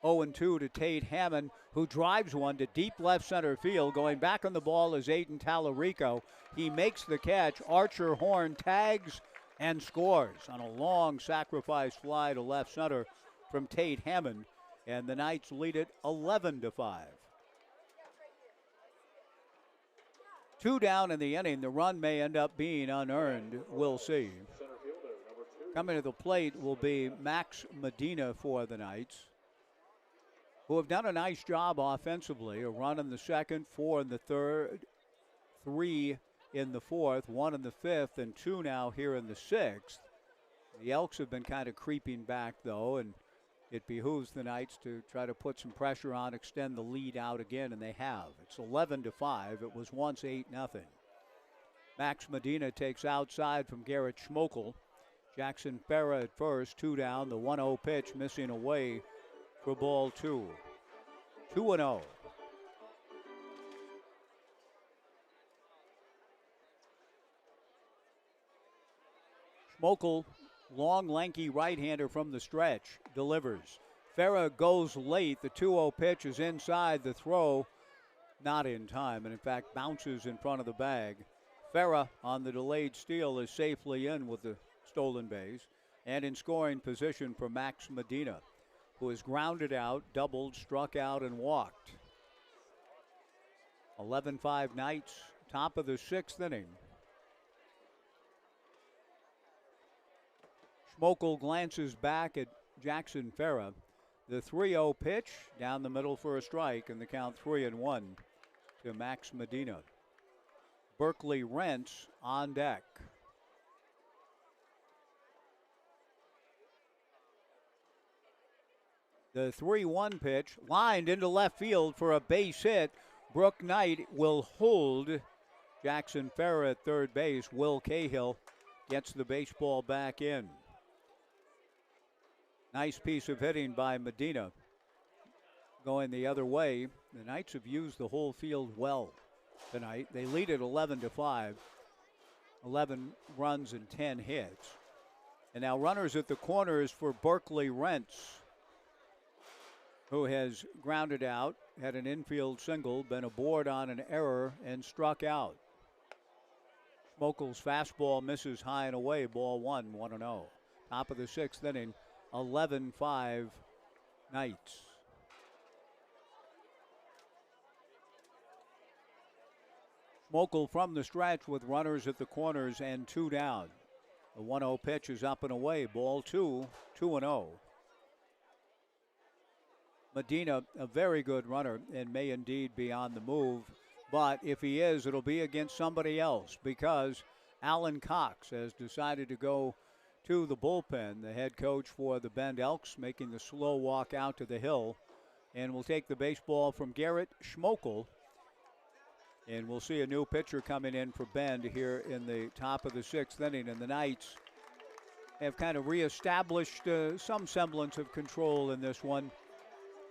0-2 to Tate Hammond, who drives one to deep left center field. Going back on the ball is Aiden Tallarico. He makes the catch. Archer Horn tags and scores on a long sacrifice fly to left center from Tate Hammond. And the Knights lead it 11-5. 2 down in the inning. The run may end up being unearned. We'll see. Coming to the plate will be Max Medina for the Knights, who have done a nice job offensively. A run in the second, 4 in the third, 3 in the fourth, 1 in the fifth, and 2 now here in the 6th. The Elks have been kind of creeping back, though, and it behooves the Knights to try to put some pressure on, extend the lead out again, and they have. It's 11-5. It was once 8-0. Max Medina takes outside from Garrett Schmokel. Jackson Farah at first, 2 down. The 1-0 pitch missing away for ball 2. 2-0. Schmokel, long, lanky right-hander from the stretch, delivers. Farah goes late. The 2-0 pitch is inside. The throw not in time, and in fact bounces in front of the bag. Farah on the delayed steal is safely in with the stolen base and in scoring position for Max Medina, who has grounded out, doubled, struck out, and walked. 11-5 Knights, top of the 6th inning. Schmokel glances back at Jackson Farah. The 3-0 pitch down the middle for a strike, and the count 3-1 to Max Medina. Berkeley Rentz on deck. The 3-1 pitch lined into left field for a base hit. Brooke Knight will hold Jackson Farah at third base. Will Cahill gets the baseball back in. Nice piece of hitting by Medina. Going the other way, the Knights have used the whole field well tonight. They lead at 11-5, 11 runs and 10 hits. And now runners at the corners for Berkeley Rentz, who has grounded out, had an infield single, been aboard on an error, and struck out. Schmokel's fastball misses high and away, ball 1, 1-0. Top of the 6th inning, 11-5 Knights. Schmokel from the stretch with runners at the corners and 2 down. The 1-0 pitch is up and away, ball 2, 2-0. Medina, a very good runner, and may indeed be on the move. But if he is, it'll be against somebody else, because Alan Cox has decided to go to the bullpen. The head coach for the Bend Elks making the slow walk out to the hill, and will take the baseball from Garrett Schmokel. And we'll see a new pitcher coming in for Bend here in the top of the 6th inning. And the Knights have kind of reestablished some semblance of control in this one.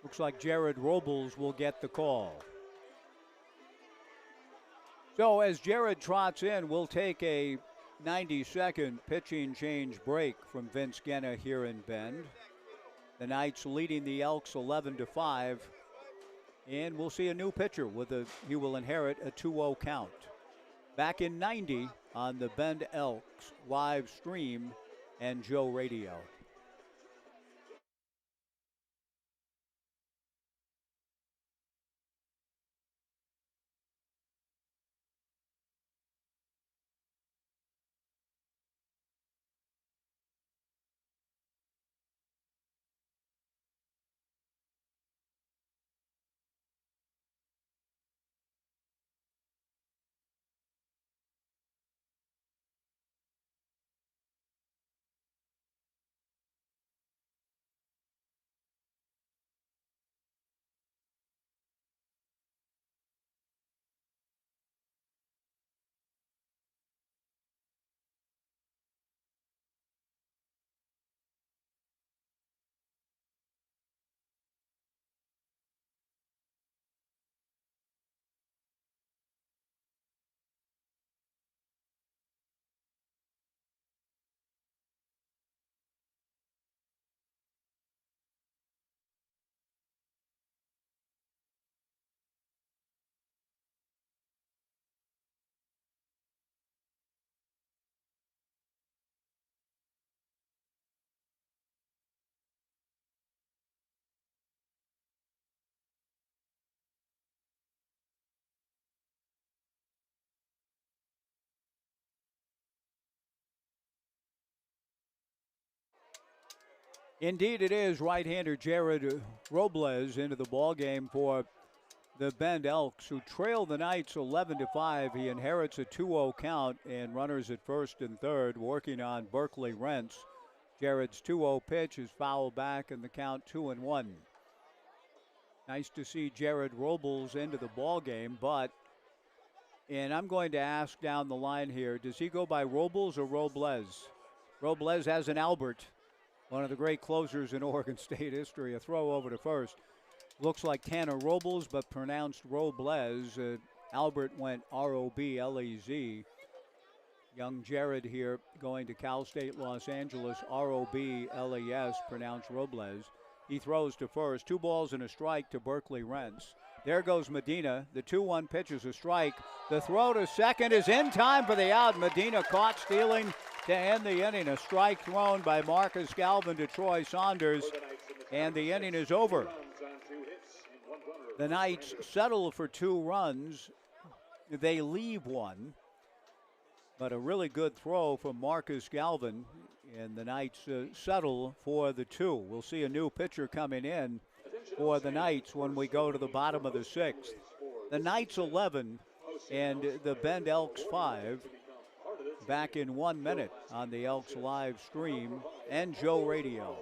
Looks like Jared Robles will get the call. So as Jared trots in, we'll take a 90-second pitching change break from Vince Genna here in Bend. The Knights leading the Elks 11-5. And we'll see a new pitcher he will inherit a 2-0 count. Back in 90 on the Bend Elks live stream and Joe Radio. Indeed it is. Right-hander Jared Robles into the ballgame for the Bend Elks, who trail the Knights 11-5. He inherits a 2-0 count and runners at first and third, working on Berkeley Rentz. Jared's 2-0 pitch is fouled back and the count 2-1. Nice to see Jared Robles into the ballgame, and I'm going to ask down the line here, does he go by Robles or Robles? Robles has an Albert, one of the great closers in Oregon State history. A throw over to first. Looks like Tanner Robles, but pronounced Robles. Albert went R-O-B-L-E-Z. Young Jared here going to Cal State Los Angeles, R-O-B-L-E-S, pronounced Robles. He throws to first. 2 balls and a strike to Berkeley Rents. There goes Medina. The 2-1 pitch is a strike. The throw to second is in time for the out. Medina caught stealing to end the inning. A strike thrown by Marcus Galvin to Troy Saunders, and the inning is over. The Knights settle for 2 runs. They leave 1. But a really good throw from Marcus Galvin, and the Knights settle for the 2. We'll see a new pitcher coming in for the Knights when we go to the bottom of the 6th. The Knights 11 and the Bend Elks 5. Back in 1 minute on the Elks live stream and Joe Radio.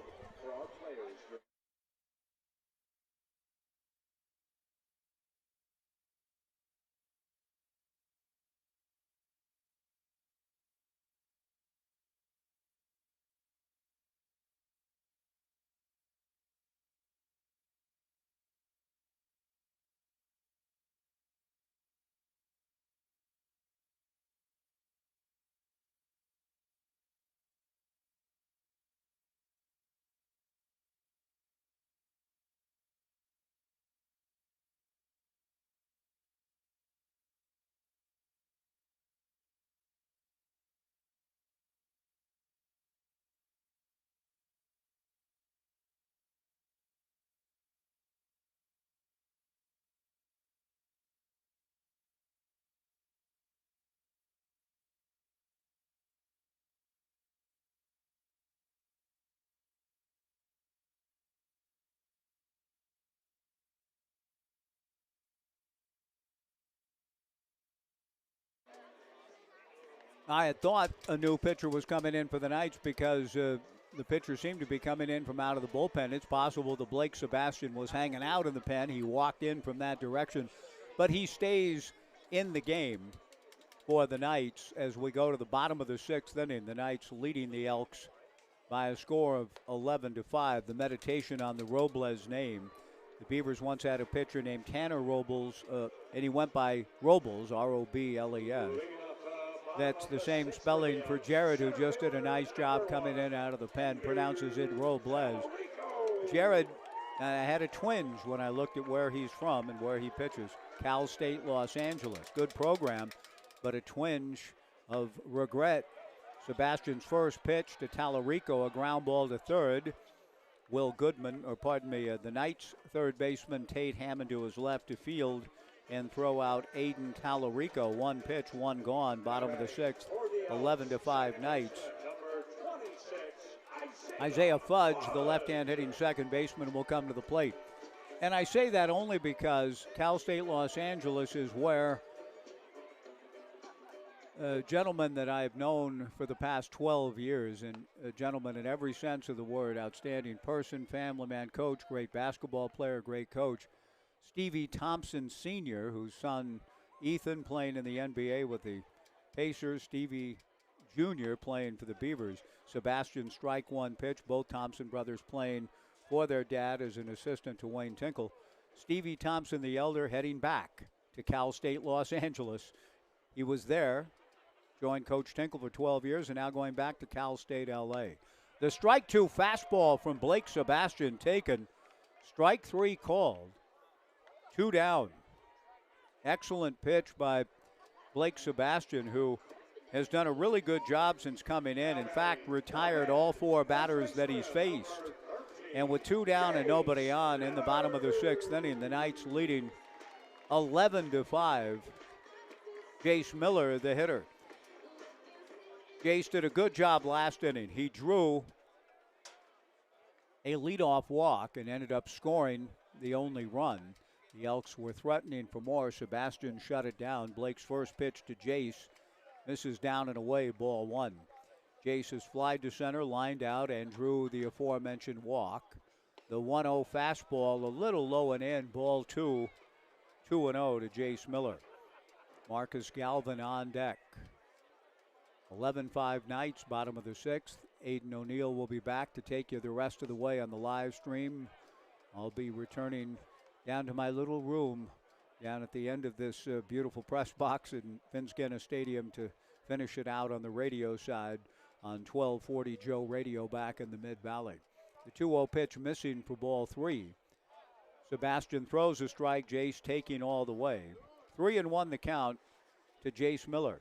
I had thought a new pitcher was coming in for the Knights because the pitcher seemed to be coming in from out of the bullpen. It's possible that Blake Sebastian was hanging out in the pen. He walked in from that direction, but he stays in the game for the Knights as we go to the bottom of the 6th inning. The Knights leading the Elks by a score of 11-5. The meditation on the Robles name. The Beavers once had a pitcher named Tanner Robles, and he went by Robles, R-O-B-L-E-S. That's the same spelling for Jared, who just did a nice job coming in out of the pen, pronounces it Robles. Jared had a twinge when I looked at where he's from and where he pitches. Cal State, Los Angeles. Good program, but a twinge of regret. Sebastian's first pitch to Tallarico, a ground ball to third. The Knights' third baseman, Tate Hammond, to his left to field and throw out Aiden Tallarico. 1 pitch, 1 gone, bottom of the 6th, 11-5 Knights. Isaiah Fudge, the left-hand hitting second baseman, will come to the plate. And I say that only because Cal State Los Angeles is where a gentleman that I've known for the past 12 years, and a gentleman in every sense of the word, outstanding person, family man, coach, great basketball player, great coach, Stevie Thompson Sr., whose son Ethan playing in the NBA with the Pacers, Stevie Jr. playing for the Beavers. Sebastian strike 1 pitch, both Thompson brothers playing for their dad as an assistant to Wayne Tinkle. Stevie Thompson the elder heading back to Cal State Los Angeles. He was there, joined Coach Tinkle for 12 years, and now going back to Cal State LA. The strike 2 fastball from Blake Sebastian taken. Strike 3 called. 2 down. Excellent pitch by Blake Sebastian, who has done a really good job since coming in. In fact, retired all 4 batters that he's faced. And with 2 down and nobody on in the bottom of the 6th inning, the Knights leading 11-5. Jace Miller, the hitter. Jace did a good job last inning. He drew a leadoff walk and ended up scoring the only run. The Elks were threatening for more. Sebastian shut it down. Blake's first pitch to Jace misses down and away, ball 1. Jace has flied to center, lined out, and drew the aforementioned walk. The 1-0 fastball a little low and in, ball 2, 2-0 to Jace Miller. Marcus Galvin on deck. 11-5 Knights, bottom of the 6th. Aiden O'Neill will be back to take you the rest of the way on the live stream. I'll be returning down to my little room down at the end of this beautiful press box in Genna Stadium to finish it out on the radio side on 1240 Joe Radio back in the Mid-Valley. The 2-0 pitch missing for ball 3. Sebastian throws a strike, Jace taking all the way. 3-1 the count to Jace Miller.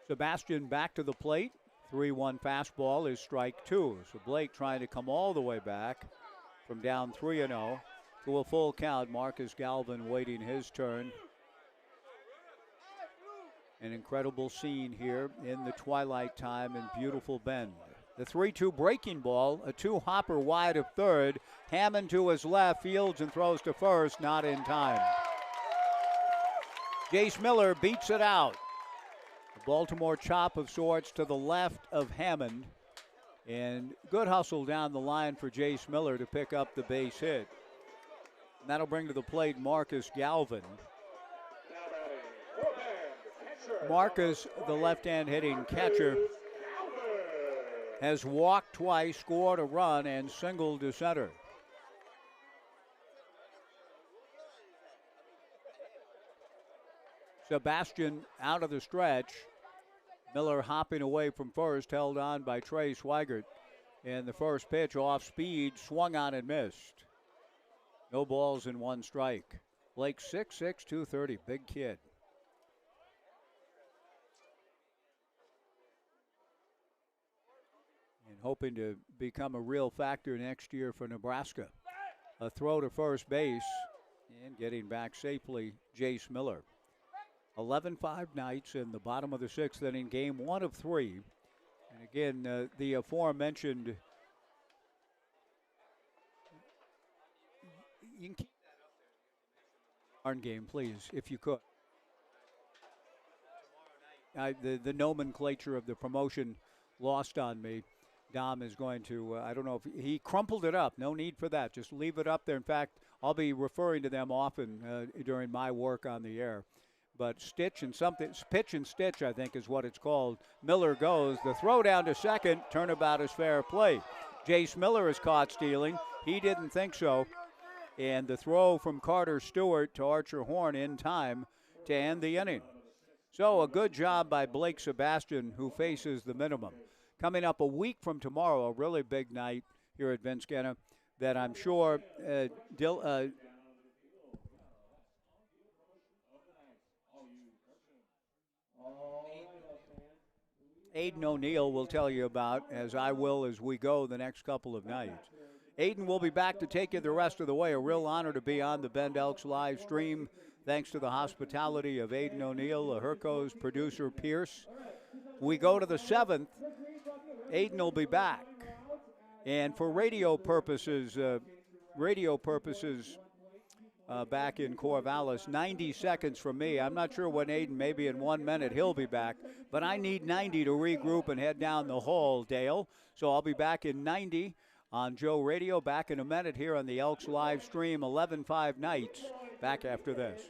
Sebastian back to the plate. 3-1 fastball is strike 2. So Blake trying to come all the way back from down 3-0 to a full count. Marcus Galvin waiting his turn. An incredible scene here in the twilight time in beautiful Bend. The 3-2 breaking ball, a 2-hopper wide of third. Hammond to his left, fields and throws to first, not in time. Jace Miller beats it out. A Baltimore chop of sorts to the left of Hammond. And good hustle down the line for Jace Miller to pick up the base hit. And that'll bring to the plate Marcus Galvin. Marcus, the left-hand hitting catcher, has walked twice, scored a run, and singled to center. Sebastian out of the stretch. Miller hopping away from first, held on by Trey Swigert. And the first pitch off speed, swung on and missed. No balls and 1 strike. Blake 6'6", 230, big kid. And hoping to become a real factor next year for Nebraska. A throw to first base and getting back safely, Jace Miller. 11-5 Knights in the bottom of the 6th inning, game 1 of 3. And again, the aforementioned. You can keep that up there. Game, please, if you could. The nomenclature of the promotion lost on me. Dom is going to, I don't know if he crumpled it up. No need for that. Just leave it up there. In fact, I'll be referring to them often during my work on the air. But stitch and something, pitch and stitch, I think is what it's called. Miller goes. The throw down to second. Turnabout is fair play. Jace Miller is caught stealing. He didn't think so. And the throw from Carter Stewart to Archer Horn in time to end the inning. So a good job by Blake Sebastian, who faces the minimum. Coming up a week from tomorrow, a really big night here at Genna that I'm sure Aiden O'Neill will tell you about, as I will as we go the next couple of nights. Aiden will be back to take you the rest of the way. A real honor to be on the Bend Elks live stream. Thanks to the hospitality of Aiden O'Neill, Herco's producer Pierce. We go to the 7th. Aiden will be back. And for radio purposes, back in Corvallis, 90 seconds from me. I'm not sure when Aiden, maybe in 1 minute, he'll be back. But I need 90 to regroup and head down the hall, Dale. So I'll be back in 90 on Joe Radio. Back in a minute here on the Elks live stream, 11-5 Knights. Back after this.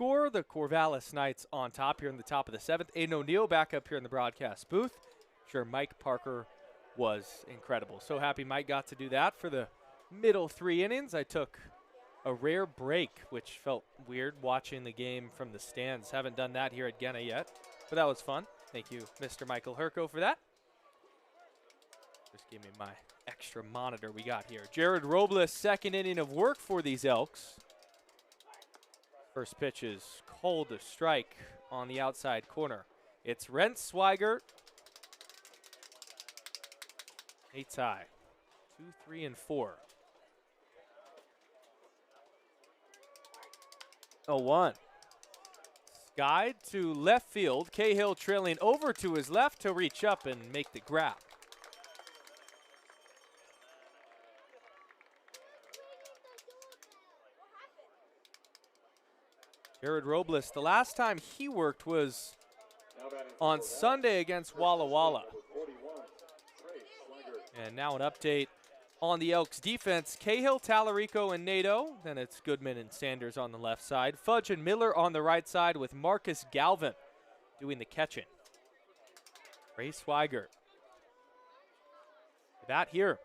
Score, the Corvallis Knights on top here in the top of the 7th. Aiden O'Neill back up here in the broadcast booth. Sure, Mike Parker was incredible. So happy Mike got to do that for the middle 3 innings. I took a rare break, which felt weird watching the game from the stands. Haven't done that here at Genna yet, but that was fun. Thank you, Mr. Michael Herco, for that. Just give me my extra monitor we got here. Jared Robles, second inning of work for these Elks. First pitch is called to strike on the outside corner. It's Rent Swigert. 8 high. 2, 3, and 4. 0-1. Skied to left field. Cahill trailing over to his left to reach up and make the grab. Jared Robles, the last time he worked was on Sunday against Walla Walla. And now an update on the Elks defense. Cahill, Tallarico, and Nato. Then it's Goodman and Sanders on the left side. Fudge and Miller on the right side with Marcus Galvin doing the catching. Ray Swigert. That here.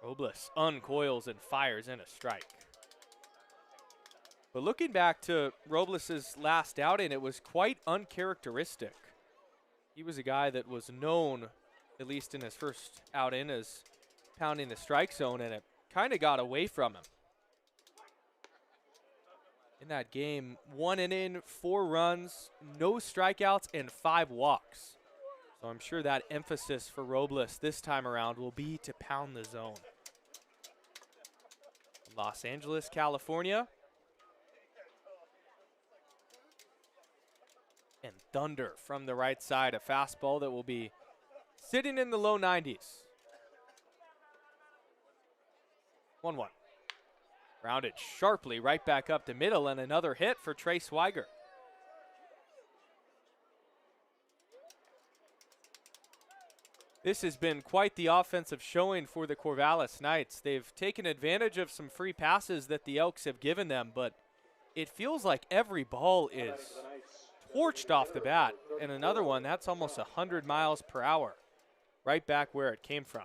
Robles uncoils and fires in a strike. But looking back to Robles' last outing, it was quite uncharacteristic. He was a guy that was known, at least in his first outing, as pounding the strike zone, and it kind of got away from him. In that game, 1 inning, 4 runs, no strikeouts, and 5 walks. So I'm sure that emphasis for Robles this time around will be to pound the zone. Los Angeles, California. And thunder from the right side, a fastball that will be sitting in the low 90s. 1-1. Rounded sharply right back up the middle, and another hit for Trey Swigert. This has been quite the offensive showing for the Corvallis Knights. They've taken advantage of some free passes that the Elks have given them, but it feels like every ball is torched off the bat. And another one, that's almost 100 miles per hour, right back where it came from.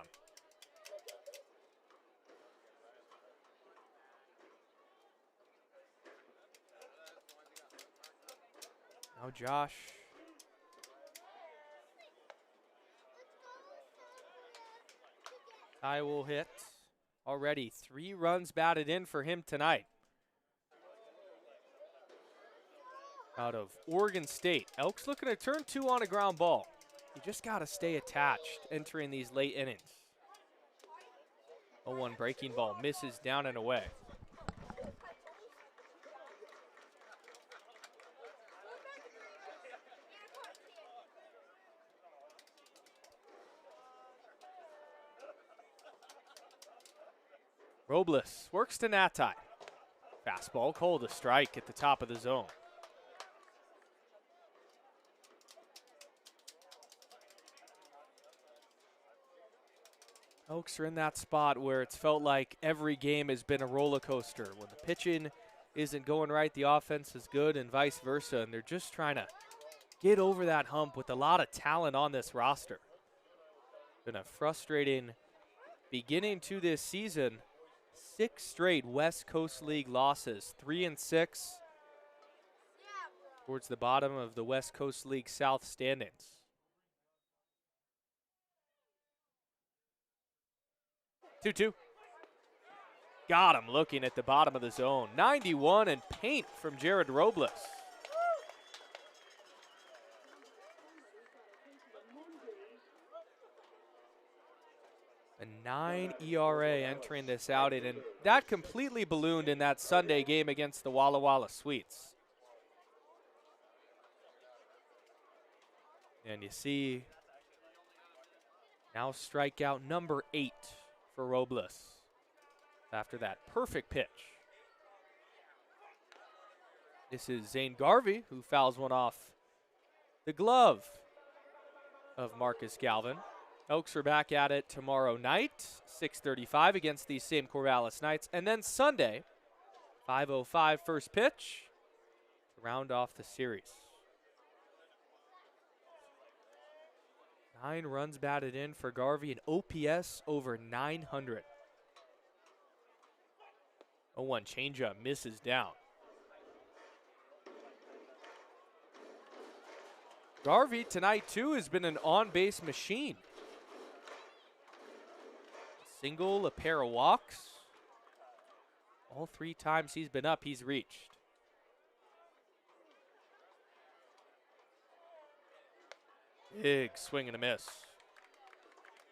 Now Josh. Ty will hit. Already 3 runs batted in for him tonight. Out of Oregon State. Elks looking to turn 2 on a ground ball. You just got to stay attached entering these late innings. 0-1 breaking ball misses down and away. Robles works to Natai. Fastball called a strike at the top of the zone. Elks are in that spot where it's felt like every game has been a roller coaster. When the pitching isn't going right, the offense is good, and vice versa. And they're just trying to get over that hump with a lot of talent on this roster. Been a frustrating beginning to this season. 6 straight West Coast League losses, 3-6 towards the bottom of the West Coast League South standings. Two. Got him looking at the bottom of the zone. 91 and paint from Jared Robles. A 9 ERA entering this outing, and that completely ballooned in that Sunday game against the Walla Walla Sweets. And you see now strikeout number 8 for Robles after that perfect pitch. This is Zane Garvey, who fouls one off the glove of Marcus Galvin. Elks are back at it tomorrow night, 6:35 against these same Corvallis Knights. And then Sunday, 5:05 first pitch to round off the series. 9 runs batted in for Garvey, and OPS over 900. 0-1 changeup misses down. Garvey tonight, too, has been an on-base machine. single, a pair of walks. All 3 times he's been up, he's reached. Big swing and a miss.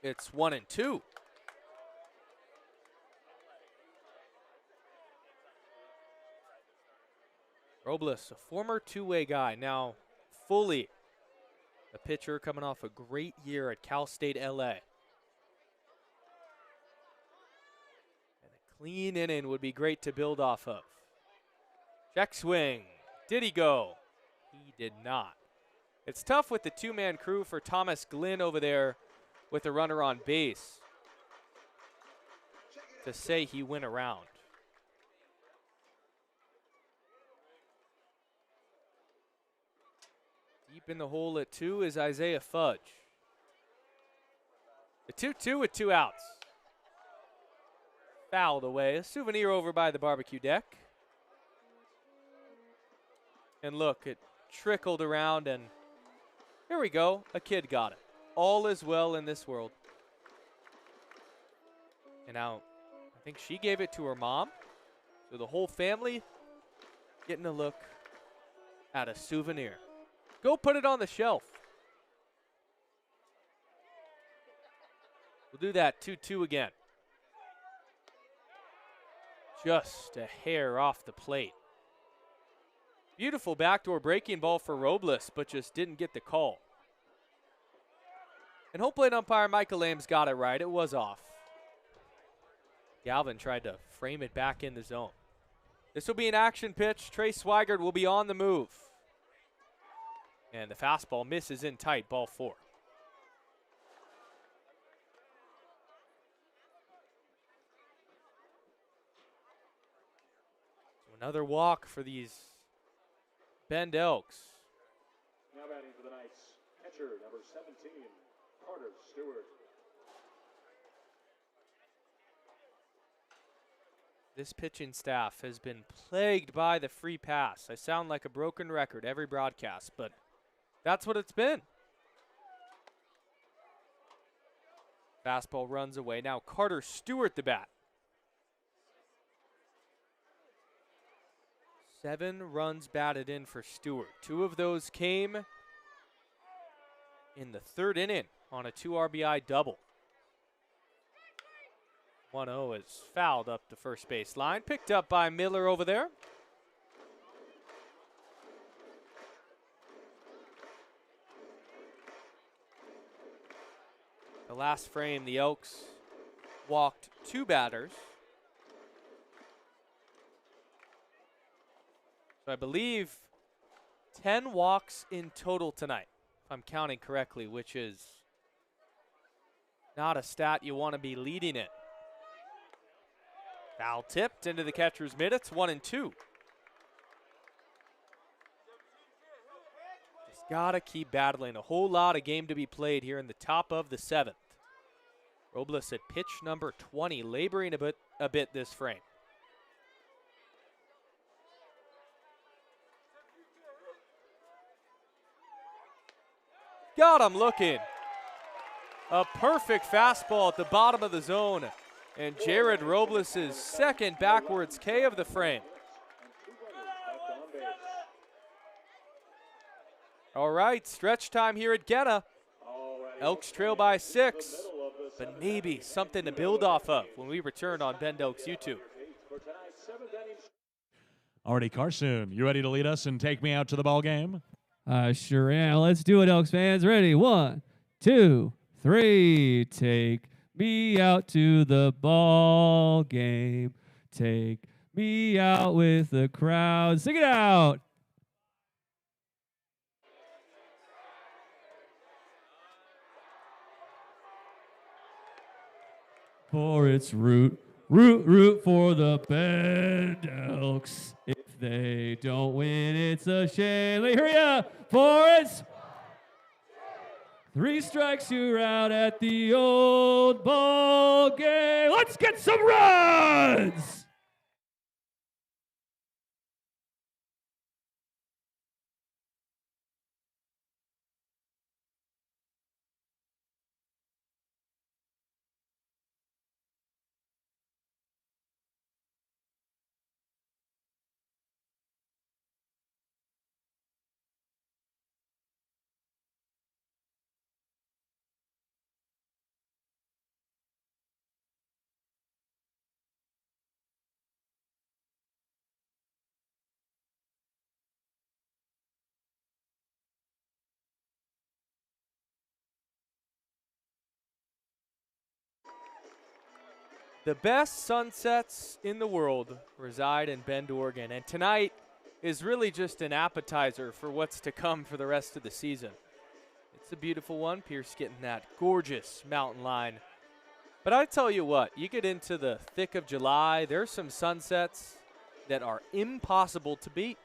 It's 1-2. Robles, a former two-way guy, now fully a pitcher coming off a great year at Cal State LA. And a clean inning would be great to build off of. Check swing. Did he go? He did not. It's tough with the two-man crew for Thomas Glynn over there with a runner on base to say he went around. Deep in the hole at 2 is Isaiah Fudge. The 2-2 with 2 outs. Fouled away. A souvenir over by the barbecue deck. And look, it trickled around, and here we go. A kid got it. All is well in this world. And now, I think she gave it to her mom. So the whole family getting a look at a souvenir. Go put it on the shelf. We'll do that 2-2 again. Just a hair off the plate. Beautiful backdoor breaking ball for Robles, but just didn't get the call. And home plate umpire Michael Ames got it right. It was off. Galvin tried to frame it back in the zone. This will be an action pitch. Trey Swigert will be on the move. And the fastball misses in tight, ball 4. So another walk for these Bend Elks. Now batting for the Knights, catcher number 17, Carter Stewart. This pitching staff has been plagued by the free pass. I sound like a broken record every broadcast, but that's what it's been. Fastball runs away. Now Carter Stewart the bat. 7 runs batted in for Stewart. 2 of those came in the 3rd inning on a 2 RBI double. 1-0 is fouled up the first base line. Picked up by Miller over there. The last frame, the Elks walked 2 batters. So I believe 10 walks in total tonight, if I'm counting correctly, which is not a stat you want to be leading in. Foul tipped into the catcher's mitt. It's 1-2. Just gotta keep battling. A whole lot of game to be played here in the top of the 7th. Robles at pitch number 20, laboring a bit this frame. Got him looking. A perfect fastball at the bottom of the zone. And Jared Robles' 2nd backwards K of the frame. All right, stretch time here at Genna. Elks trail by 6, but maybe something to build off of when we return on Bend Elks YouTube. Alrighty, Carson, you ready to lead us and take me out to the ball game? I sure am. Let's do it, Elks fans. Ready? 1, 2, 3. Take me out to the ball game. Take me out with the crowd. Sing it out. For it's root for the Bend Elks. If they don't win, it's a shame. Hurry up, for it's 3 strikes, you're out at the old ball game. Let's get some runs! The best sunsets in the world reside in Bend, Oregon, and tonight is really just an appetizer for what's to come for the rest of the season. It's a beautiful one. Pierce getting that gorgeous mountain line. But I tell you what, you get into the thick of July, there's some sunsets that are impossible to beat.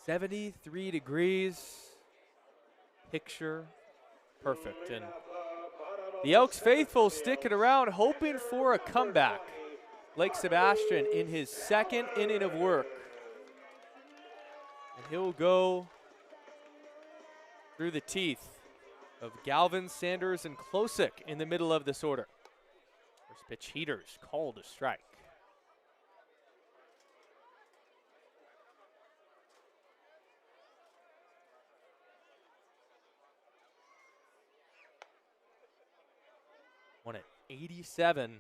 73 degrees, picture perfect. And the Elks faithful sticking around, hoping for a comeback. Blake Sebastian in his second inning of work. And he'll go through the teeth of Galvin, Sanders, and Klosick in the middle of this order. First pitch heaters called a strike. One at 87.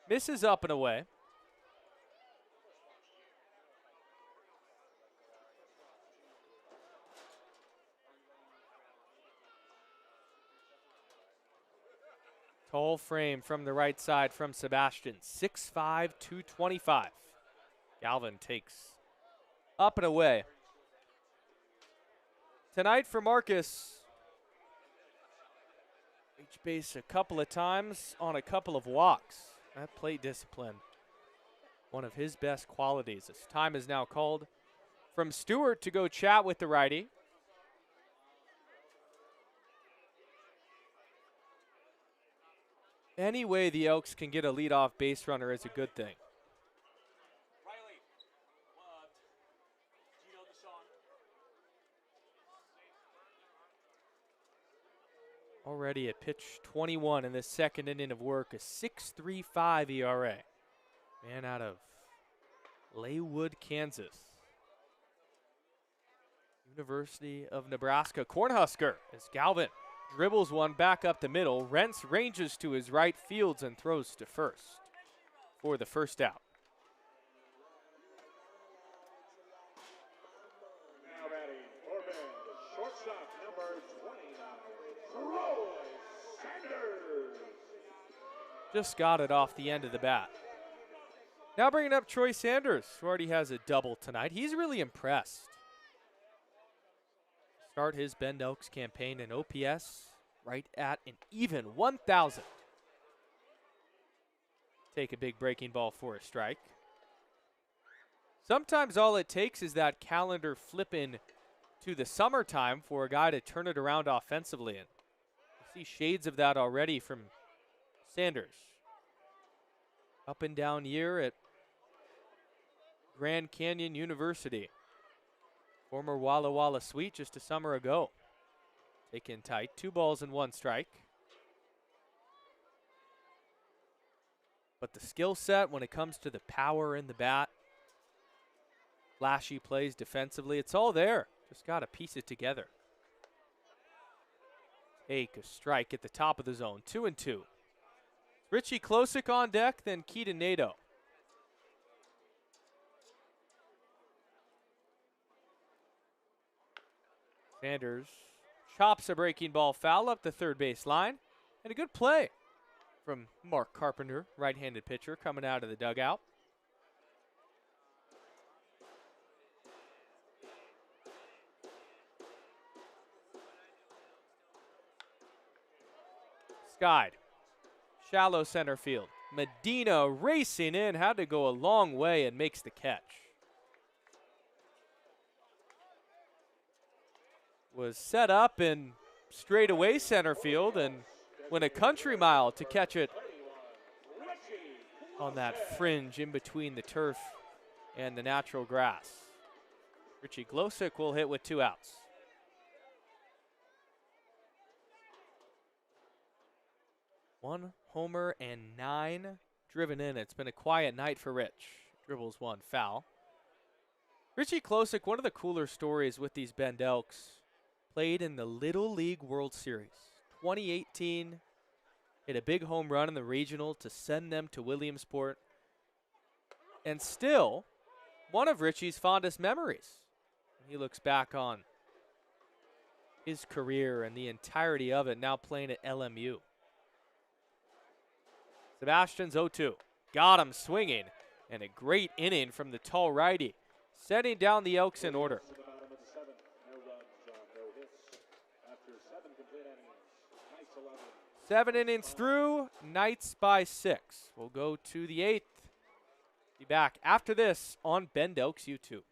Misses up and away. Tall frame from the right side from Sebastian. 6'5", 225. Galvin takes up and away. Tonight for Marcus, reach base a couple of times on a couple of walks. That plate discipline, one of his best qualities. As time is now called from Stewart to go chat with the righty. Any way the Elks can get a leadoff base runner is a good thing. Already at pitch 21 in this second inning of work, a 6.35 ERA. Man out of Laywood, Kansas. University of Nebraska Cornhusker as Galvin dribbles one back up the middle. Rentz ranges to his right, fields, and throws to first for the first out. Now batting for Bend, shortstop number 29, Sanders. Just got it off the end of the bat. Now bringing up Troy Sanders, who already has a double tonight. He's really impressed. Start his Bend Elks campaign in OPS right at an even 1,000. Take a big breaking ball for a strike. Sometimes all it takes is that calendar flipping to the summertime for a guy to turn it around offensively. And you see shades of that already from Sanders. Up and down year at Grand Canyon University. Former Walla Walla Sweet just a summer ago. Taken tight, 2 balls and 1 strike. But the skill set when it comes to the power in the bat, flashy plays defensively, it's all there. Just got to piece it together. Take a strike at the top of the zone, 2-2. Richie Klosick on deck, then Keaton Nadeau. Sanders chops a breaking ball foul up the third base line. And a good play from Mark Carpenter, right-handed pitcher, coming out of the dugout. Skied. Shallow center field. Medina racing in, had to go a long way and makes the catch. Was set up in straightaway center field and went a country mile to catch it on that fringe in between the turf and the natural grass. Richie Klosick will hit with 2 outs. One homer and 9 driven in. It's been a quiet night for Rich. Dribbles one foul. Richie Klosick, one of the cooler stories with these Bend Elks, played in the Little League World Series. 2018, hit a big home run in the regional to send them to Williamsport. And still, one of Richie's fondest memories. He looks back on his career and the entirety of it, now playing at LMU. Sebastian's 0-2. Got him swinging. And a great inning from the tall righty, setting down the Elks in order. To the bottom of the seventh. No runs on no hits. After 7 complete innings. Nice 11. 7 innings through, Knights by 6. We'll go to the 8th. Be back after this on Bend Elks YouTube.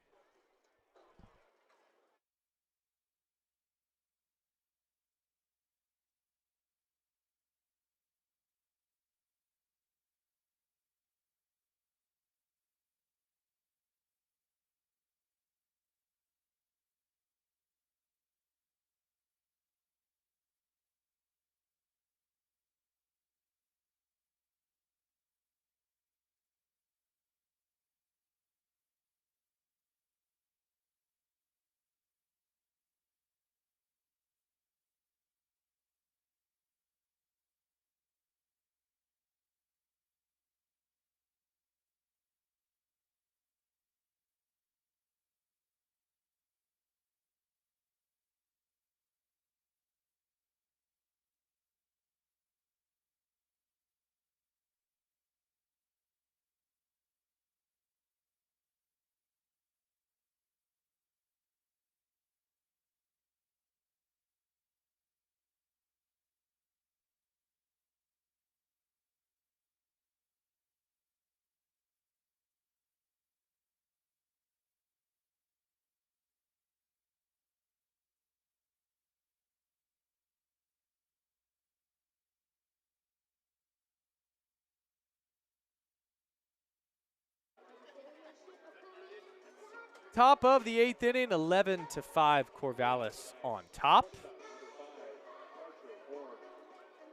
Top of the 8th inning, 11-5 Corvallis on top.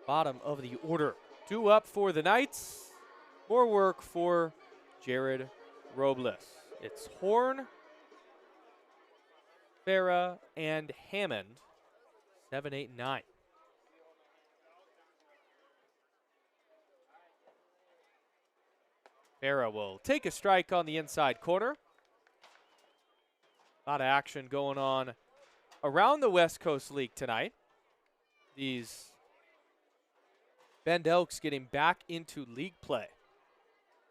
Bottom of the order, 2 up for the Knights. More work for Jared Robles. It's Horn, Farah, and Hammond, 7, 8, 9. Farah will take a strike on the inside corner. A lot of action going on around the West Coast League tonight. These Bend Elks getting back into league play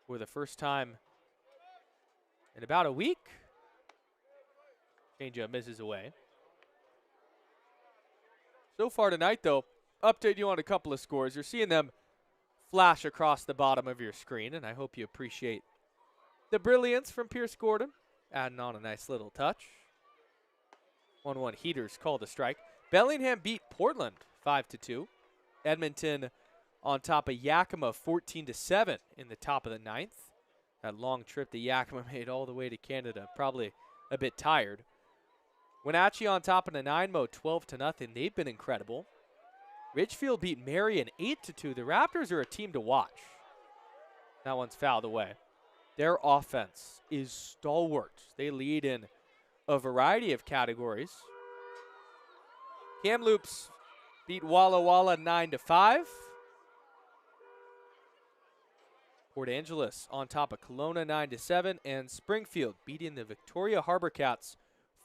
for the first time in about a week. Changeup misses away. So far tonight, though, update you on a couple of scores. You're seeing them flash across the bottom of your screen, and I hope you appreciate the brilliance from Pierce Gordon. Adding on a nice little touch. 1-1 heaters called a strike. Bellingham beat Portland 5-2. Edmonton on top of Yakima 14-7 in the top of the 9th. That long trip that Yakima made all the way to Canada, probably a bit tired. Wenatchee on top of the 9-mo 12-0. They've been incredible. Ridgefield beat Marion 8-2. The Raptors are a team to watch. That one's fouled away. Their offense is stalwart. They lead in a variety of categories. Kamloops beat Walla Walla 9-5. Port Angeles on top of Kelowna 9-7. And Springfield beating the Victoria Harbor Cats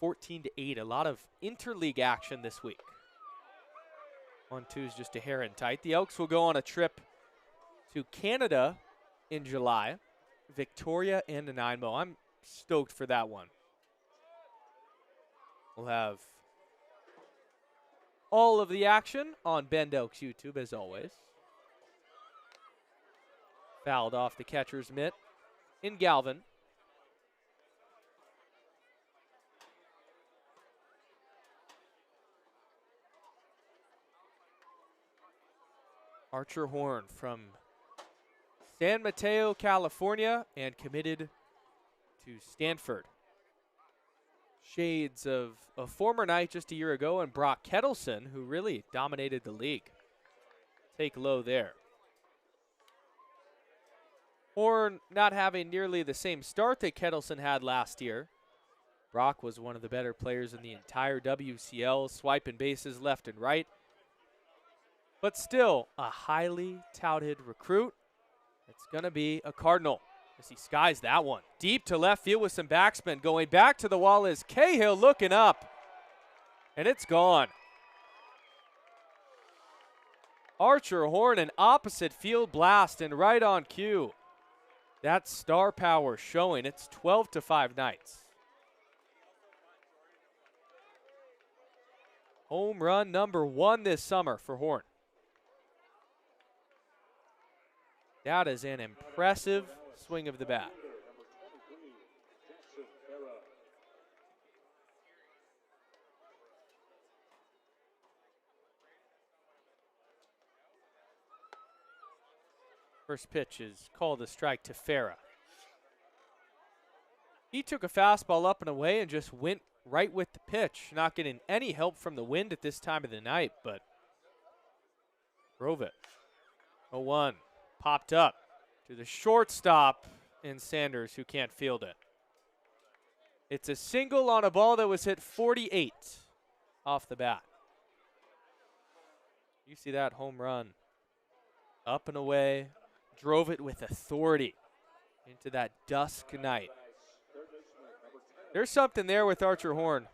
14-8. A lot of interleague action this week. 1-2's just a hair in tight. The Elks will go on a trip to Canada in July. Victoria and the 9-mo. I'm stoked for that one. We'll have all of the action on Bend Elks YouTube as always. Fouled off the catcher's mitt in Galvin. Archer Horn from San Mateo, California, and committed to Stanford. Shades of a former Knight just a year ago, and Brock Kettleson, who really dominated the league. Take low there. Horn not having nearly the same start that Kettleson had last year. Brock was one of the better players in the entire WCL, swiping bases left and right. But still, a highly touted recruit. It's going to be a Cardinal as he skies that one. Deep to left field with some backspin. Going back to the wall is Cahill looking up. And it's gone. Archer Horn, an opposite field blast and right on cue. That star power showing. It's 12-5 Knights. Home run number 1 this summer for Horn. That is an impressive swing of the bat. First pitch is called a strike to Farah. He took a fastball up and away and just went right with the pitch, not getting any help from the wind at this time of the night, but drove it. 0-1, popped up to the shortstop in Sanders, who can't field it. It's a single on a ball that was hit 48 off the bat. You see that home run. Up and away, drove it with authority into that dusk night. There's something there with Archer Horn.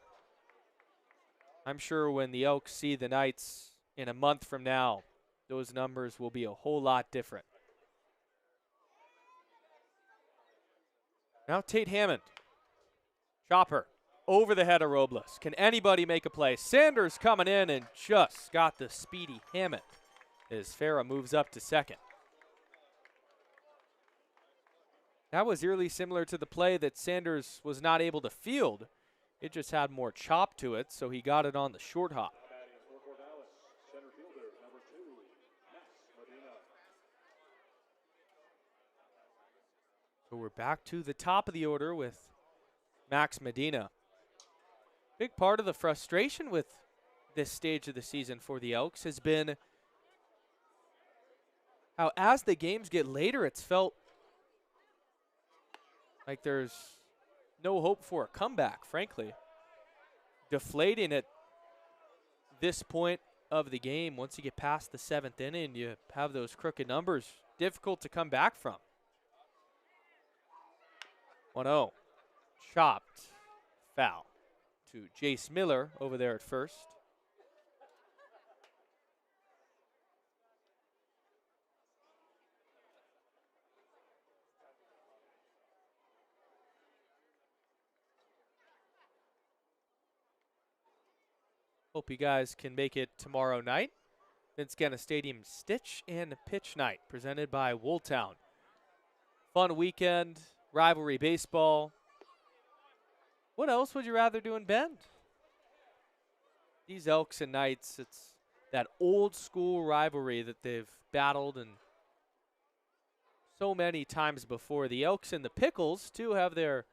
I'm sure when the Elks see the Knights in a month from now, those numbers will be a whole lot different. Now Tate Hammond. Chopper over the head of Robles. Can anybody make a play? Sanders coming in and just got the speedy Hammond as Farah moves up to second. That was eerily similar to the play that Sanders was not able to field. It just had more chop to it, so he got it on the short hop. So we're back to the top of the order with Max Medina. Big part of the frustration with this stage of the season for the Elks has been how as the games get later, it's felt like there's no hope for a comeback, frankly. Deflating at this point of the game, once you get past the 7th inning, you have those crooked numbers, difficult to come back from. 1-0, chopped, foul to Jace Miller over there at first. Hope you guys can make it tomorrow night. Vince Genna Stadium Stitch and Pitch Night presented by Wooltown. Fun weekend, rivalry baseball. What else would you rather do in Bend? These Elks and Knights, it's that old school rivalry that they've battled and so many times before. The Elks and the Pickles, too, have their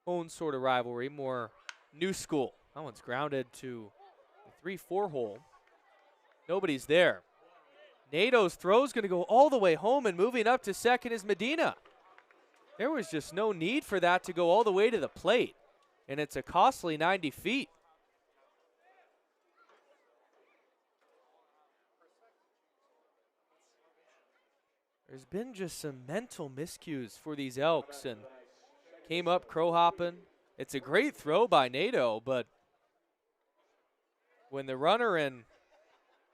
own sort of rivalry, more new school. That one's grounded to the 3-4 hole. Nobody's there. Nato's throw is going to go all the way home, and moving up to second is Medina. There was just no need for that to go all the way to the plate, and it's a costly 90 feet. There's been just some mental miscues for these Elks, and came up crow hopping. It's a great throw by Nato, but when the runner and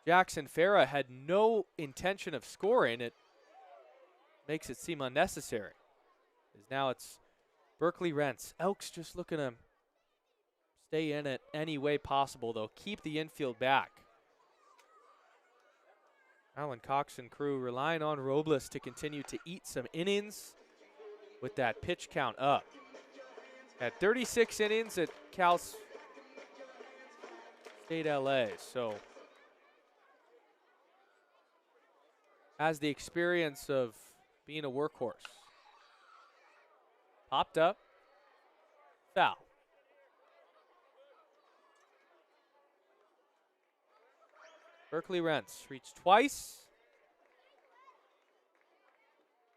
Jackson Farah had no intention of scoring, it makes it seem unnecessary. As now it's Berkeley Rents. Elks just looking to stay in it any way possible, though. Keep the infield back. Alan Cox and crew relying on Robles to continue to eat some innings with that pitch count up. At 36 innings at Cal State LA, so has the experience of being a workhorse. Popped up, foul. Berkeley Rents reached twice.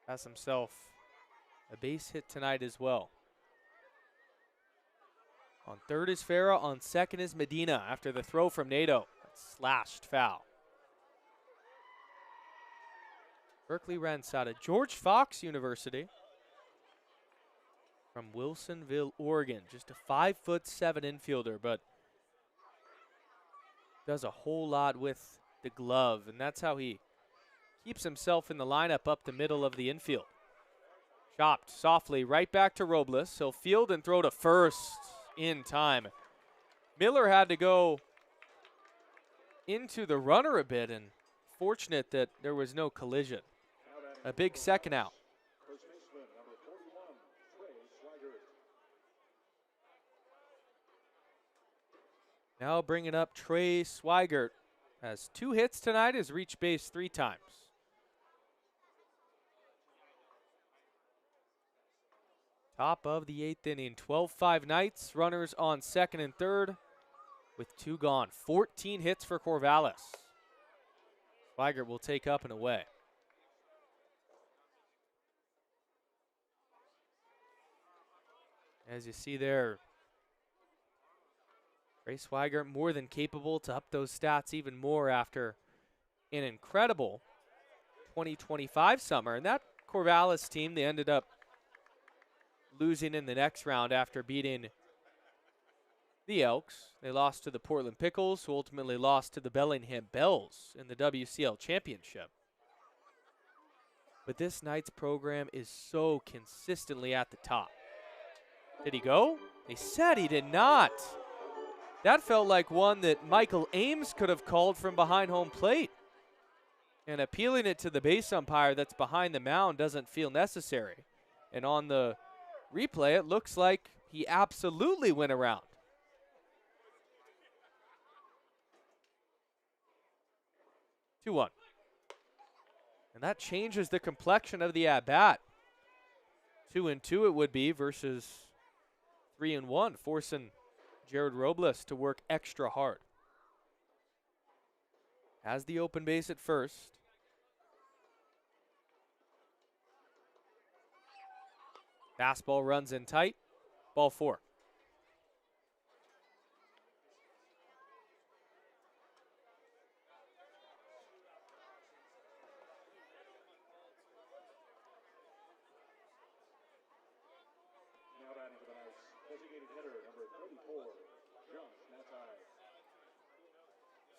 Has himself a base hit tonight as well. On third is Farah. On second is Medina after the throw from Nato. Slashed foul. Berkeley Rents out of George Fox University from Wilsonville, Oregon. Just a 5'7" infielder, but does a whole lot with the glove, and that's how he keeps himself in the lineup up the middle of the infield. Chopped softly right back to Robles. He'll field and throw to first in time. Miller had to go into the runner a bit, and fortunate that there was no collision. A big second out. First baseman, number 41, Trey Swigert. Now bringing up Trey Swigert. Has 2 hits tonight, has reached base 3 times. Top of the 8th inning, 12-5 Knights. Runners on second and third with 2 gone. 14 hits for Corvallis. Swigert will take up and away. As you see there, Trey Swigert more than capable to up those stats even more after an incredible 2025 summer. And that Corvallis team, they ended up losing in the next round after beating the Elks. They lost to the Portland Pickles, who ultimately lost to the Bellingham Bells in the WCL Championship. But this Knights program is so consistently at the top. Did he go? They said he did not. That felt like one that Michael Ames could have called from behind home plate. And appealing it to the base umpire that's behind the mound doesn't feel necessary. And on the replay, it looks like he absolutely went around. Two 1. And that changes the complexion of the at-bat. 2-2 it would be versus 3-1, forcing Jared Robles to work extra hard. Has the open base at first. Fastball runs in tight. Ball 4. Now batting for the Knights, designated hitter, number 34, Josh Natai.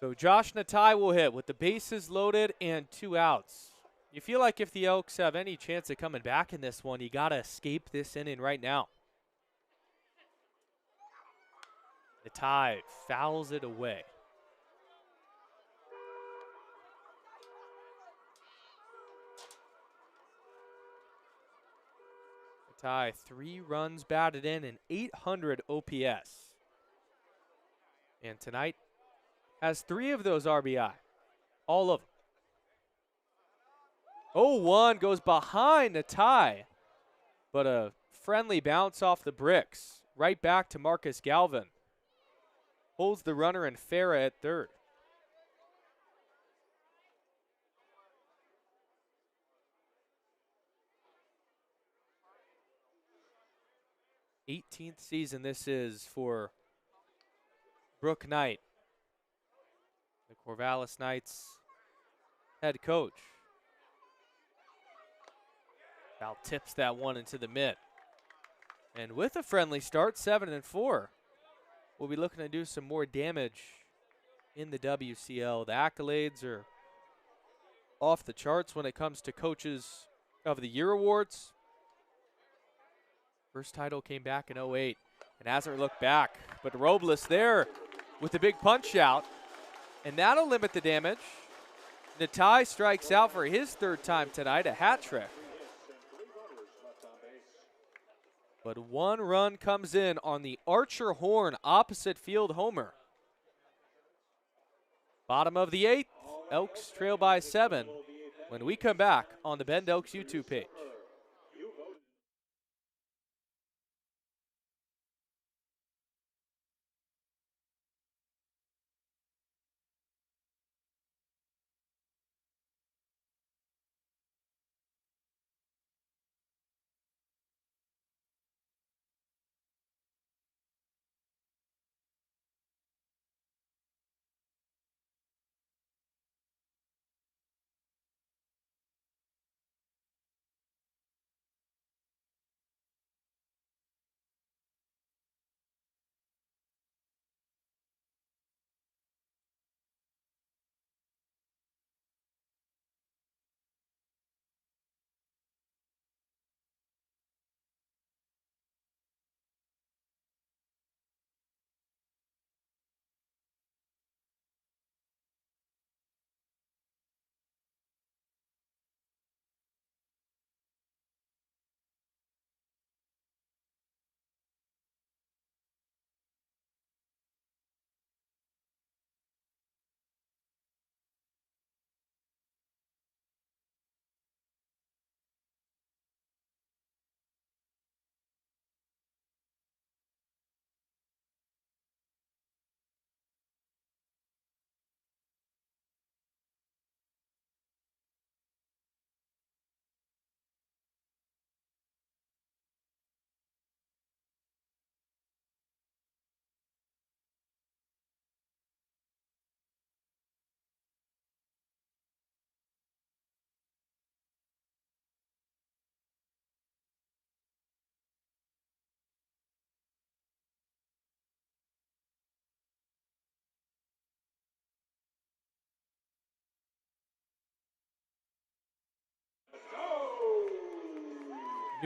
So Josh Natai will hit with the bases loaded and 2 outs. You feel like if the Elks have any chance of coming back in this one, you got to escape this inning right now. Natai fouls it away. Natai, 3 runs batted in and 800 OPS. And tonight has 3 of those RBI. All of them. 0-1 goes behind Natai, but a friendly bounce off the bricks. Right back to Marcus Galvin. Holds the runner and Farah at third. '18th season this is for Brooke Knight, the Corvallis Knights head coach. Val tips that one into the mitt. And with a friendly start, 7-4, we'll be looking to do some more damage in the WCL. The accolades are off the charts when it comes to Coaches of the Year awards. First title came back in '08 and hasn't looked back. But Robles there with the big punch out, and that'll limit the damage. Natai strikes out for his 3rd time tonight, a hat trick. But 1 run comes in on the Archer Horn opposite field homer. Bottom of the 8th, Elks trail by 7 when we come back on the Bend Elks YouTube page.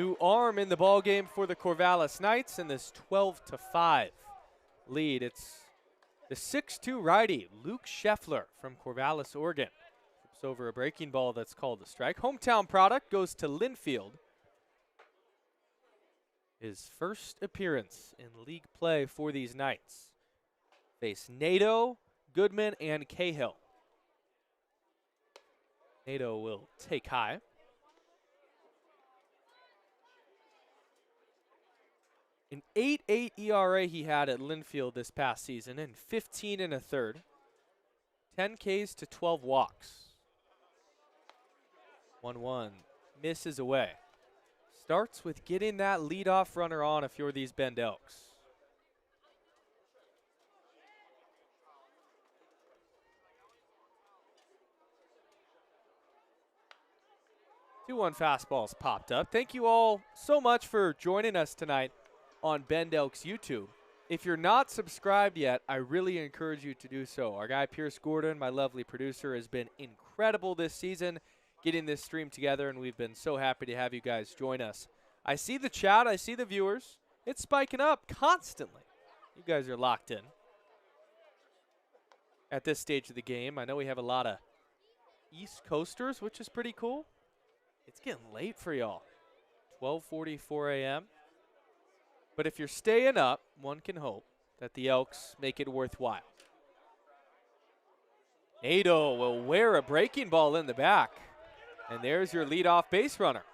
New arm in the ball game for the Corvallis Knights in this 12-5 lead. It's the 6'2 righty, Luke Scheffler from Corvallis, Oregon. Flips over a breaking ball that's called a strike. Hometown product goes to Linfield. His first appearance in league play for these Knights. Face Nato, Goodman, and Cahill. Nato will take high. An 8.8 ERA he had at Linfield this past season, and 15 1/3. 10 Ks to 12 walks. 1-1 misses away. Starts with getting that leadoff runner on if you're these Bend Elks. Two 2-1 fastballs popped up. Thank you all so much for joining us tonight on Bend Elks YouTube. If you're not subscribed yet, I really encourage you to do so. Our guy Pierce Gordon, my lovely producer, has been incredible this season getting this stream together, and we've been so happy to have you guys join us. I see the chat, I see the viewers. It's spiking up constantly. You guys are locked in. At this stage of the game, I know we have a lot of East Coasters, which is pretty cool. It's getting late for y'all. 12:44 a.m. But if you're staying up, one can hope that the Elks make it worthwhile. Nato will wear a breaking ball in the back. And there's your leadoff base runner.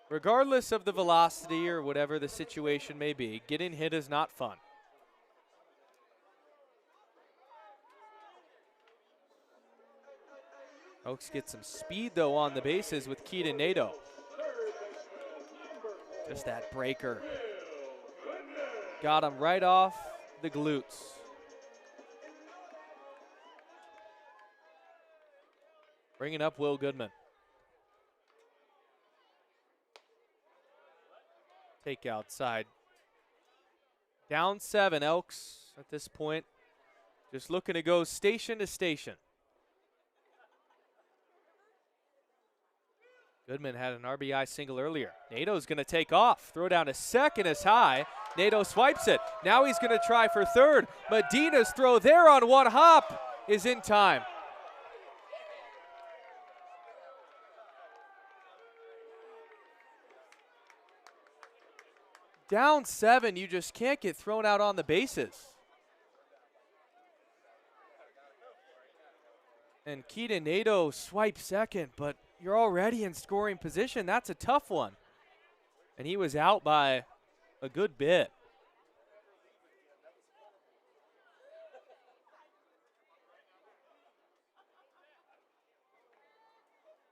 Regardless of the velocity or whatever the situation may be, getting hit is not fun. Elks get some speed, though, on the bases with Keaton Nato. Just that breaker. Got him right off the glutes. Bringing up Will Goodman. Take outside. Down 7, Elks at this point. Just looking to go station to station. Goodman had an RBI single earlier. Nato's going to take off. Throw down to second is high. Nato swipes it. Now he's going to try for third. Medina's throw there on one hop is in time. Down 7, you just can't get thrown out on the bases. And Keaton Nato swipes second, but you're already in scoring position. That's a tough one. And he was out by a good bit.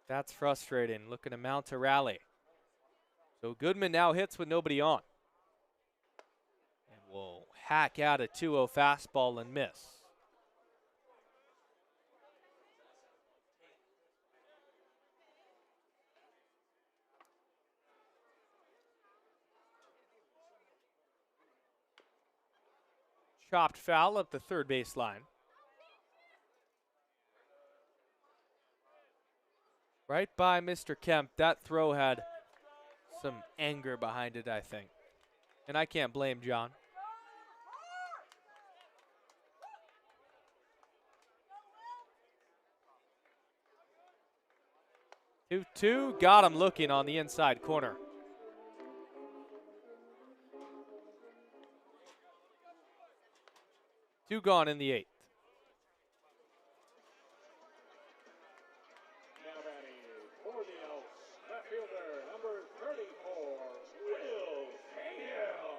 That's frustrating, looking to mount a rally. So Goodman now hits with nobody on. And will hack out a 2-0 fastball and miss. Chopped foul up the third base line. Right by Mr. Kemp. That throw had some anger behind it, I think. And I can't blame John. Two, got him looking on the inside corner. Two gone in the 8th. Now batting for the Elks, left fielder number 34, Will Cahill.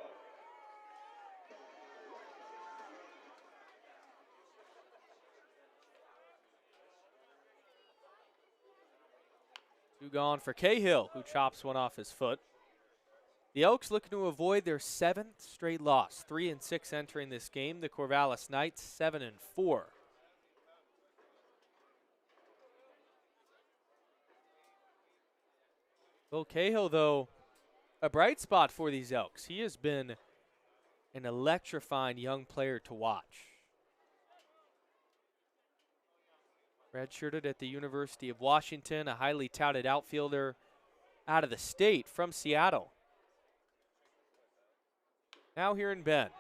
Two gone for Cahill, who chops one off his foot. The Elks looking to avoid their 7th straight loss. 3-6 entering this game. The Corvallis Knights 7-4. Will Cahill, though, a bright spot for these Elks. He has been an electrifying young player to watch. Redshirted at the University of Washington, a highly touted outfielder. out of the state from Seattle. Now here in Bend.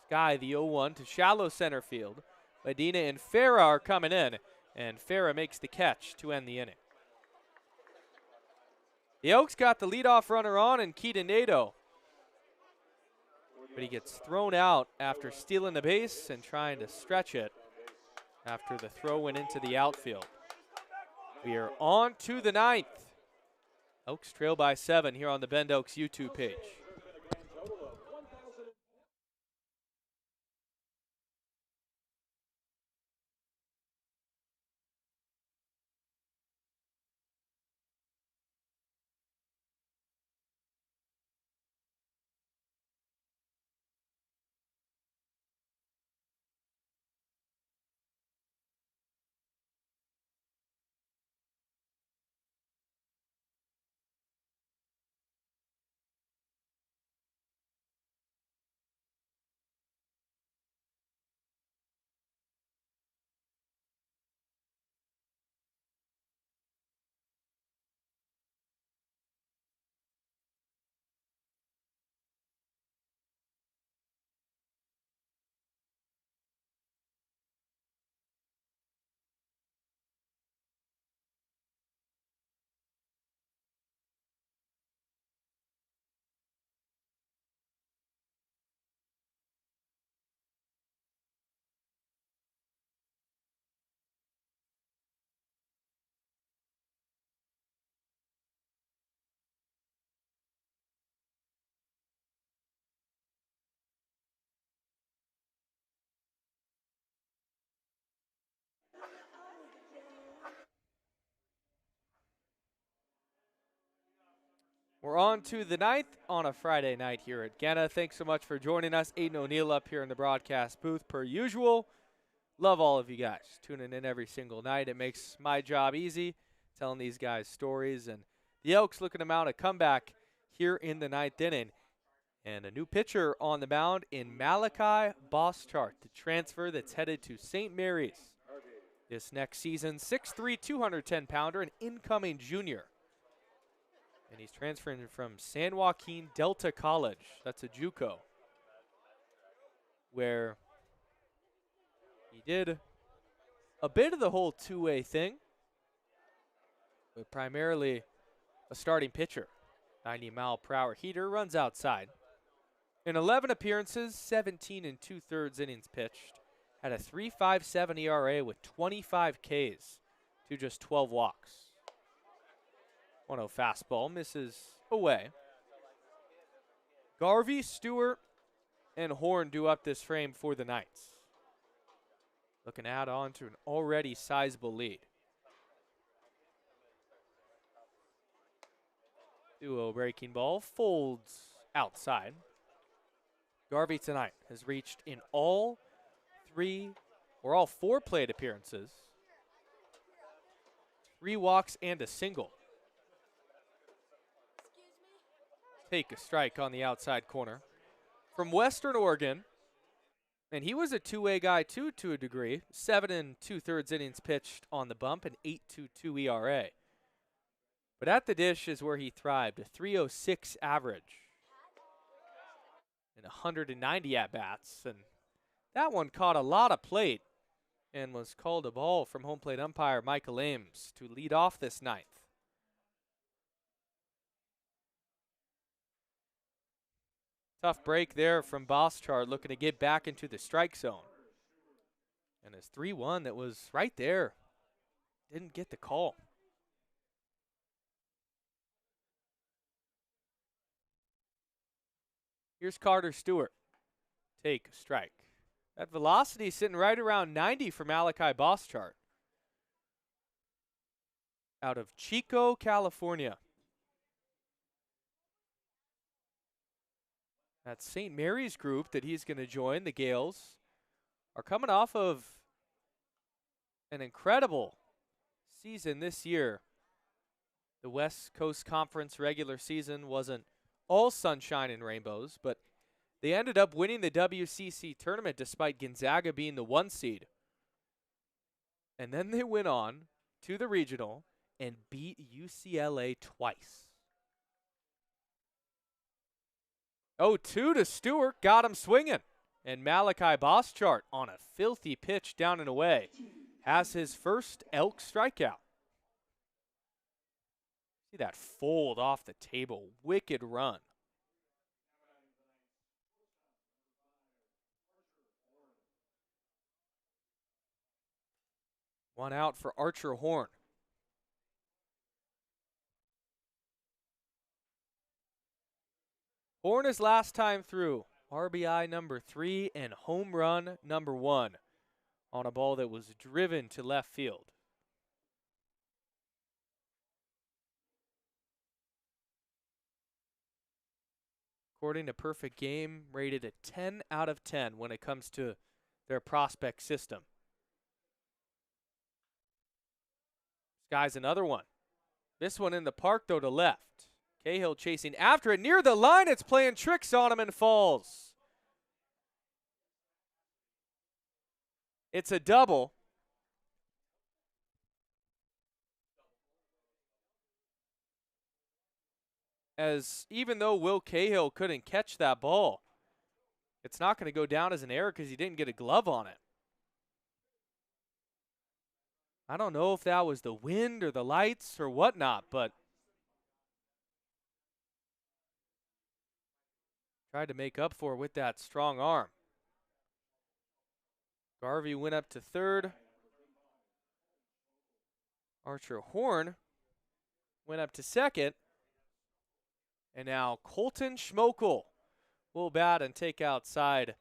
Sky the 0-1 to shallow center field. Medina and Farah are coming in, and Farah makes the catch to end the inning. The Elks got the leadoff runner on in Keaton Nadeau, but he gets thrown out after stealing the base and trying to stretch it after the throw went into the outfield. We are on to the 9th. Elks trail by 7 here on the Bend Elks YouTube page. We're on to the 9th on a Friday night here at Genna. Thanks so much for joining us. Aiden O'Neill up here in the broadcast booth per usual. Love all of you guys tuning in every single night. It makes my job easy telling these guys stories. And the Elks looking to mount a comeback here in the 9th inning. And a new pitcher on the mound in Malachi Boschart, the transfer that's headed to St. Mary's this next season. 6'3", 210-pounder, an incoming junior. And he's transferring from San Joaquin Delta College. That's a JUCO, where he did a bit of the whole two-way thing, but primarily a starting pitcher. 90-mile-per-hour heater, runs outside. In 11 appearances, 17 and 2/3 innings pitched, had a 3.57 ERA with 25 Ks to just 12 walks. 1-0 fastball, misses away. Garvey, Stewart, and Horn do up this frame for the Knights. Looking to add on to an already sizable lead. 2-0 breaking ball, folds outside. Garvey tonight has reached in all four plate appearances, 3 walks and a single. Take a strike on the outside corner. From Western Oregon, and he was a two-way guy too to a degree. 7 and 2/3 innings pitched on the bump, an 8.22 ERA. But at the dish is where he thrived, a 3.06 average and 190 at-bats. And that one caught a lot of plate and was called a ball from home plate umpire Michael Ames to lead off this 9th. Tough break there from Boschart, looking to get back into the strike zone. And his 3-1 that was right there didn't get the call. Here's Carter Stewart. Take a strike. That velocity sitting right around 90 for Malachi Boschart. Out of Chico, California. That St. Mary's group that he's going to join, the Gales, are coming off of an incredible season this year. The West Coast Conference regular season wasn't all sunshine and rainbows, but they ended up winning the WCC tournament despite Gonzaga being the 1 seed. And then they went on to the regional and beat UCLA twice. 0-2 to Stewart, got him swinging. And Malachi Boschart on a filthy pitch down and away has his first Elk strikeout. See that fold off the table, wicked run. One out for Archer Horn. Horn is last time through. RBI number 3 and home run number 1 on a ball that was driven to left field. According to Perfect Game, rated a 10 out of 10 when it comes to their prospect system. This guy's another one. This one in the park, though, to left. Cahill chasing after it. Near the line, it's playing tricks on him and falls. It's a double. As even though Will Cahill couldn't catch that ball, it's not going to go down as an error because he didn't get a glove on it. I don't know if that was the wind or the lights or whatnot, but tried to make up for it with that strong arm. Garvey went up to third. Archer Horn went up to second. And now Colton Schmokel will bat and take outside.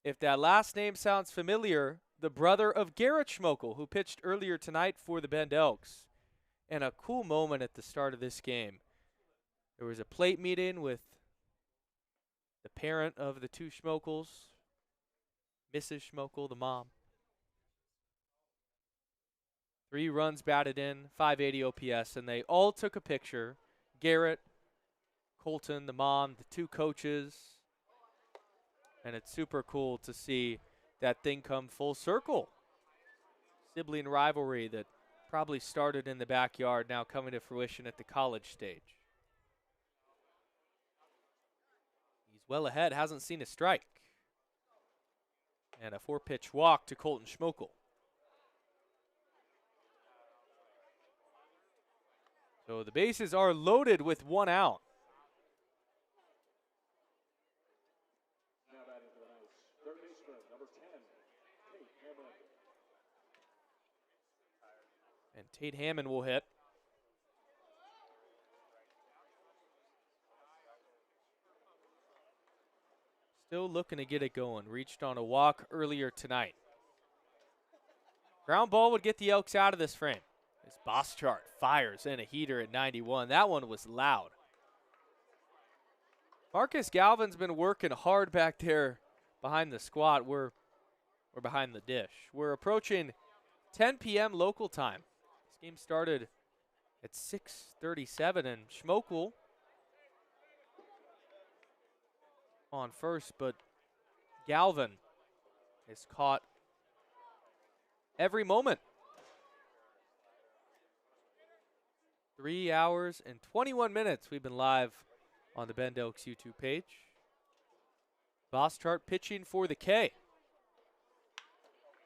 If that last name sounds familiar, the brother of Garrett Schmokel, who pitched earlier tonight for the Bend Elks. And a cool moment at the start of this game. There was a plate meeting with the parent of the two Schmokels, Mrs. Schmokel, the mom. 3 runs batted in, 580 OPS, and they all took a picture. Garrett, Colton, the mom, the 2 coaches. And it's super cool to see that thing come full circle. Sibling rivalry that probably started in the backyard, now coming to fruition at the college stage. He's well ahead, hasn't seen a strike. And a 4-pitch walk to Colton Schmokel. So the bases are loaded with 1 out. Now batting for the Knights, third baseman, number 10, Tate Hammond. And Tate Hammond will hit. Still looking to get it going. Reached on a walk earlier tonight. Ground ball would get the Elks out of this frame. This Boschart fires in a heater at 91. That one was loud. Marcus Galvin's been working hard back there behind the squat. We're behind the dish. We're approaching 10 p.m. local time. This game started at 6:37, and Schmokel on first, but Galvin has caught every moment. 3 hours and 21 minutes we've been live on the Bend Elks YouTube page. Boschart pitching for the K.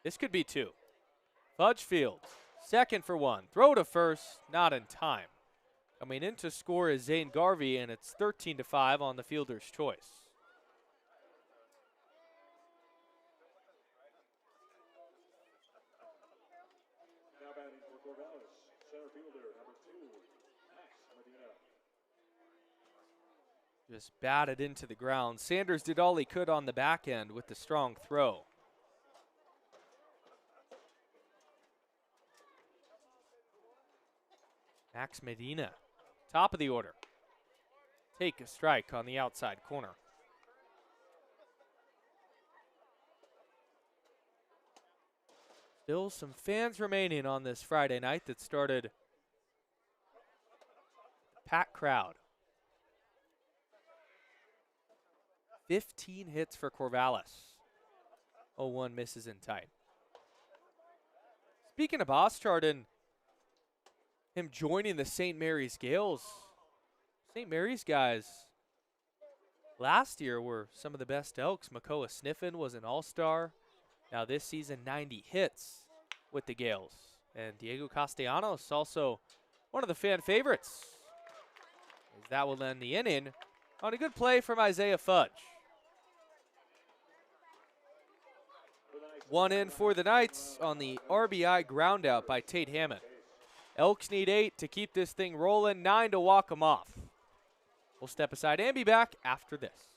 This could be 2. Fudgefield, second for 1. Throw to first, not in time. Coming in to score is Zane Garvey, and it's 13-5 on the fielder's choice. Now batting for Corvallis, center fielder, number 2, Max Medina. Just batted into the ground. Sanders did all he could on the back end with the strong throw. Max Medina, top of the order. Take a strike on the outside corner. Still some fans remaining on this Friday night that started packed crowd. 15 hits for Corvallis. 0-1 misses in tight. Speaking of Boschart, and him joining the St. Mary's Gales. St. Mary's guys last year were some of the best Elks. Makoa Sniffen was an all-star. Now this season, 90 hits with the Gales. And Diego Castellanos, also one of the fan favorites. As that will end the inning on a good play from Isaiah Fudge. One in for the Knights on the RBI ground out by Tate Hammond. Elks need 8 to keep this thing rolling, 9 to walk them off. We'll step aside and be back after this.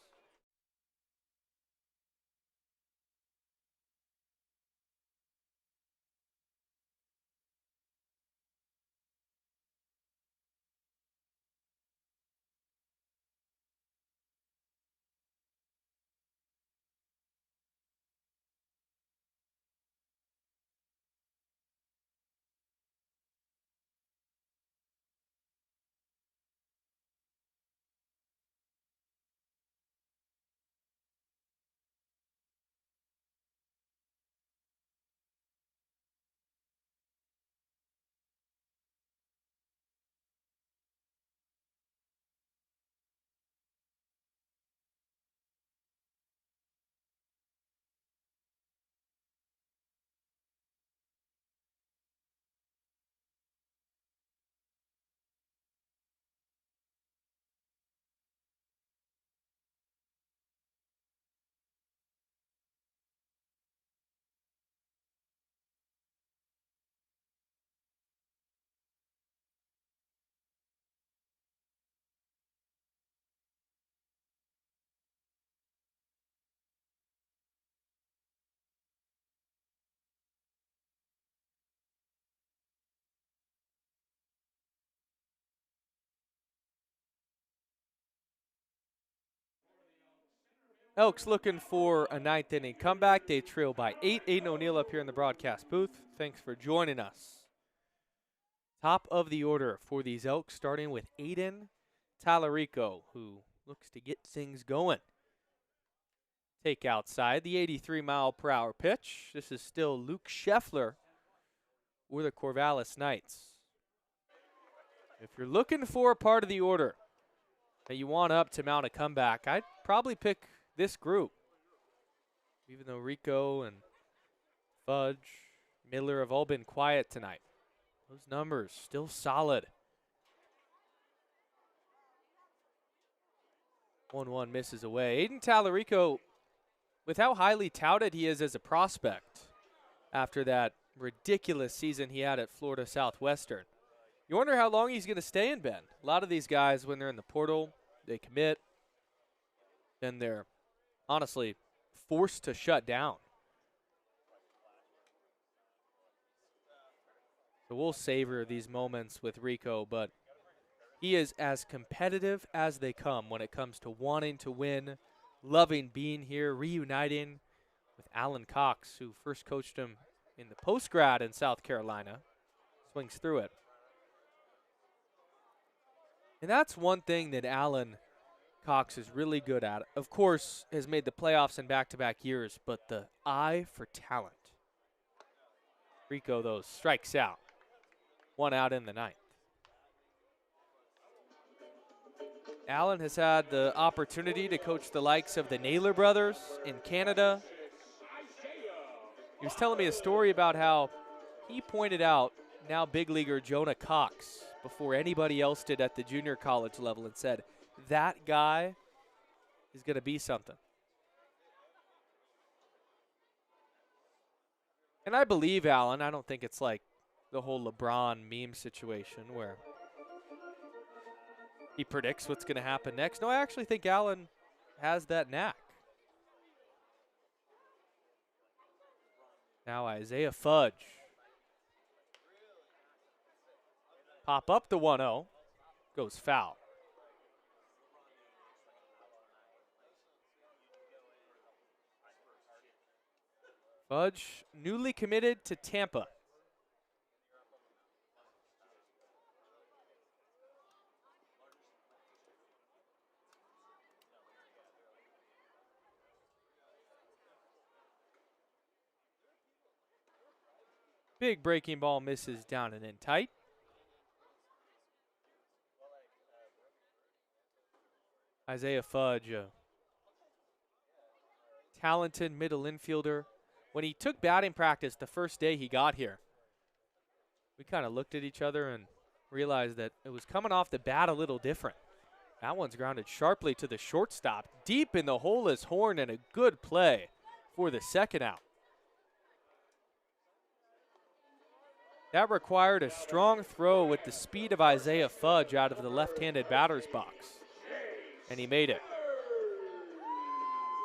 Elks looking for a 9th inning comeback. They trail by 8. Aiden O'Neill up here in the broadcast booth. Thanks for joining us. Top of the order for these Elks, starting with Aiden Tallarico, who looks to get things going. Take outside the 83-mile-per-hour pitch. This is still Luke Scheffler or the Corvallis Knights. If you're looking for a part of the order that you want up to mount a comeback, I'd probably pick this group. Even though Rico and Fudge, Miller have all been quiet tonight, those numbers still solid. 1-1 misses away. Aiden Tallarico, with how highly touted he is as a prospect after that ridiculous season he had at Florida Southwestern, you wonder how long he's going to stay in Bend. A lot of these guys, when they're in the portal, they commit, then they're honestly forced to shut down. So we'll savor these moments with Rico, but he is as competitive as they come when it comes to wanting to win, loving being here, reuniting with Alan Cox, who first coached him in the post-grad in South Carolina. Swings through it. And that's one thing that Alan Cox is really good at. Of course, has made the playoffs in back-to-back years, but the eye for talent. Rico, though, strikes out. 1 out in the 9th. Alan has had the opportunity to coach the likes of the Naylor brothers in Canada. He was telling me a story about how he pointed out now big leaguer Jonah Cox before anybody else did at the junior college level and said, that guy is going to be something. And I believe Alan. I don't think it's like the whole LeBron meme situation where he predicts what's going to happen next. No, I actually think Alan has that knack. Now Isaiah Fudge. Pop up the 1-0. Goes foul. Fudge, newly committed to Tampa. Big breaking ball misses down and in tight. Isaiah Fudge, a talented middle infielder. When he took batting practice the first day he got here, we kind of looked at each other and realized that it was coming off the bat a little different. That one's grounded sharply to the shortstop. Deep in the hole is Horn, and a good play for the second out. That required a strong throw with the speed of Isaiah Fudge out of the left-handed batter's box, and he made it.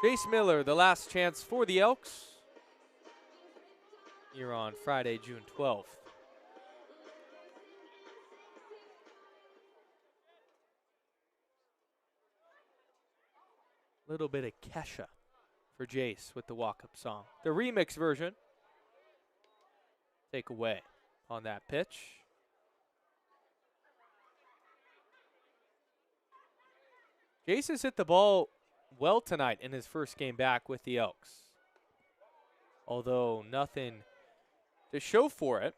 Jace Miller, the last chance for the Elks here on Friday, June 12th. Little bit of Kesha for Jace with the walk-up song. The remix version. Take away on that pitch. Jace has hit the ball well tonight in his first game back with the Elks, although nothing to show for it.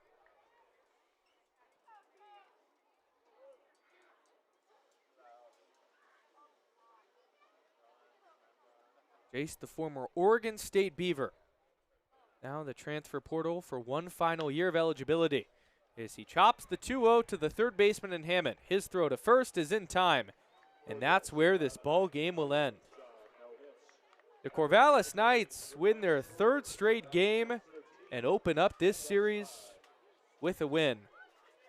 Jace, the former Oregon State Beaver, now the transfer portal for one final year of eligibility, as he chops the 2-0 to the third baseman in Hammond. His throw to first is in time, and that's where this ball game will end. The Corvallis Knights win their third straight game and open up this series with a win.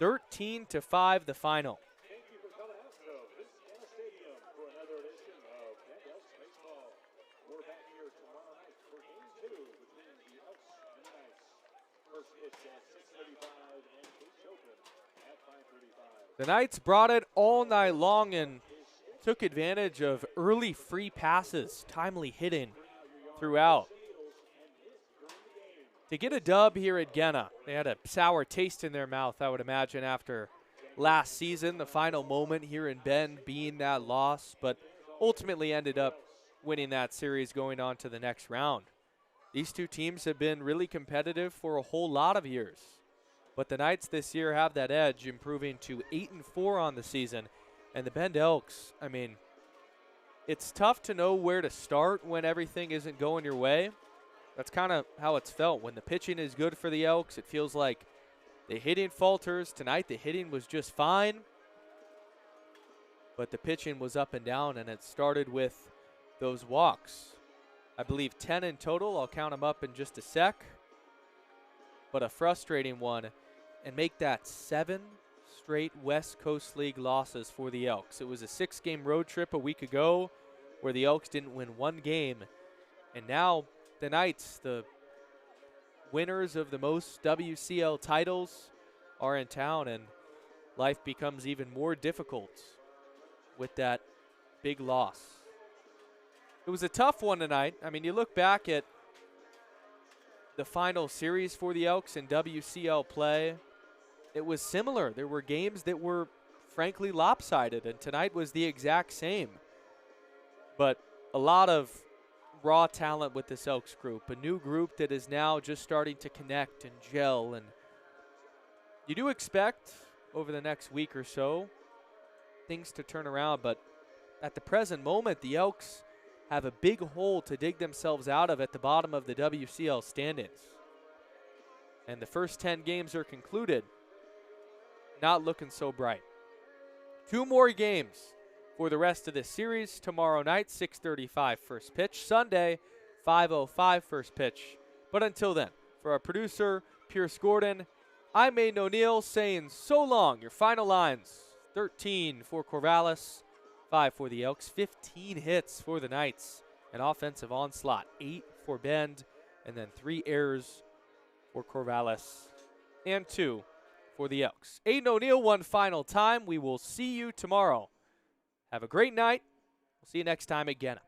13-5 the final. Thank you for coming out to this Genna Stadium for another edition of Bend Elks Baseball. We're back here tomorrow night for Game 2 between the Elks and the Knights. First pitch at 6:35 and case open at 5:35. The Knights brought it all night long and took advantage of early free passes, timely hitting throughout to get a dub here at Genna. They had a sour taste in their mouth, I would imagine, after last season, the final moment here in Bend being that loss, but ultimately ended up winning that series going on to the next round. These two teams have been really competitive for a whole lot of years, but the Knights this year have that edge, improving to 8-4 on the season. And the Bend Elks, I mean, it's tough to know where to start when everything isn't going your way. That's kind of how it's felt. When the pitching is good for the Elks, it feels like the hitting falters. Tonight, the hitting was just fine, but the pitching was up and down, and it started with those walks. I believe 10 in total. I'll count them up in just a sec. But a frustrating one, and make that 7 straight West Coast League losses for the Elks. It was a 6-game road trip a week ago where the Elks didn't win one game. And now the Knights, the winners of the most WCL titles, are in town, and life becomes even more difficult with that big loss. It was a tough one tonight. I mean, you look back at the final series for the Elks in WCL play, it was similar. There were games that were frankly lopsided, and tonight was the exact same. But a lot of raw talent with this Elks group, a new group that is now just starting to connect and gel, and you do expect over the next week or so things to turn around, but at the present moment, the Elks have a big hole to dig themselves out of at the bottom of the WCL standings. And the first 10 games are concluded. Not looking so bright. 2 more games for the rest of this series. Tomorrow night, 6:35 first pitch. Sunday, 5:05 first pitch. But until then, for our producer, Pierce Gordon, I'm Aiden O'Neill saying so long. Your final lines: 13 for Corvallis, 5 for the Elks, 15 hits for the Knights, an offensive onslaught, 8 for Bend, and then 3 errors for Corvallis, and 2 for the Elks. Aiden O'Neill one final time. We will see you tomorrow. Have a great night. We'll see you next time at Genna.